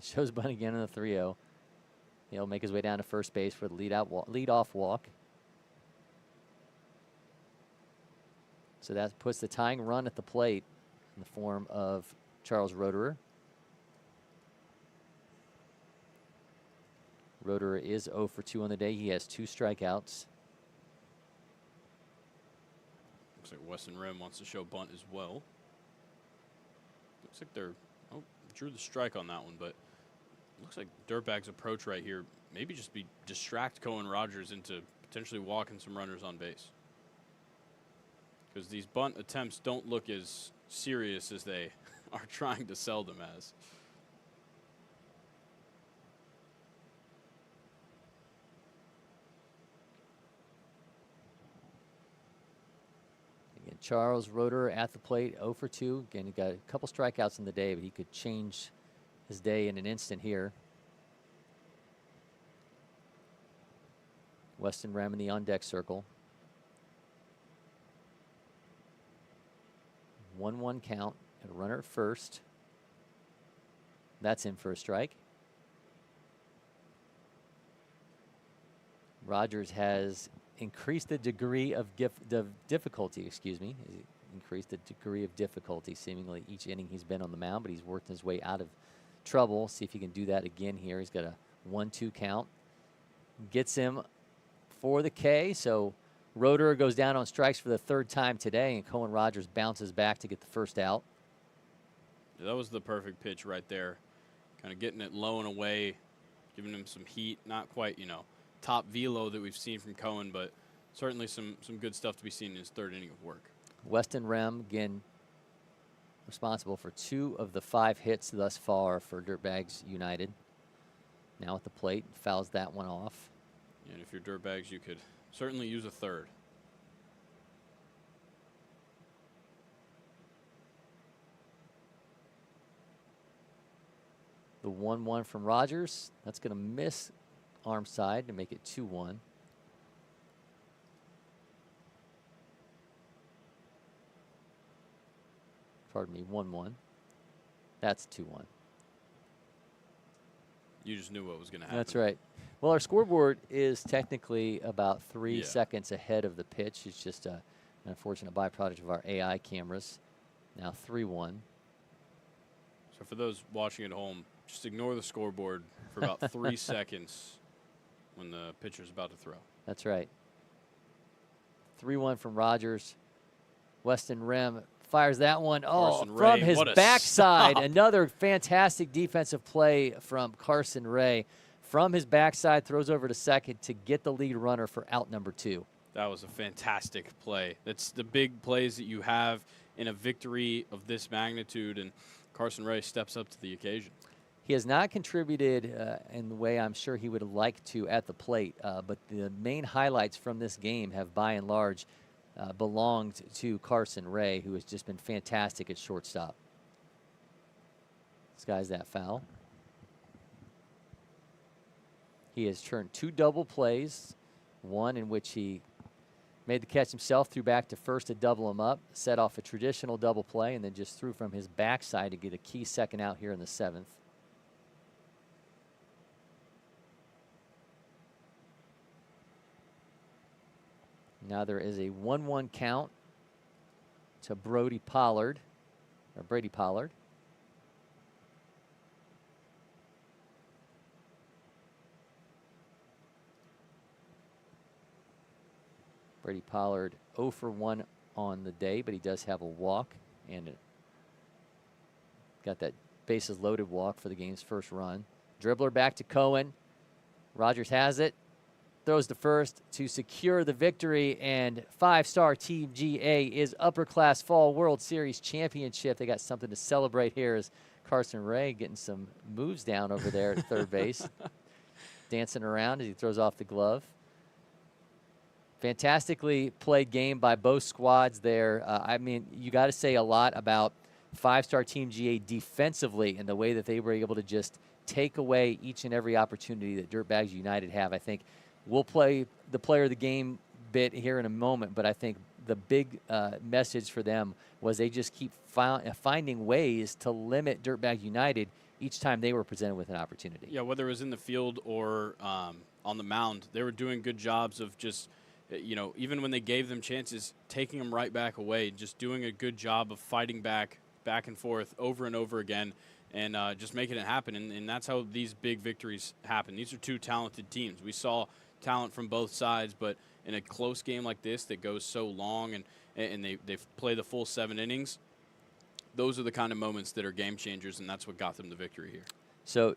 Shows bunt again in the 3-0. He'll make his way down to first base for the lead-off walk. So that puts the tying run at the plate in the form of Charles Roederer. Roederer is 0 for 2 on the day. He has 2 strikeouts. Looks like Weston Rem wants to show bunt as well. Looks like they're, drew the strike on that one, but looks like Dirtbag's approach right here maybe just be distract Cohen Rogers into potentially walking some runners on base. Because these bunt attempts don't look as serious as they are trying to sell them as. Again, Charles Roederer at the plate, 0 for 2. Again, he got a couple strikeouts in the day, but he could change his day in an instant here. Weston Rem in the on-deck circle. 1-1 count, and a runner at first. That's in for a strike. Rogers has increased the degree of difficulty, increased the degree of difficulty seemingly each inning he's been on the mound, but he's worked his way out of trouble. See if he can do that again here. He's got a 1-2 count. Gets him for the K, so Roederer goes down on strikes for the 3rd time today, and Cohen Rogers bounces back to get the first out. Yeah, that was the perfect pitch right there. Kind of getting it low and away, giving him some heat. Not quite, top velo that we've seen from Cohen, but certainly some good stuff to be seen in his 3rd inning of work. Weston Rem, again, responsible for 2 of the 5 hits thus far for Dirtbags United. Now at the plate, fouls that one off. And if you're Dirtbags, you could certainly use a 3rd. The 1-1 from Rogers. That's going to miss arm side to make it 2-1. Pardon me, 1-1. That's 2-1. You just knew what was going to happen. That's right. Well, our scoreboard is technically about 3 seconds ahead of the pitch. It's just an unfortunate byproduct of our AI cameras. Now 3-1. So for those watching at home, just ignore the scoreboard for about 3 seconds when the pitcher's about to throw. That's right. 3-1 from Rogers. Weston Rem fires that one. From his backside. Another fantastic defensive play from Carson Ray. From his backside, throws over to second to get the lead runner for out number 2. That was a fantastic play. That's the big plays that you have in a victory of this magnitude, and Carson Ray steps up to the occasion. He has not contributed in the way I'm sure he would like to at the plate, but the main highlights from this game have by and large belonged to Carson Ray, who has just been fantastic at shortstop. Skies that foul. He has turned 2 double plays, one in which he made the catch himself, threw back to first to double him up, set off a traditional double play, and then just threw from his backside to get a key second out here in the 7th. Now there is a 1-1 count to Brady Pollard. Brady Pollard 0 for 1 on the day, but he does have a walk and got that bases loaded walk for the game's first run. Dribbler back to Cohen. Rogers has it. Throws to first to secure the victory, and 5-star Team GA is Upperclass Fall World Series championship. They got something to celebrate here as Carson Ray getting some moves down over there at third base. Dancing around as he throws off the glove. Fantastically played game by both squads there. I mean, you got to say a lot about 5-star Team GA defensively and the way that they were able to just take away each and every opportunity that Dirtbags United have. I think we'll play the player of the game bit here in a moment, but I think the big message for them was they just keep finding ways to limit Dirtbags United each time they were presented with an opportunity. Yeah, whether it was in the field or on the mound, they were doing good jobs of just, you know, even when they gave them chances, taking them right back away, just doing a good job of fighting back and forth over and over again, and just making it happen. And that's how these big victories happen. These are two talented teams. We saw talent from both sides, but in a close game like this that goes so long and they play the full 7 innings, those are the kind of moments that are game changers, and that's what got them the victory here. So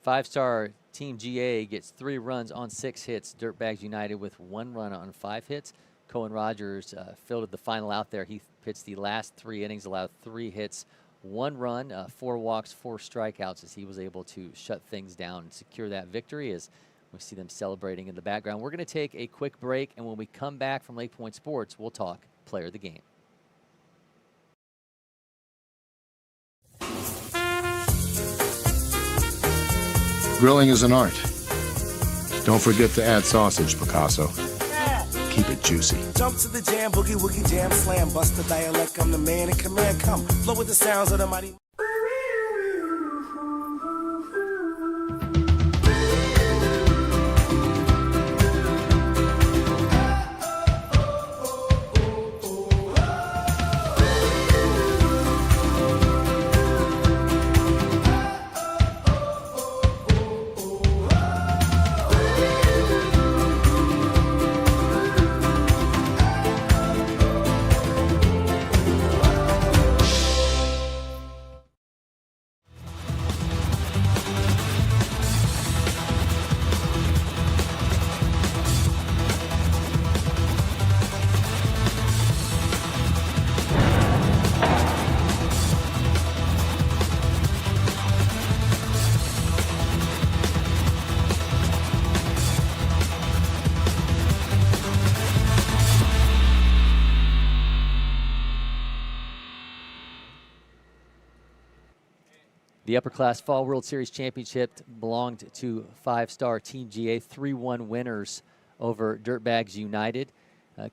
5-star Team GA gets 3 runs on 6 hits. Dirtbags United with 1 run on 5 hits. Cohen Rogers fielded the final out there. He pitched the last 3 innings, allowed 3 hits, 1 run, 4 walks, 4 strikeouts as he was able to shut things down and secure that victory as we see them celebrating in the background. We're going to take a quick break, and when we come back from LakePoint Sports, we'll talk player of the game. Grilling is an art. Don't forget to add sausage, Picasso. Keep it juicy. Jump to the jam, boogie woogie jam slam, bust the dialect. I'm the man in command. Come flow with the sounds of the mighty. The Upperclass Fall World Series championship belonged to 5-star Team GA, 3-1 winners over Dirtbags United.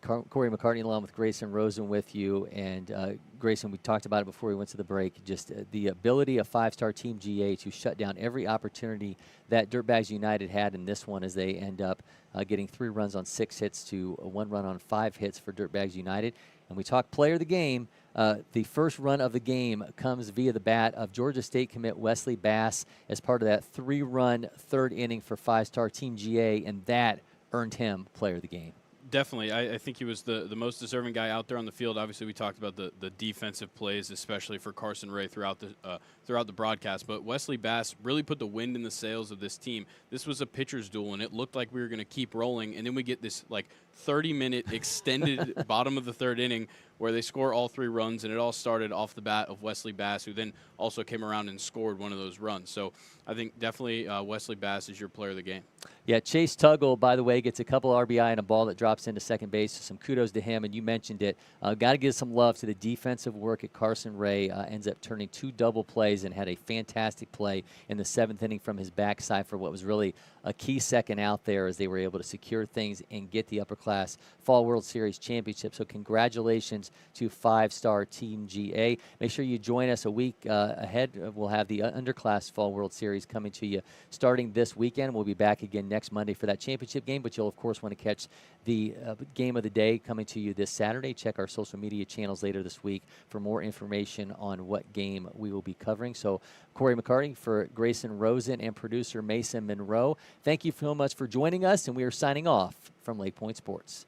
Cory McCartney along with Grayson Rosen with you. And Grayson, we talked about it before we went to the break, just the ability of 5-star Team GA to shut down every opportunity that Dirtbags United had in this one as they end up getting 3 runs on 6 hits to 1 run on 5 hits for Dirtbags United. And we talk player of the game. The first run of the game comes via the bat of Georgia State commit Wesley Bass as part of that 3-run 3rd inning for 5-star Team GA, and that earned him player of the game. Definitely. I think he was the most deserving guy out there on the field. Obviously, we talked about the defensive plays, especially for Carson Ray throughout the broadcast. But Wesley Bass really put the wind in the sails of this team. This was a pitcher's duel, and it looked like we were going to keep rolling. And then we get this, like, 30-minute extended bottom of the third inning where they score all 3 runs, and it all started off the bat of Wesley Bass, who then also came around and scored one of those runs. So I think definitely Wesley Bass is your player of the game. Yeah, Chase Tuggle, by the way, gets a couple RBI and a ball that drops into second base. So some kudos to him, and you mentioned it. Got to give some love to the defensive work at Carson Ray. Ends up turning 2 double plays and had a fantastic play in the 7th inning from his backside for what was really a key second out there as they were able to secure things and get the Upperclass Fall World Series championship. So congratulations to 5-star Team GA. Make sure you join us a week ahead. We'll have the Underclass Fall World Series coming to you starting this weekend. We'll be back again next Monday for that championship game, but you'll, of course, want to catch the game of the day coming to you this Saturday. Check our social media channels later this week for more information on what game we will be covering. So, Cory McCartney for Grayson, Rosen, and producer Mason Monroe, thank you so much for joining us, and we are signing off from LakePoint Sports.